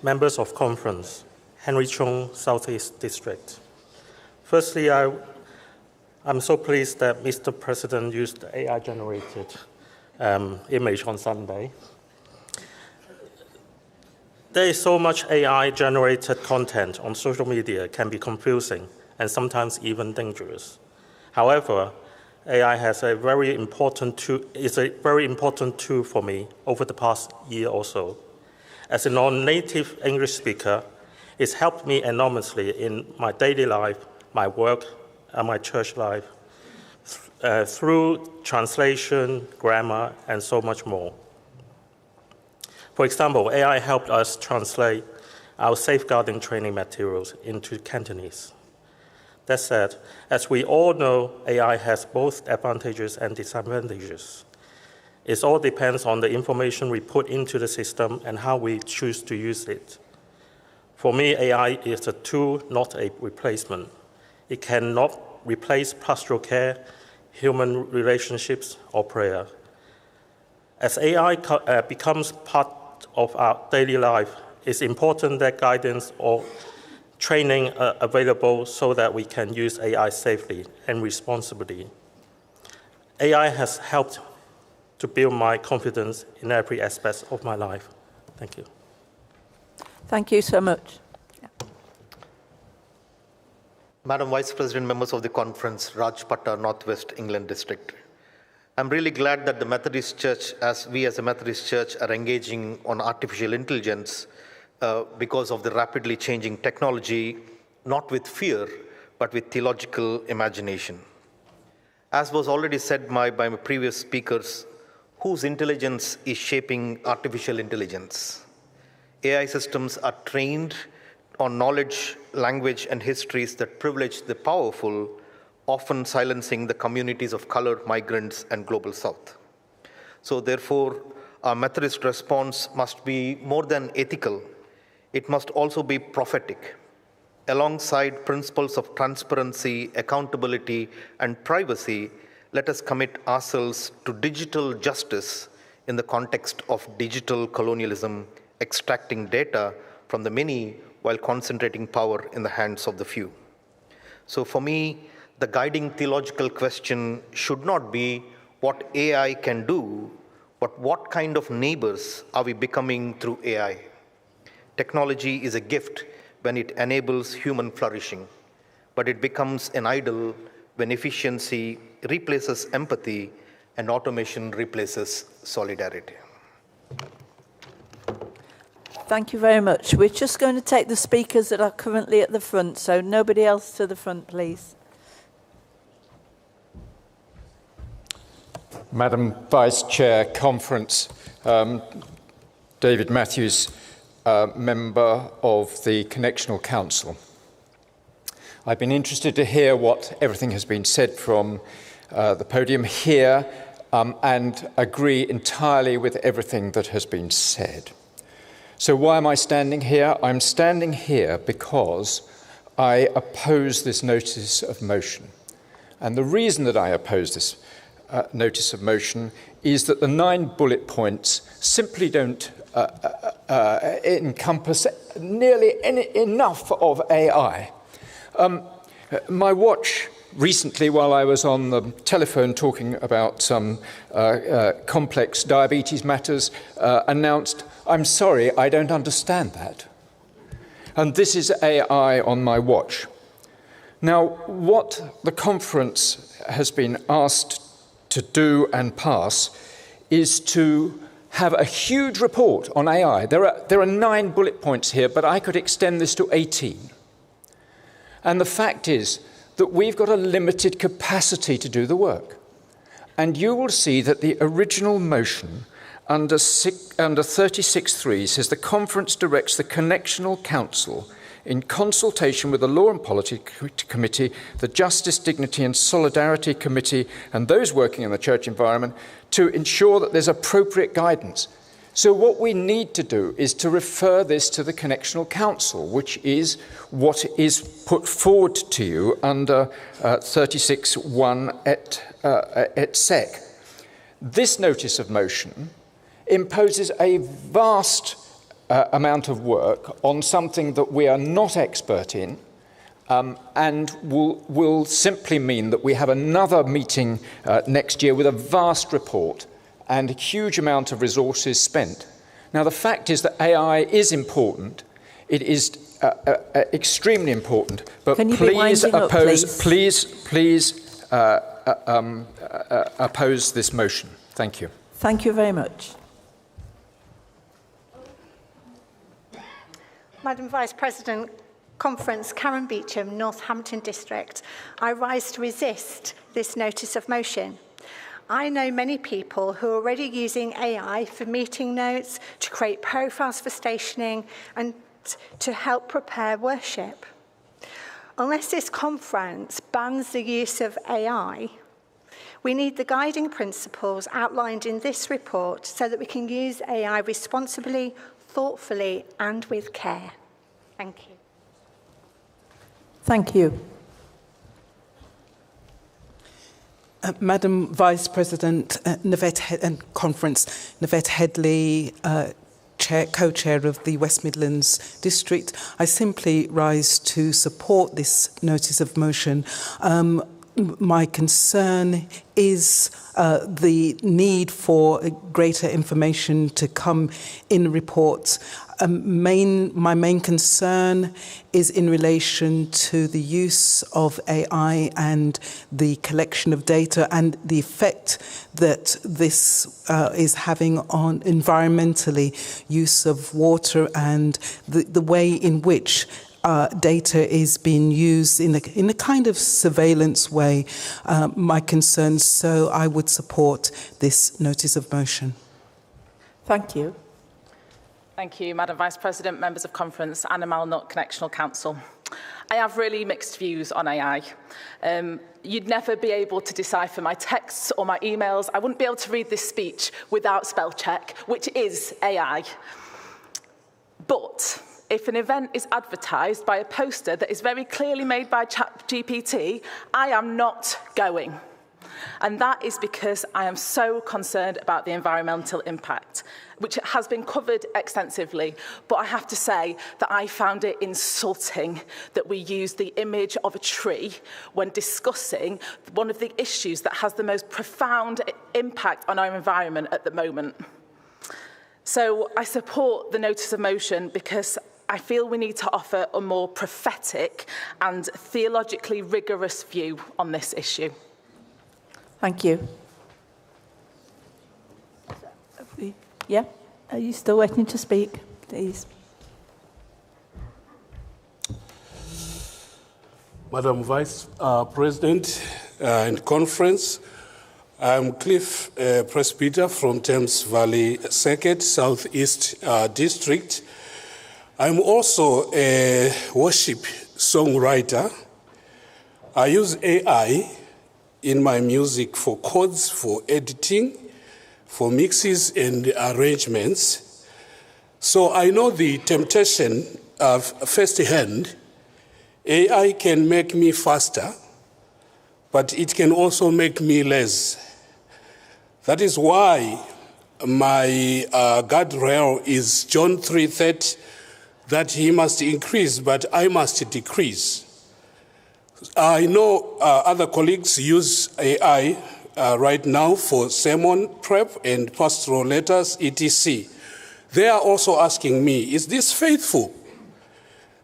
members of conference, Henry Chung, South East District. Firstly, I'm so pleased that Mr. President used the AI-generated image on Sunday. There is so much AI-generated content on social media can be confusing and sometimes even dangerous. However, AI is a very important tool for me over the past year or so. As a non-native English speaker, it's helped me enormously in my daily life, my work, and my church life through translation, grammar, and so much more. For example, AI helped us translate our safeguarding training materials into Cantonese. That said, as we all know, AI has both advantages and disadvantages. It all depends on the information we put into the system and how we choose to use it. For me, AI is a tool, not a replacement. It cannot replace pastoral care, human relationships, or prayer. As AI becomes part of our daily life, it's important that guidance or training are available so that we can use AI safely and responsibly. AI has helped to build my confidence in every aspect of my life. Thank you. Thank you so much. Madam Vice President, members of the conference, Rajpata, Northwest England District. I'm really glad that the Methodist Church, as a Methodist Church, are engaging on artificial intelligence because of the rapidly changing technology, not with fear, but with theological imagination. As was already said by my previous speakers, whose intelligence is shaping artificial intelligence? AI systems are trained on knowledge, language, and histories that privilege the powerful, often silencing the communities of color, migrants, and global south. So therefore, our Methodist response must be more than ethical. It must also be prophetic. Alongside principles of transparency, accountability, and privacy, let us commit ourselves to digital justice in the context of digital colonialism, extracting data from the many while concentrating power in the hands of the few. So for me, the guiding theological question should not be what AI can do, but what kind of neighbors are we becoming through AI? Technology is a gift when it enables human flourishing, but it becomes an idol when efficiency replaces empathy and automation replaces solidarity. Thank you very much. We're just going to take the speakers that are currently at the front, so nobody else to the front, please. Madam Vice Chair, Conference, David Matthews, member of the Connectional Council. I've been interested to hear what everything has been said from the podium here and agree entirely with everything that has been said. So why am I standing here? I'm standing here because I oppose this notice of motion. And the reason that I oppose this notice of motion is that the 9 bullet points simply don't encompass nearly enough of AI. My watch recently, while I was on the telephone talking about some complex diabetes matters, announced, "I'm sorry, I don't understand that." And this is AI on my watch. Now, what the conference has been asked to do and pass is to have a huge report on AI. There are 9 bullet points here, but I could extend this to 18. And the fact is that we've got a limited capacity to do the work. And you will see that the original motion under 36.3 says the conference directs the Connectional Council in consultation with the Law and Polity Committee, the Justice, Dignity and Solidarity Committee, and those working in the church environment to ensure that there's appropriate guidance. So what we need to do is to refer this to the Connectional Council, which is what is put forward to you under 36.1 et sec. This notice of motion imposes a vast amount of work on something that we are not expert in, and will simply mean that we have another meeting next year with a vast report and a huge amount of resources spent. Now, the fact is that AI is important. It is extremely important. But please oppose this motion. Thank you. Thank you very much. Madam Vice President, Conference, Karen Beecham, Northampton District. I rise to resist this notice of motion. I know many people who are already using AI for meeting notes, to create profiles for stationing, and to help prepare worship. Unless this conference bans the use of AI, we need the guiding principles outlined in this report so that we can use AI responsibly, thoughtfully, and with care. Thank you. Thank you. Madam Vice President, Navette Headley, co-chair of the West Midlands District, I simply rise to support this notice of motion. My concern is the need for greater information to come in reports. My main concern is in relation to the use of AI and the collection of data and the effect that this is having on environmentally use of water and the way in which data is being used in a kind of surveillance way. My concerns, so I would support this notice of motion. Thank you. Thank you, Madam Vice President, members of Conference, Anna Malnut, Connectional Council. I have really mixed views on AI. You'd never be able to decipher my texts or my emails. I wouldn't be able to read this speech without spell check, which is AI. But if an event is advertised by a poster that is very clearly made by ChatGPT, I am not going. And that is because I am so concerned about the environmental impact, which has been covered extensively. But I have to say that I found it insulting that we use the image of a tree when discussing one of the issues that has the most profound impact on our environment at the moment. So I support the notice of motion because I feel we need to offer a more prophetic and theologically rigorous view on this issue. Thank you. Yeah? Are you still waiting to speak, please? Madam Vice President and Conference, I'm Cliff Presbyter from Thames Valley Circuit, Southeast District. I'm also a worship songwriter. I use AI in my music for chords, for editing, for mixes and arrangements. So I know the temptation of firsthand. AI can make me faster, but it can also make me less. That is why my guardrail is John 3:30, that he must increase, but I must decrease. I know other colleagues use AI right now for sermon prep and pastoral letters, etc. They are also asking me, is this faithful?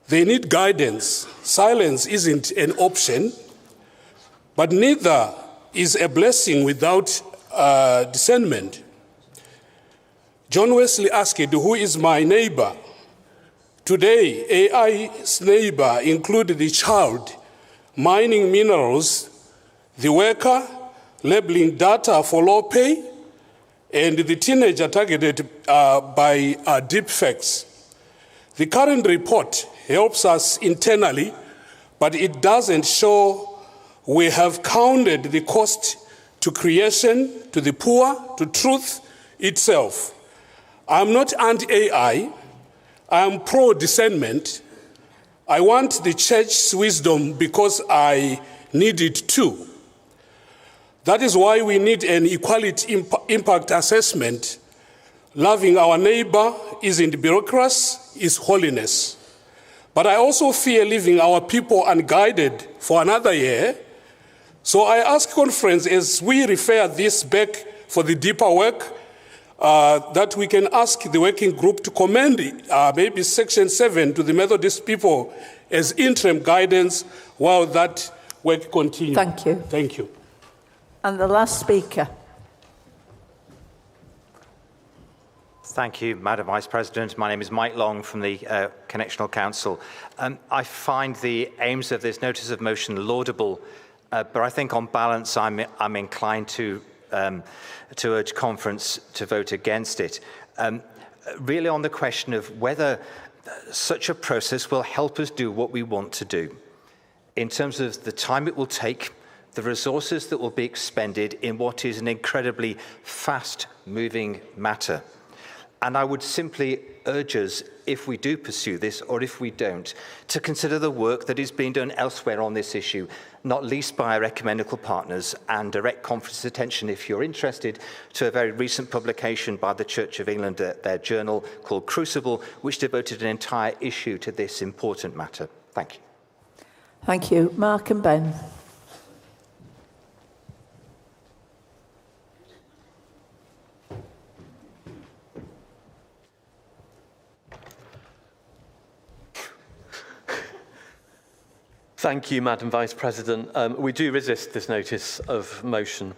They need guidance. Silence isn't an option, but neither is a blessing without discernment. John Wesley asked, who is my neighbor? Today, AI's neighbor include the child mining minerals, the worker labeling data for low pay, and the teenager targeted by deepfakes. The current report helps us internally, but it doesn't show we have counted the cost to creation, to the poor, to truth itself. I'm not anti-AI, I'm pro-discernment. I want the church's wisdom because I need it too. That is why we need an equality impact assessment. Loving our neighbor isn't bureaucracy, it's holiness. But I also fear leaving our people unguided for another year. So I ask Conference, as we refer this back for the deeper work, that we can ask the working group to commend maybe Section 7 to the Methodist people as interim guidance while that work continues. Thank you. Thank you. And the last speaker. Thank you, Madam Vice President. My name is Mike Long from the Connectional Council. I find the aims of this notice of motion laudable, but I think on balance I'm inclined to urge conference to vote against it. Really on the question of whether such a process will help us do what we want to do, in terms of the time it will take, the resources that will be expended in what is an incredibly fast-moving matter. And I would simply urge us, if we do pursue this or if we don't, to consider the work that is being done elsewhere on this issue, not least by our ecumenical partners, and direct conference's attention, if you're interested, to a very recent publication by the Church of England, their journal called Crucible, which devoted an entire issue to this important matter. Thank you. Thank you. Mark and Ben. Thank you, Madam Vice President. We do resist this notice of motion.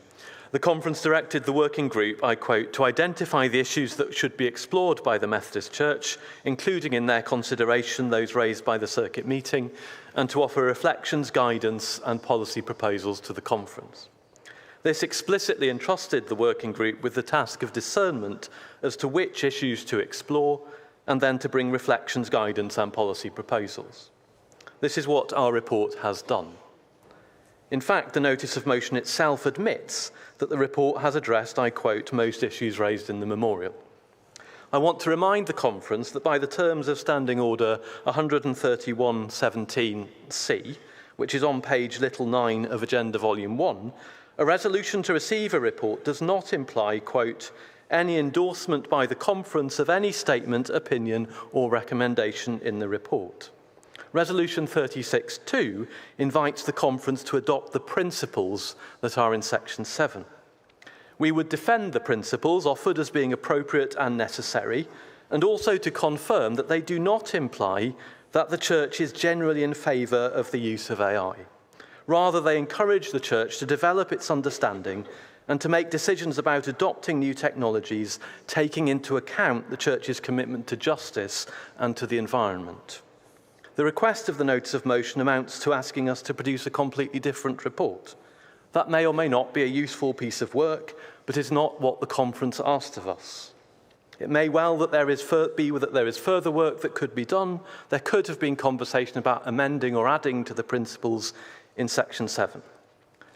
The conference directed the working group, I quote, to identify the issues that should be explored by the Methodist Church, including in their consideration those raised by the circuit meeting, and to offer reflections, guidance and policy proposals to the conference. This explicitly entrusted the working group with the task of discernment as to which issues to explore, and then to bring reflections, guidance and policy proposals. This is what our report has done. In fact, the notice of motion itself admits that the report has addressed, I quote, most issues raised in the memorial. I want to remind the conference that by the terms of Standing Order 131.17c, which is on page 9 of Agenda Volume 1, a resolution to receive a report does not imply, quote, any endorsement by the conference of any statement, opinion or recommendation in the report. Resolution 36.2 invites the conference to adopt the principles that are in section 7. We would defend the principles offered as being appropriate and necessary, and also to confirm that they do not imply that the Church is generally in favour of the use of AI. Rather, they encourage the Church to develop its understanding and to make decisions about adopting new technologies, taking into account the Church's commitment to justice and to the environment. The request of the notice of motion amounts to asking us to produce a completely different report. That may or may not be a useful piece of work, but is not what the conference asked of us. It may well be that there is further work that could be done. There could have been conversation about amending or adding to the principles in section 7.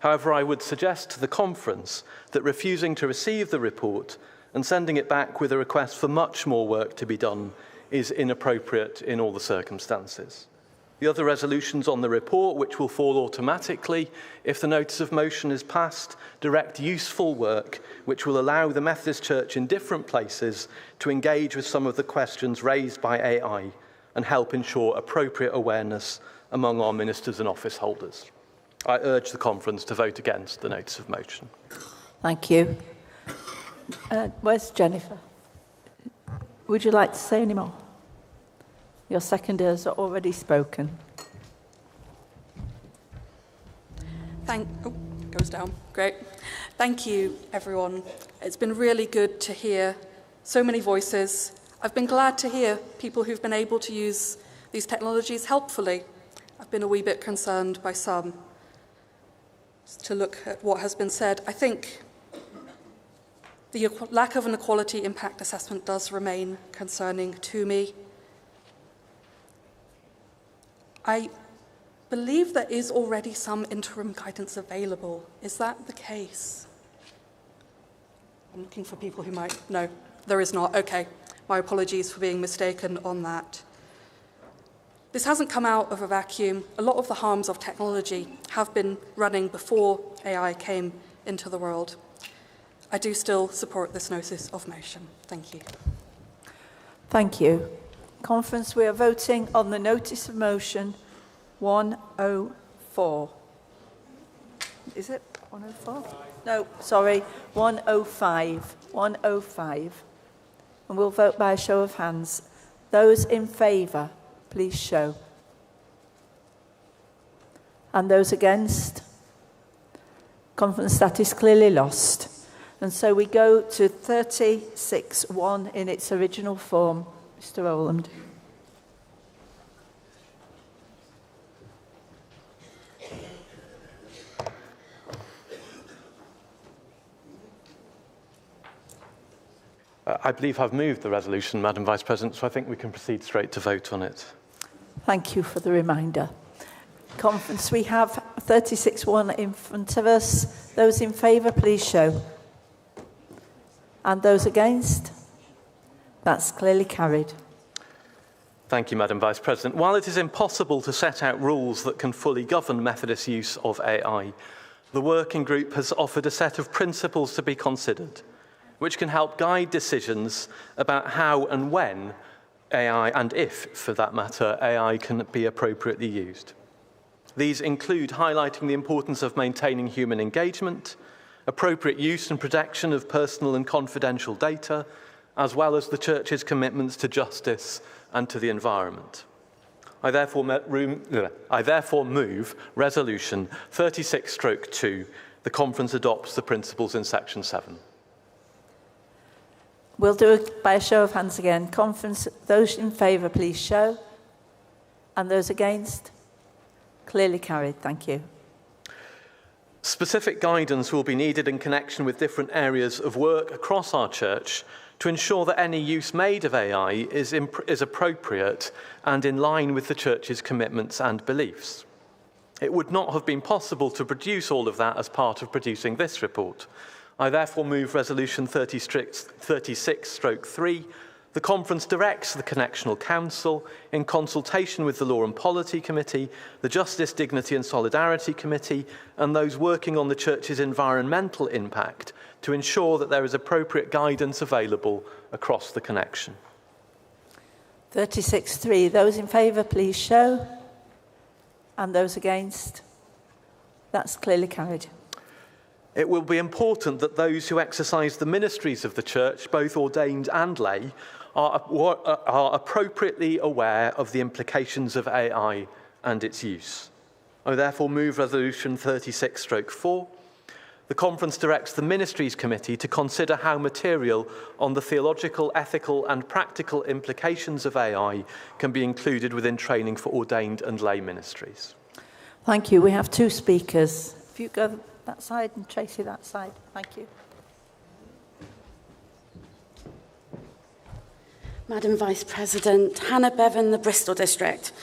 However, I would suggest to the conference that refusing to receive the report and sending it back with a request for much more work to be done is inappropriate in all the circumstances. The other resolutions on the report, which will fall automatically if the notice of motion is passed, direct useful work which will allow the Methodist Church in different places to engage with some of the questions raised by AI and help ensure appropriate awareness among our ministers and office holders. I urge the conference to vote against the notice of motion. Thank you. Where's Jennifer? Would you like to say any more? Your seconders are already spoken. Goes down. Great. Thank you, everyone. It's been really good to hear so many voices. I've been glad to hear people who've been able to use these technologies helpfully. I've been a wee bit concerned by some. Just to look at what has been said, I think the lack of an equality impact assessment does remain concerning to me. I believe there is already some interim guidance available. Is that the case? I'm looking for people who might. No, there is not. Okay, my apologies for being mistaken on that. This hasn't come out of a vacuum. A lot of the harms of technology have been running before AI came into the world. I do still support this notice of motion. Thank you. Thank you. Conference, we are voting on the notice of motion 104. Is it 104? No, sorry, 105. 105. And we'll vote by a show of hands. Those in favour, please show. And those against? Conference, that is clearly lost. And so we go to 36.1 in its original form. Mr. Rowland. I believe I've moved the resolution, Madam Vice President, so I think we can proceed straight to vote on it. Thank you for the reminder. Conference, we have 36.1 in front of us. Those in favour, please show. And those against? That's clearly carried. Thank you, Madam Vice President. While it is impossible to set out rules that can fully govern Methodist use of AI, the working group has offered a set of principles to be considered, which can help guide decisions about how and when AI, and if, for that matter, AI can be appropriately used. These include highlighting the importance of maintaining human engagement, appropriate use and protection of personal and confidential data, as well as the Church's commitments to justice and to the environment. I therefore move Resolution 36/2. The Conference adopts the principles in Section 7. We'll do it by a show of hands again. Conference, those in favour, please show. And those against? Clearly carried. Thank you. Specific guidance will be needed in connection with different areas of work across our church to ensure that any use made of AI is appropriate and in line with the church's commitments and beliefs. It would not have been possible to produce all of that as part of producing this report. I therefore move Resolution 36/3. The Conference directs the Connectional Council, in consultation with the Law and Polity Committee, the Justice, Dignity and Solidarity Committee, and those working on the Church's environmental impact, to ensure that there is appropriate guidance available across the connection. 36.3. Those in favour, please show. And those against? That's clearly carried. It will be important that those who exercise the ministries of the Church, both ordained and lay, are appropriately aware of the implications of AI and its use. I therefore move Resolution 36/4. The Conference directs the Ministries Committee to consider how material on the theological, ethical and practical implications of AI can be included within training for ordained and lay ministries. Thank you. We have two speakers. If you go that side and Tracy that side. Thank you. Madam Vice President, Hannah Bevan, the Bristol District.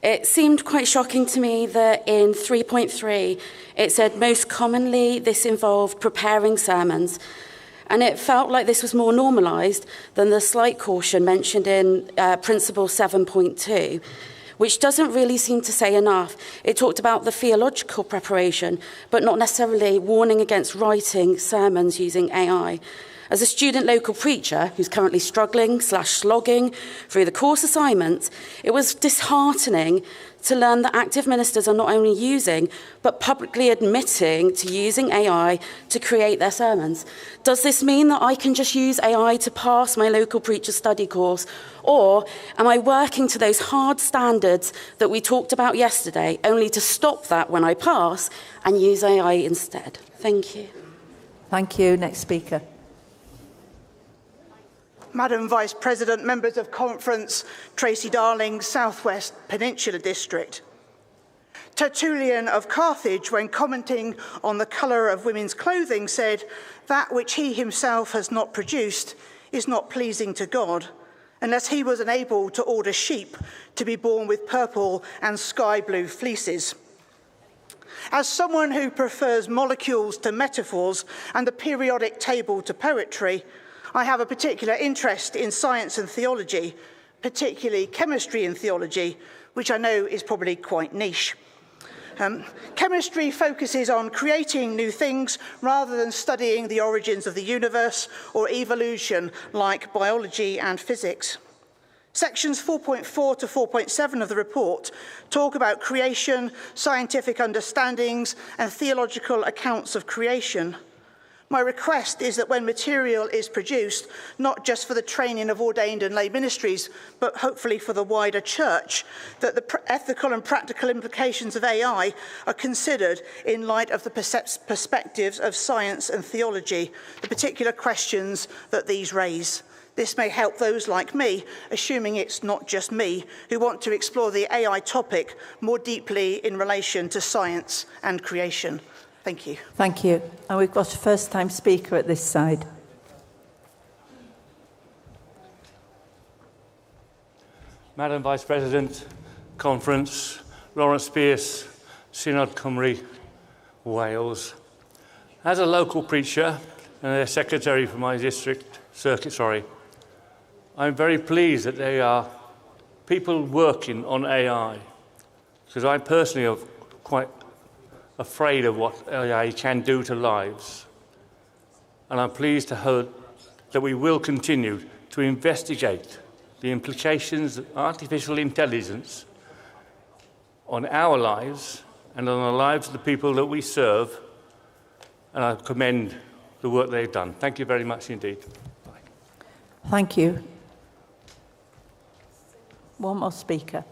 It seemed quite shocking to me that in 3.3 it said most commonly this involved preparing sermons, and it felt like this was more normalised than the slight caution mentioned in Principle 7.2, which doesn't really seem to say enough. It talked about the theological preparation, but not necessarily warning against writing sermons using AI. As a student local preacher who's currently struggling/slogging through the course assignments, it was disheartening to learn that active ministers are not only using, but publicly admitting to using AI to create their sermons. Does this mean that I can just use AI to pass my local preacher study course? Or am I working to those hard standards that we talked about yesterday, only to stop that when I pass and use AI instead? Thank you. Thank you. Next speaker. Madam Vice President, members of Conference, Tracy Darling, South West Peninsula District. Tertullian of Carthage, when commenting on the colour of women's clothing, said, "That which he himself has not produced is not pleasing to God, unless he was unable to order sheep to be born with purple and sky blue fleeces." As someone who prefers molecules to metaphors and the periodic table to poetry, I have a particular interest in science and theology, particularly chemistry and theology, which I know is probably quite niche. Chemistry focuses on creating new things rather than studying the origins of the universe or evolution like biology and physics. Sections 4.4 to 4.7 of the report talk about creation, scientific understandings, and theological accounts of creation. My request is that when material is produced, not just for the training of ordained and lay ministries, but hopefully for the wider church, that the ethical and practical implications of AI are considered in light of the perspectives of science and theology, the particular questions that these raise. This may help those like me, assuming it's not just me, who want to explore the AI topic more deeply in relation to science and creation. Thank you. Thank you. And we've got a first-time speaker at this side. Madam Vice President, Conference, Lawrence Pierce, Synod Cymru, Wales. As a local preacher and a secretary for my circuit, I'm very pleased that there are people working on AI, because I personally am quite afraid of what AI can do to lives. And I'm pleased to hope that we will continue to investigate the implications of artificial intelligence on our lives and on the lives of the people that we serve. And I commend the work they've done. Thank you very much indeed. Bye. Thank you. One more speaker.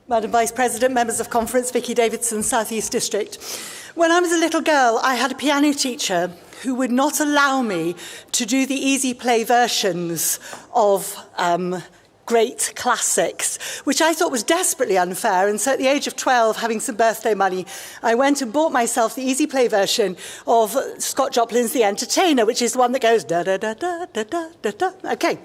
Madam Vice President, members of Conference, Vicky Davidson, South East District. When I was a little girl, I had a piano teacher who would not allow me to do the easy play versions of great classics, which I thought was desperately unfair. And so at the age of 12, having some birthday money, I went and bought myself the easy play version of Scott Joplin's The Entertainer, which is the one that goes da-da-da-da-da-da-da-da. Okay.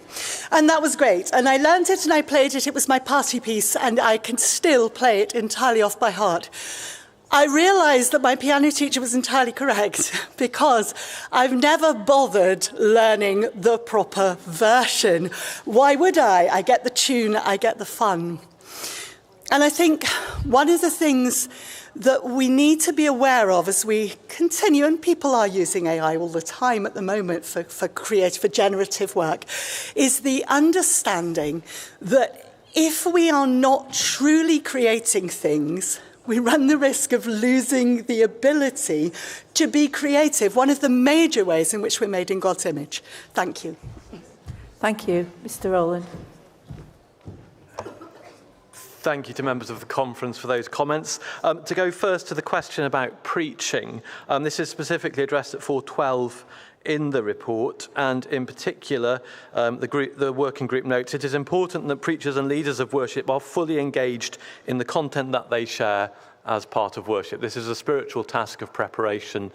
And that was great. And I learned it and I played it. It was my party piece, and I can still play it entirely off by heart. I realised that my piano teacher was entirely correct, because I've never bothered learning the proper version. Why would I? I get the tune, I get the fun. And I think one of the things that we need to be aware of as we continue, and people are using AI all the time at the moment for creative, for generative work, is the understanding that if we are not truly creating things, we run the risk of losing the ability to be creative, one of the major ways in which we're made in God's image. Thank you. Thank you. Mr. Rowland. Thank you to members of the conference for those comments. To go first to the question about preaching, this is specifically addressed at 412 in the report, and in particular, the working group notes it is important that preachers and leaders of worship are fully engaged in the content that they share as part of worship. This is a spiritual task of preparation.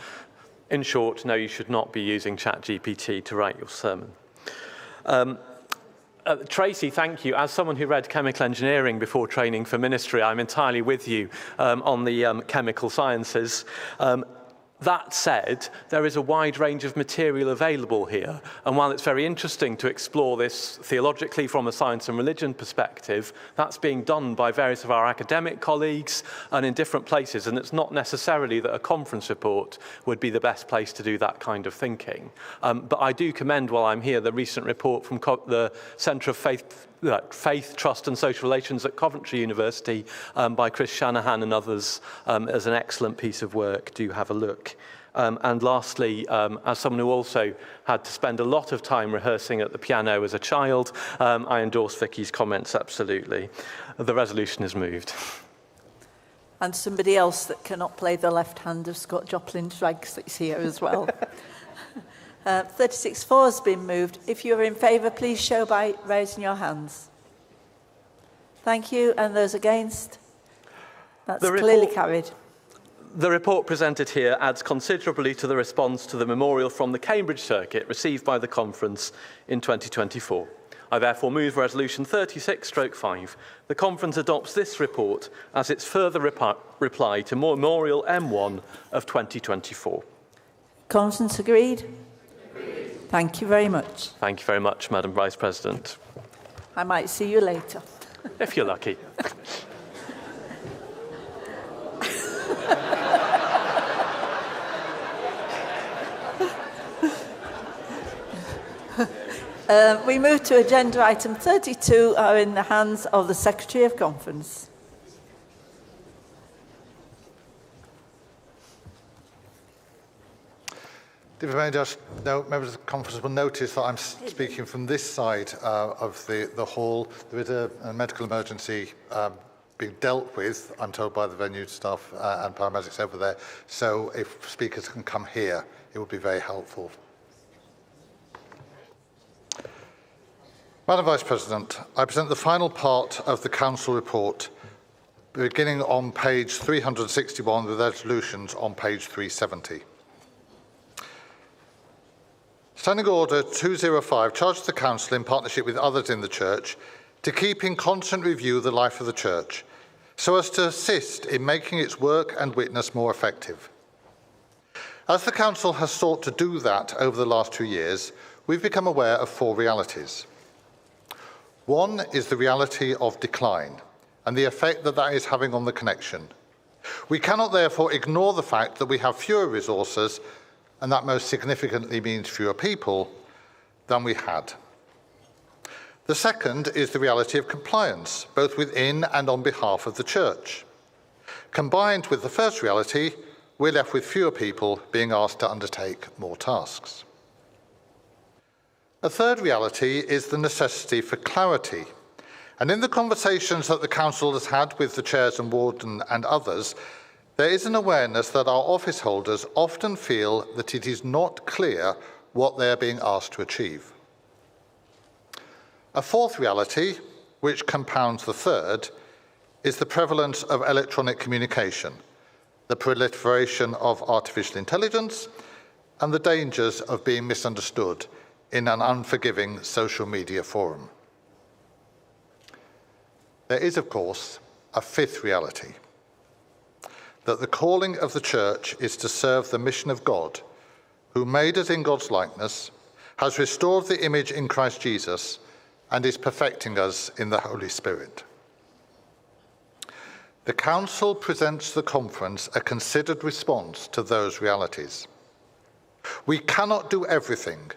In short, no, you should not be using ChatGPT to write your sermon. Tracy, thank you. As someone who read chemical engineering before training for ministry, I'm entirely with you on the chemical sciences. That said, there is a wide range of material available here, and while it's very interesting to explore this theologically from a science and religion perspective, that's being done by various of our academic colleagues and in different places, and it's not necessarily that a conference report would be the best place to do that kind of thinking. But I do commend, while I'm here, the recent report from the Centre of Faith, Trust and Social Relations at Coventry University by Chris Shanahan and others as an excellent piece of work. Do have a look. And lastly, as someone who also had to spend a lot of time rehearsing at the piano as a child, I endorse Vicky's comments absolutely. The resolution is moved. And somebody else that cannot play the left hand of Scott Joplin's rags is here as well. 36.4 has been moved. If you're in favour, please show by raising your hands. Thank you. And those against? That's clearly carried. The report presented here adds considerably to the response to the memorial from the Cambridge Circuit received by the conference in 2024. I therefore move Resolution 36/5. The conference adopts this report as its further reply to Memorial M1 of 2024. Conference agreed? Thank you very much. Thank you very much, Madam Vice President. I might see you later. If you're lucky. We move to agenda item 32, are in the hands of the Secretary of Conference. If I may just note, members of the conference will notice that I'm speaking from this side of the hall. There is a medical emergency being dealt with, I'm told, by the venue staff and paramedics over there. So if speakers can come here, it would be very helpful. Madam Vice President, I present the final part of the Council report, beginning on page 361 with resolutions on page 370. Standing Order 205 charges the Council, in partnership with others in the Church, to keep in constant review the life of the Church, so as to assist in making its work and witness more effective. As the Council has sought to do that over the last 2 years, we've become aware of 4 realities. One is the reality of decline and the effect that that is having on the connection. We cannot therefore ignore the fact that we have fewer resources, and that most significantly means fewer people, than we had. The second is the reality of compliance, both within and on behalf of the Church. Combined with the first reality, we're left with fewer people being asked to undertake more tasks. A third reality is the necessity for clarity. And in the conversations that the Council has had with the chairs and warden and others, there is an awareness that our office holders often feel that it is not clear what they are being asked to achieve. A fourth reality, which compounds the third, is the prevalence of electronic communication, the proliferation of artificial intelligence, and the dangers of being misunderstood in an unforgiving social media forum. There is, of course, a fifth reality, that the calling of the Church is to serve the mission of God, who made us in God's likeness, has restored the image in Christ Jesus, and is perfecting us in the Holy Spirit. The Council presents the Conference a considered response to those realities. We cannot do everything,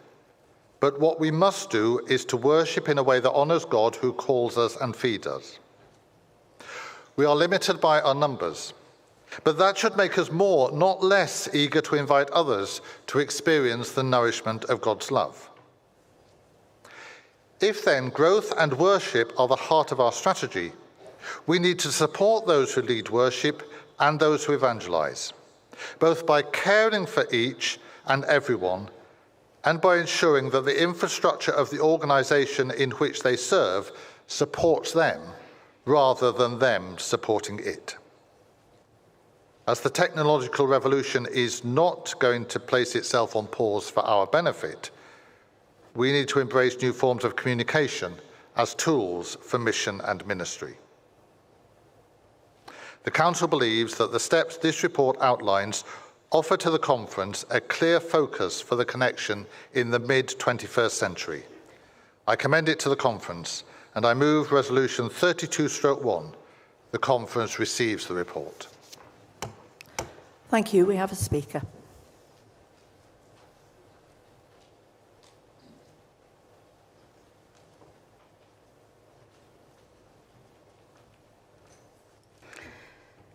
but what we must do is to worship in a way that honours God who calls us and feeds us. We are limited by our numbers, but that should make us more, not less, eager to invite others to experience the nourishment of God's love. If then growth and worship are the heart of our strategy, we need to support those who lead worship and those who evangelize, both by caring for each and everyone and by ensuring that the infrastructure of the organisation in which they serve supports them rather than them supporting it. As the technological revolution is not going to place itself on pause for our benefit, we need to embrace new forms of communication as tools for mission and ministry. The Council believes that the steps this report outlines offer to the Conference a clear focus for the connection in the mid-21st century. I commend it to the Conference, and I move Resolution 32/1. The Conference receives the report. Thank you. We have a speaker.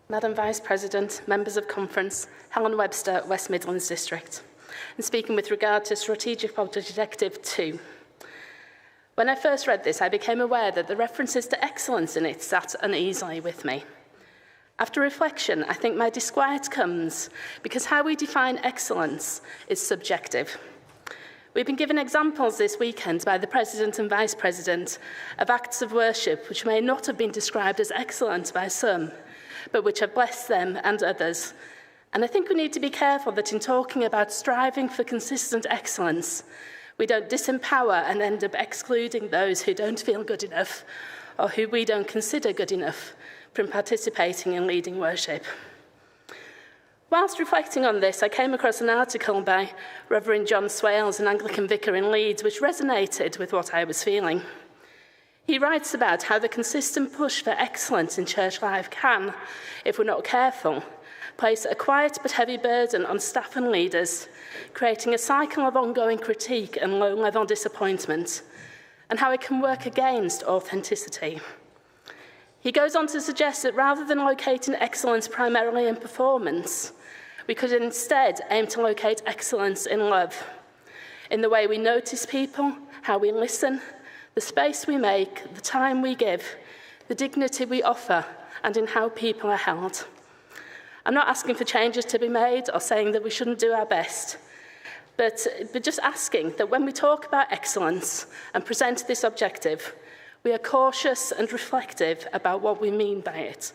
Madam Vice President, members of Conference, Helen Webster, West Midlands District, and speaking with regard to Strategic Objective 2. When I first read this, I became aware that the references to excellence in it sat uneasily with me. After reflection, I think my disquiet comes because how we define excellence is subjective. We've been given examples this weekend by the President and Vice President of acts of worship which may not have been described as excellent by some, but which have blessed them and others. And I think we need to be careful that in talking about striving for consistent excellence, we don't disempower and end up excluding those who don't feel good enough or who we don't consider good enough from participating in leading worship. Whilst reflecting on this, I came across an article by Reverend John Swales, an Anglican vicar in Leeds, which resonated with what I was feeling. He writes about how the consistent push for excellence in church life can, if we're not careful, place a quiet but heavy burden on staff and leaders, creating a cycle of ongoing critique and low-level disappointment, and how it can work against authenticity. He goes on to suggest that rather than locating excellence primarily in performance, We could instead aim to locate excellence in love, in the way we notice people, how we listen, the space we make, the time we give, the dignity we offer, and in how people are held. I'm not asking for changes to be made or saying that we shouldn't do our best, but just asking that when we talk about excellence and present this objective, we are cautious and reflective about what we mean by it,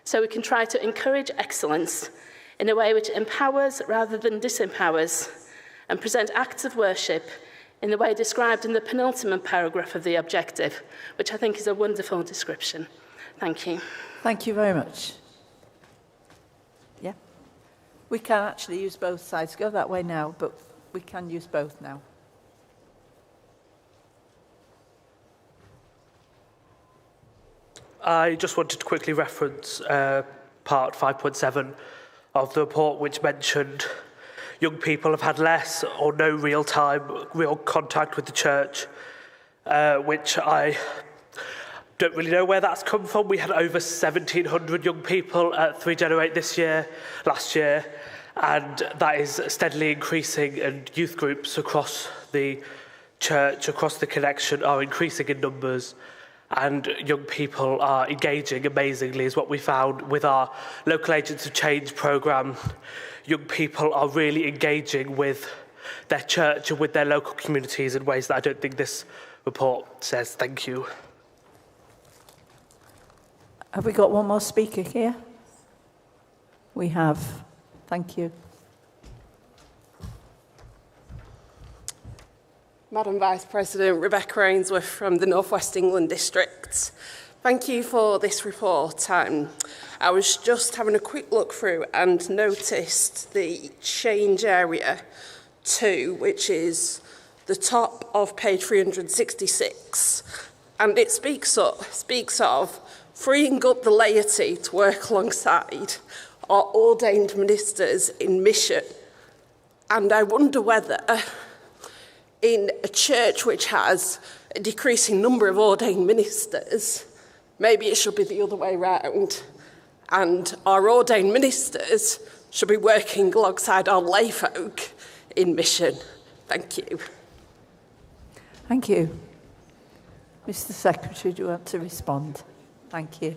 so we can try to encourage excellence in a way which empowers rather than disempowers, and present acts of worship in the way described in the penultimate paragraph of the objective, which I think is a wonderful description. Thank you. Thank you very much. Yeah. We can actually use both sides. Go that way now, but we can use both now. I just wanted to quickly reference part 5.7 of the report, which mentioned young people have had less or no real contact with the church, which I don't really know where that's come from. We had over 1,700 young people at 3Generate last year, and that is steadily increasing, and youth groups across the church, across the connection, are increasing in numbers, and young people are engaging amazingly, is what we found with our Local Agents of Change programme. Young people are really engaging with their church and with their local communities in ways that I don't think this report says. Thank you. Have we got one more speaker here? We have. Thank you. Madam Vice President, Rebecca Ainsworth from the North West England District. Thank you for this report. I was just having a quick look through and noticed the change area 2, which is the top of page 366, and it speaks of freeing up the laity to work alongside our ordained ministers in mission. And I wonder whether in a church which has a decreasing number of ordained ministers, maybe it should be the other way round, and our ordained ministers should be working alongside our lay folk in mission. Thank you. Thank you. Mr. Secretary, do you want to respond? Thank you.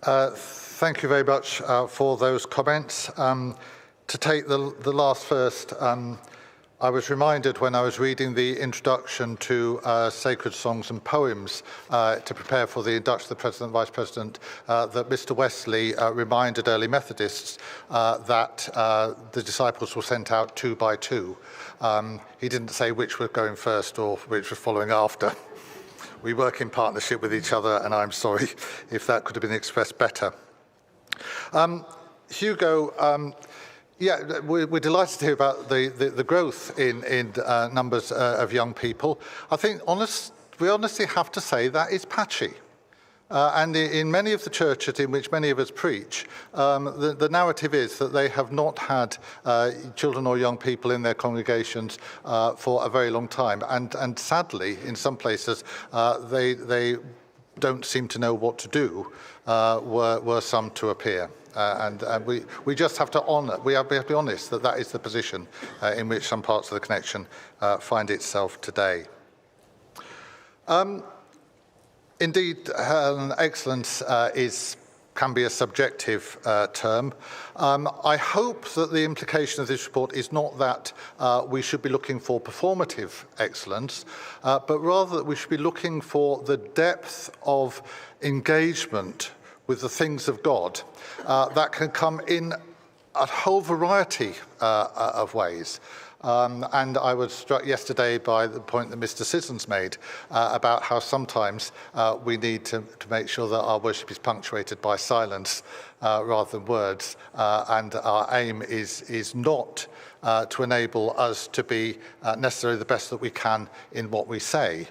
Thank you very much for those comments. To take the last first, I was reminded when I was reading the introduction to Sacred Songs and Poems to prepare for the induction of the President and Vice President that Mr. Wesley reminded early Methodists that the disciples were sent out 2 by 2. He didn't say which were going first or which was following after. We work in partnership with each other, and I'm sorry if that could have been expressed better. Hugo, yeah, we're delighted to hear about the growth in numbers of young people. I think we honestly have to say that is patchy. And in many of the churches in which many of us preach, the narrative is that they have not had children or young people in their congregations for a very long time. And sadly, in some places, they don't seem to know what to do, were some to appear. And we just have to honour, we have to be honest that that is the position in which some parts of the connection find itself today. Indeed, excellence can be a subjective term. I hope that the implication of this report is not that we should be looking for performative excellence, but rather that we should be looking for the depth of engagement with the things of God that can come in a whole variety of ways. And I was struck yesterday by the point that Mr. Sissons made about how sometimes we need to make sure that our worship is punctuated by silence rather than words. And our aim is not to enable us to be necessarily the best that we can in what we say,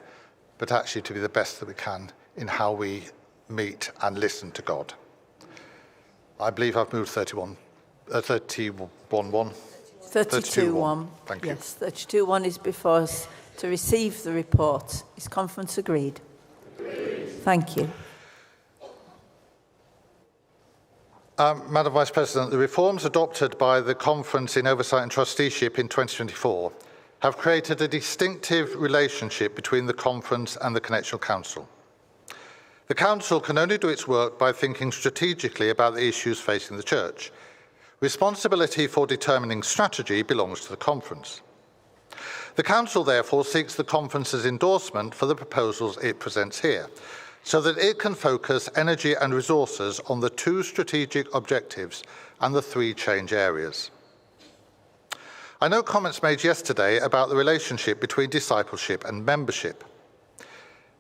but actually to be the best that we can in how we meet and listen to God. I believe I've moved 31-1. 32.1. Thank you. Yes, 32.1 is before us to receive the report. Is conference agreed? Agreed. Thank you. Madam Vice President, the reforms adopted by the Conference in Oversight and Trusteeship in 2024 have created a distinctive relationship between the Conference and the Connectional Council. The Council can only do its work by thinking strategically about the issues facing the Church. Responsibility for determining strategy belongs to the Conference. The Council therefore seeks the Conference's endorsement for the proposals it presents here, so that it can focus energy and resources on the 2 strategic objectives and the 3 change areas. I know comments made yesterday about the relationship between discipleship and membership.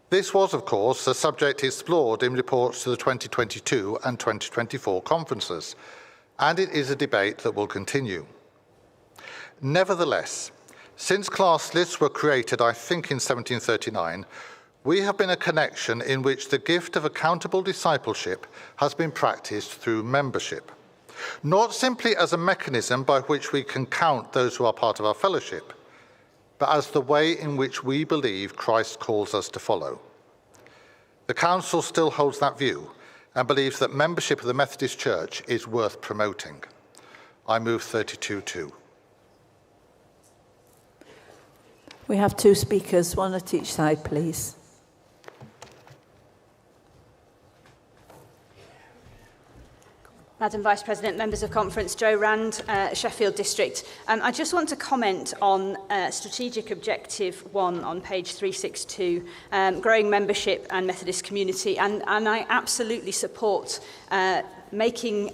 This was, of course, a subject explored in reports to the 2022 and 2024 conferences, and it is a debate that will continue. Nevertheless, since class lists were created, I think in 1739, we have been a connection in which the gift of accountable discipleship has been practiced through membership, not simply as a mechanism by which we can count those who are part of our fellowship, but as the way in which we believe Christ calls us to follow. The Council still holds that view and believes that membership of the Methodist Church is worth promoting. I move 32.2. We have 2 speakers, one at each side, please. Madam Vice President, members of conference, Joe Rand, Sheffield District. I just want to comment on strategic objective 1 on page 362, growing membership and Methodist community, and I absolutely support making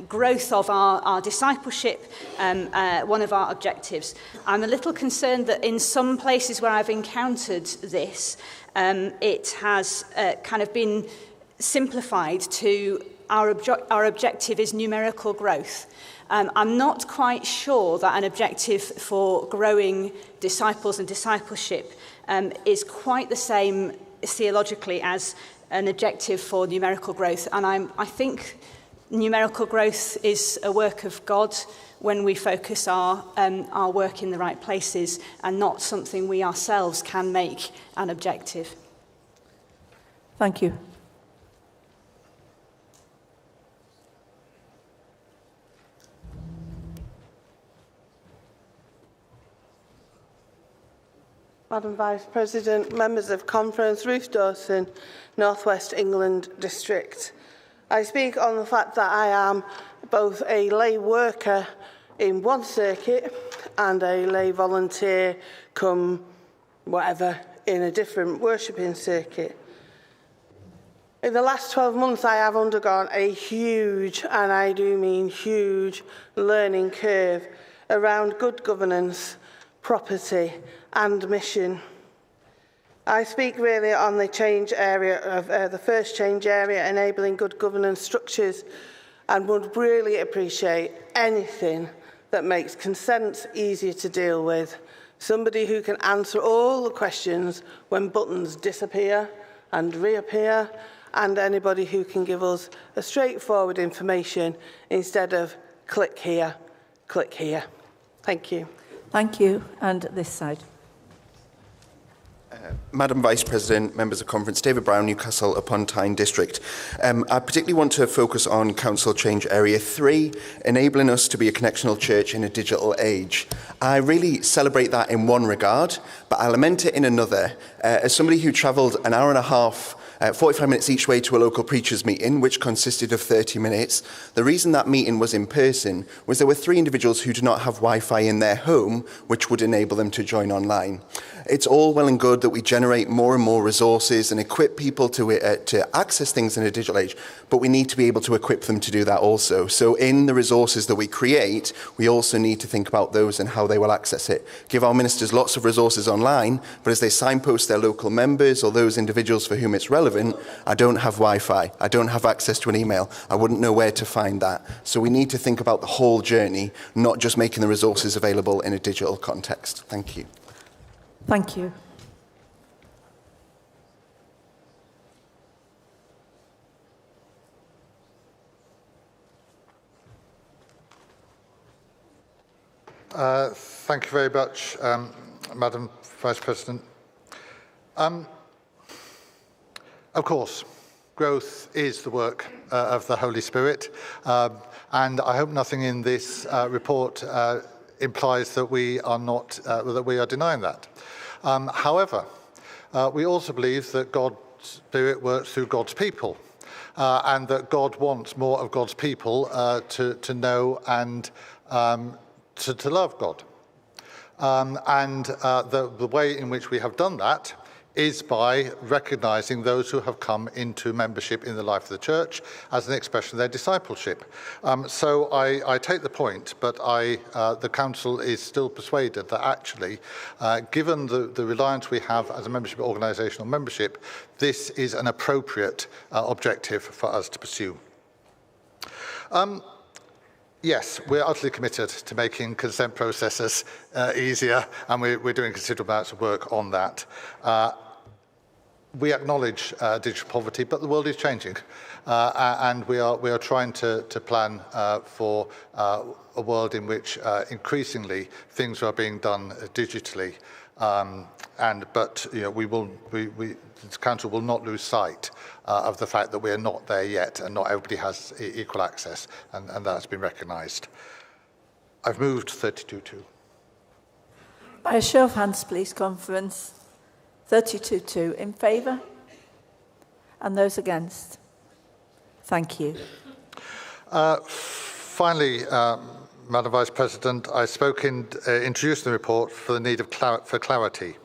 growth of our discipleship one of our objectives. I'm a little concerned that in some places where I've encountered this, it has kind of been simplified to our objective is numerical growth. I'm not quite sure that an objective for growing disciples and discipleship is quite the same theologically as an objective for numerical growth. And I think numerical growth is a work of God when we focus our work in the right places and not something we ourselves can make an objective. Thank you. Madam Vice President, members of conference, Ruth Dawson, North West England District. I speak on the fact that I am both a lay worker in one circuit and a lay volunteer come whatever in a different worshipping circuit. In the last 12 months, I have undergone a huge, and I do mean huge, learning curve around good governance, property and mission. I speak really on the change area of the first change area, enabling good governance structures, and would really appreciate anything that makes consent easier to deal with. Somebody who can answer all the questions when buttons disappear and reappear, and anybody who can give us a straightforward information instead of click here, click here. Thank you. Thank you. And this side. Madam Vice President, members of conference, David Brown, Newcastle upon Tyne District. I particularly want to focus on Council Change Area 3, enabling us to be a connectional church in a digital age. I really celebrate that in one regard, but I lament it in another. As somebody who travelled an hour and a half 45 minutes each way to a local preachers' meeting, which consisted of 30 minutes. The reason that meeting was in person was there were 3 individuals who did not have Wi-Fi in their home, which would enable them to join online. It's all well and good that we generate more and more resources and equip people to access things in a digital age, but we need to be able to equip them to do that also. So in the resources that we create, we also need to think about those and how they will access it. Give our ministers lots of resources online, but as they signpost their local members or those individuals for whom it's relevant, I don't have Wi-Fi, I don't have access to an email, I wouldn't know where to find that. So we need to think about the whole journey, not just making the resources available in a digital context. Thank you. Thank you. Thank you very much, Madam Vice President. Of course, growth is the work of the Holy Spirit, and I hope nothing in this report implies that we are not that we are denying that. However, we also believe that God's Spirit works through God's people, and that God wants more of God's people to know and to love God. The way in which we have done that is by recognising those who have come into membership in the life of the church as an expression of their discipleship. So I take the point, but the Council is still persuaded that actually, given the reliance we have as a membership organisation on membership, this is an appropriate objective for us to pursue. Yes, we're utterly committed to making consent processes easier, and we're doing considerable amounts of work on that. We acknowledge digital poverty, but the world is changing, and we are trying to plan for a world in which increasingly things are being done digitally. But you know, the Council will not lose sight of the fact that we are not there yet, and not everybody has equal access, and that's been recognised. I've moved 32-2. By a show of hands, please, Conference. 32-2 in favour, and those against. Thank you. Finally, Madam Vice President, I spoke in introducing the report for the need for clarity.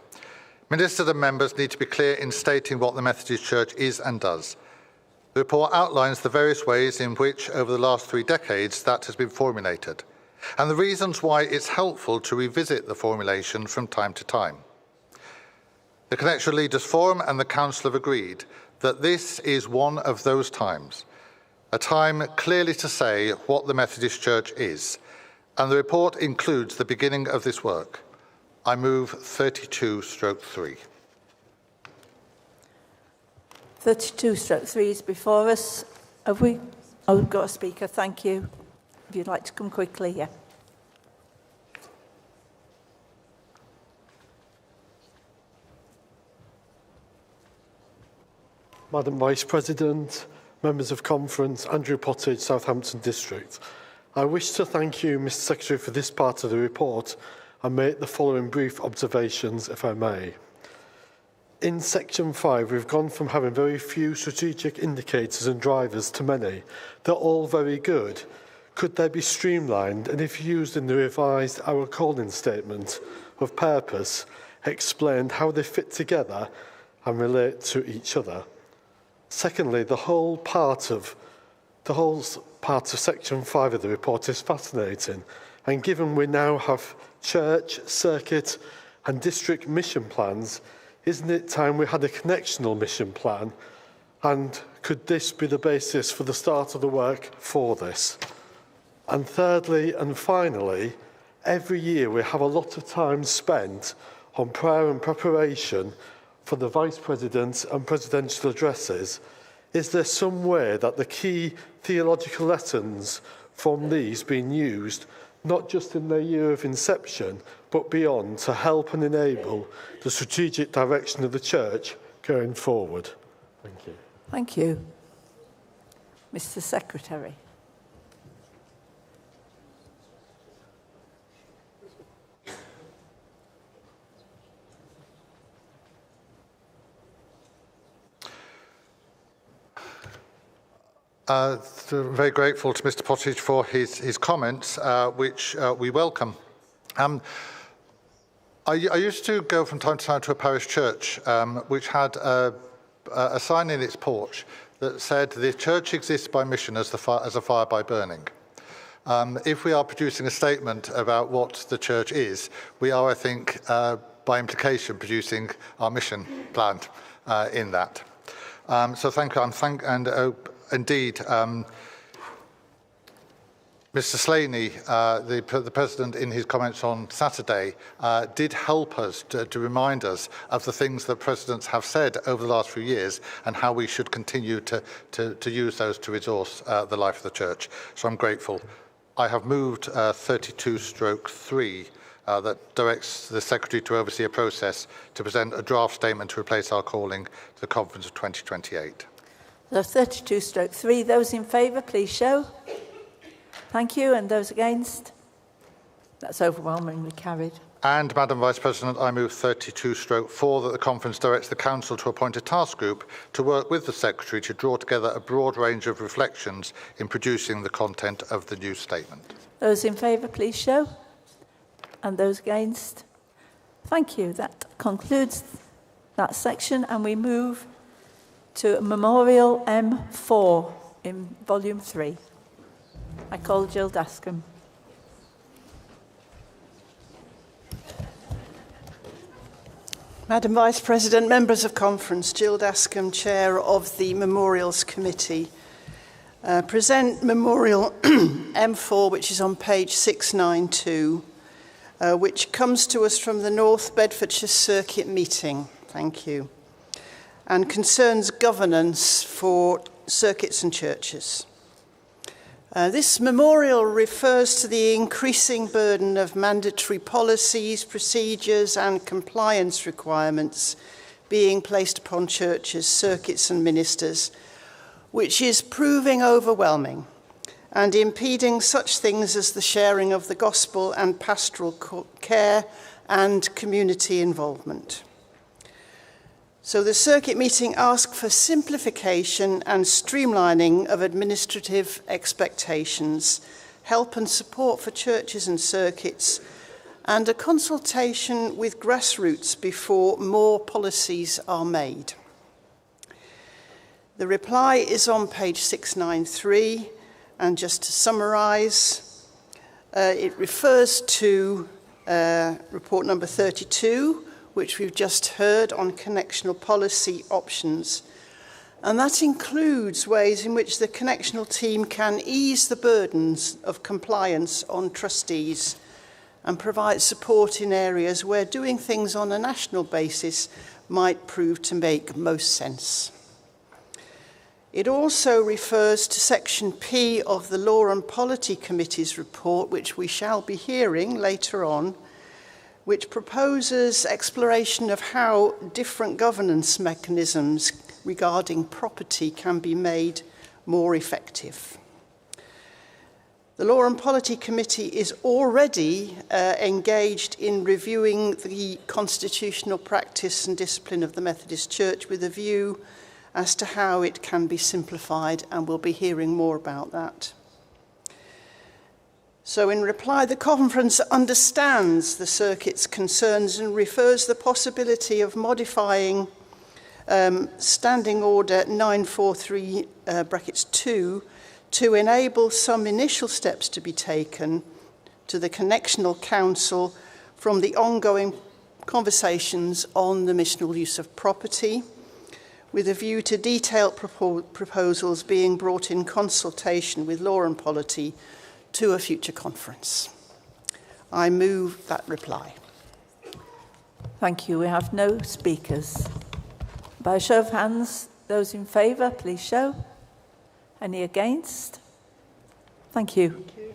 Ministers and members need to be clear in stating what the Methodist Church is and does. The report outlines the various ways in which, over the last 3 decades, that has been formulated, and the reasons why it's helpful to revisit the formulation from time to time. The Connection Leaders Forum and the Council have agreed that this is one of those times, a time clearly to say what the Methodist Church is, and the report includes the beginning of this work. I move 32/3. 32/3 is before us. Have we? Oh, we've got a speaker. Thank you. If you'd like to come quickly, yeah. Madam Vice President, members of Conference, Andrew Pottage, Southampton District. I wish to thank you, Mr Secretary, for this part of the report and make the following brief observations, if I may. In Section 5, we've gone from having very few strategic indicators and drivers to many. They're all very good. Could they be streamlined and, if used in the revised Our Calling Statement of Purpose, explained how they fit together and relate to each other? Secondly, the whole part of Section 5 of the report is fascinating, and given we now have church, circuit and district mission plans, isn't it time we had a connectional mission plan? And could this be the basis for the start of the work for this? And thirdly and finally, every year we have a lot of time spent on prayer and preparation for the Vice President and presidential addresses. Is there some way that the key theological lessons from these being used, not just in their year of inception, but beyond, to help and enable the strategic direction of the Church going forward? Thank you. Thank you. Mr Secretary. Very grateful to Mr Pottage for his comments, which we welcome. I used to go from time to time to a parish church which had a sign in its porch that said, "The church exists by mission as a fire by burning." If we are producing a statement about what the church is, we are, I think, by implication, producing our mission plan in that. So thank you. Indeed, Mr Slaney, the President, in his comments on Saturday, did help us to remind us of the things that presidents have said over the last few years and how we should continue to use those to resource the life of the Church. So I'm grateful I have moved 32/3 that directs the Secretary to oversee a process to present a draft statement to replace our calling to the Conference of 2028. So 32/3. Those in favour, please show. Thank you. And those against? That's overwhelmingly carried. And, Madam Vice President, I move 32/4 that the Conference directs the Council to appoint a task group to work with the Secretary to draw together a broad range of reflections in producing the content of the new statement. Those in favour, please show. And those against? Thank you. That concludes that section, and we move to Memorial M4 in Volume 3. I call Jill Dascombe. Madam Vice President, members of Conference, Jill Dascombe, Chair of the Memorials Committee, present Memorial M4, which is on page 692, which comes to us from the North Bedfordshire Circuit meeting. Thank you. And concerns governance for circuits and churches. This memorial refers to the increasing burden of mandatory policies, procedures and compliance requirements being placed upon churches, circuits and ministers, which is proving overwhelming and impeding such things as the sharing of the gospel and pastoral care and community involvement. So the circuit meeting asked for simplification and streamlining of administrative expectations, help and support for churches and circuits, and a consultation with grassroots before more policies are made. The reply is on page 693, and just to summarise, it refers to report number 32, which we've just heard on connectional policy options. And that includes ways in which the connectional team can ease the burdens of compliance on trustees and provide support in areas where doing things on a national basis might prove to make most sense. It also refers to section P of the Law and Polity Committee's report, which we shall be hearing later on, which proposes exploration of how different governance mechanisms regarding property can be made more effective. The Law and Polity Committee is already engaged in reviewing the constitutional practice and discipline of the Methodist Church with a view as to how it can be simplified, and we'll be hearing more about that. So in reply, the conference understands the circuit's concerns and refers the possibility of modifying Standing Order 943(2) to enable some initial steps to be taken to the Connectional Council from the ongoing conversations on the missional use of property, with a view to detailed proposals being brought in consultation with Law and Polity to a future conference. I move that reply. Thank you. We have no speakers. By a show of hands, those in favour, please show. Any against? Thank you. Thank you.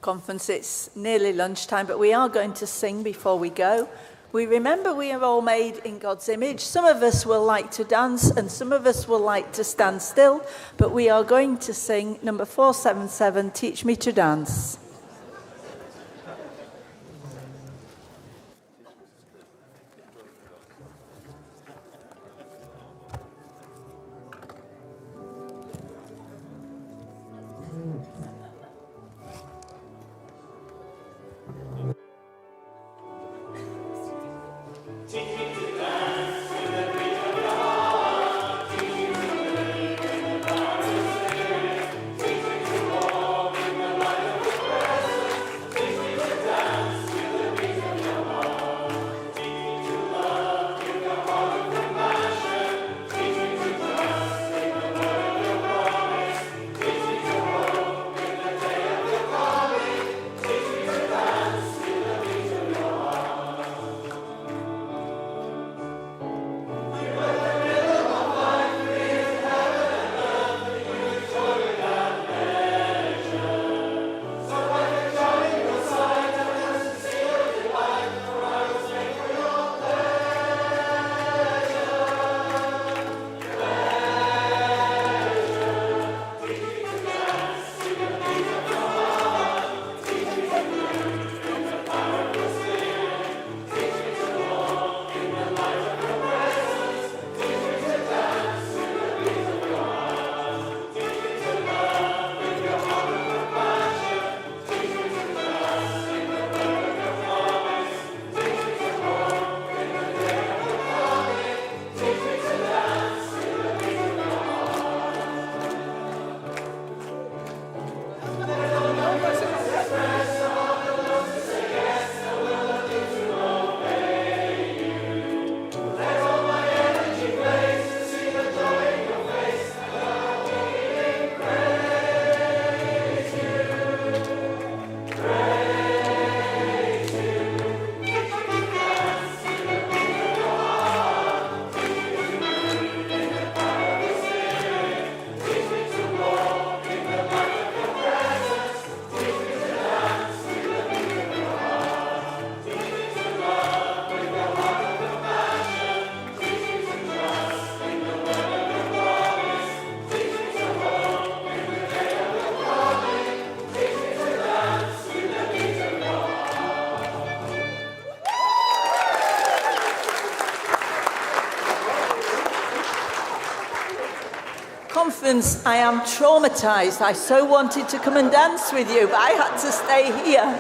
Conference, it's nearly lunchtime, but we are going to sing before we go. We remember we are all made in God's image. Some of us will like to dance and some of us will like to stand still, but we are going to sing number 477, Teach Me to Dance. Conference, I am traumatised. I so wanted to come and dance with you, but I had to stay here.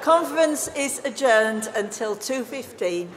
Conference is adjourned until 2:15.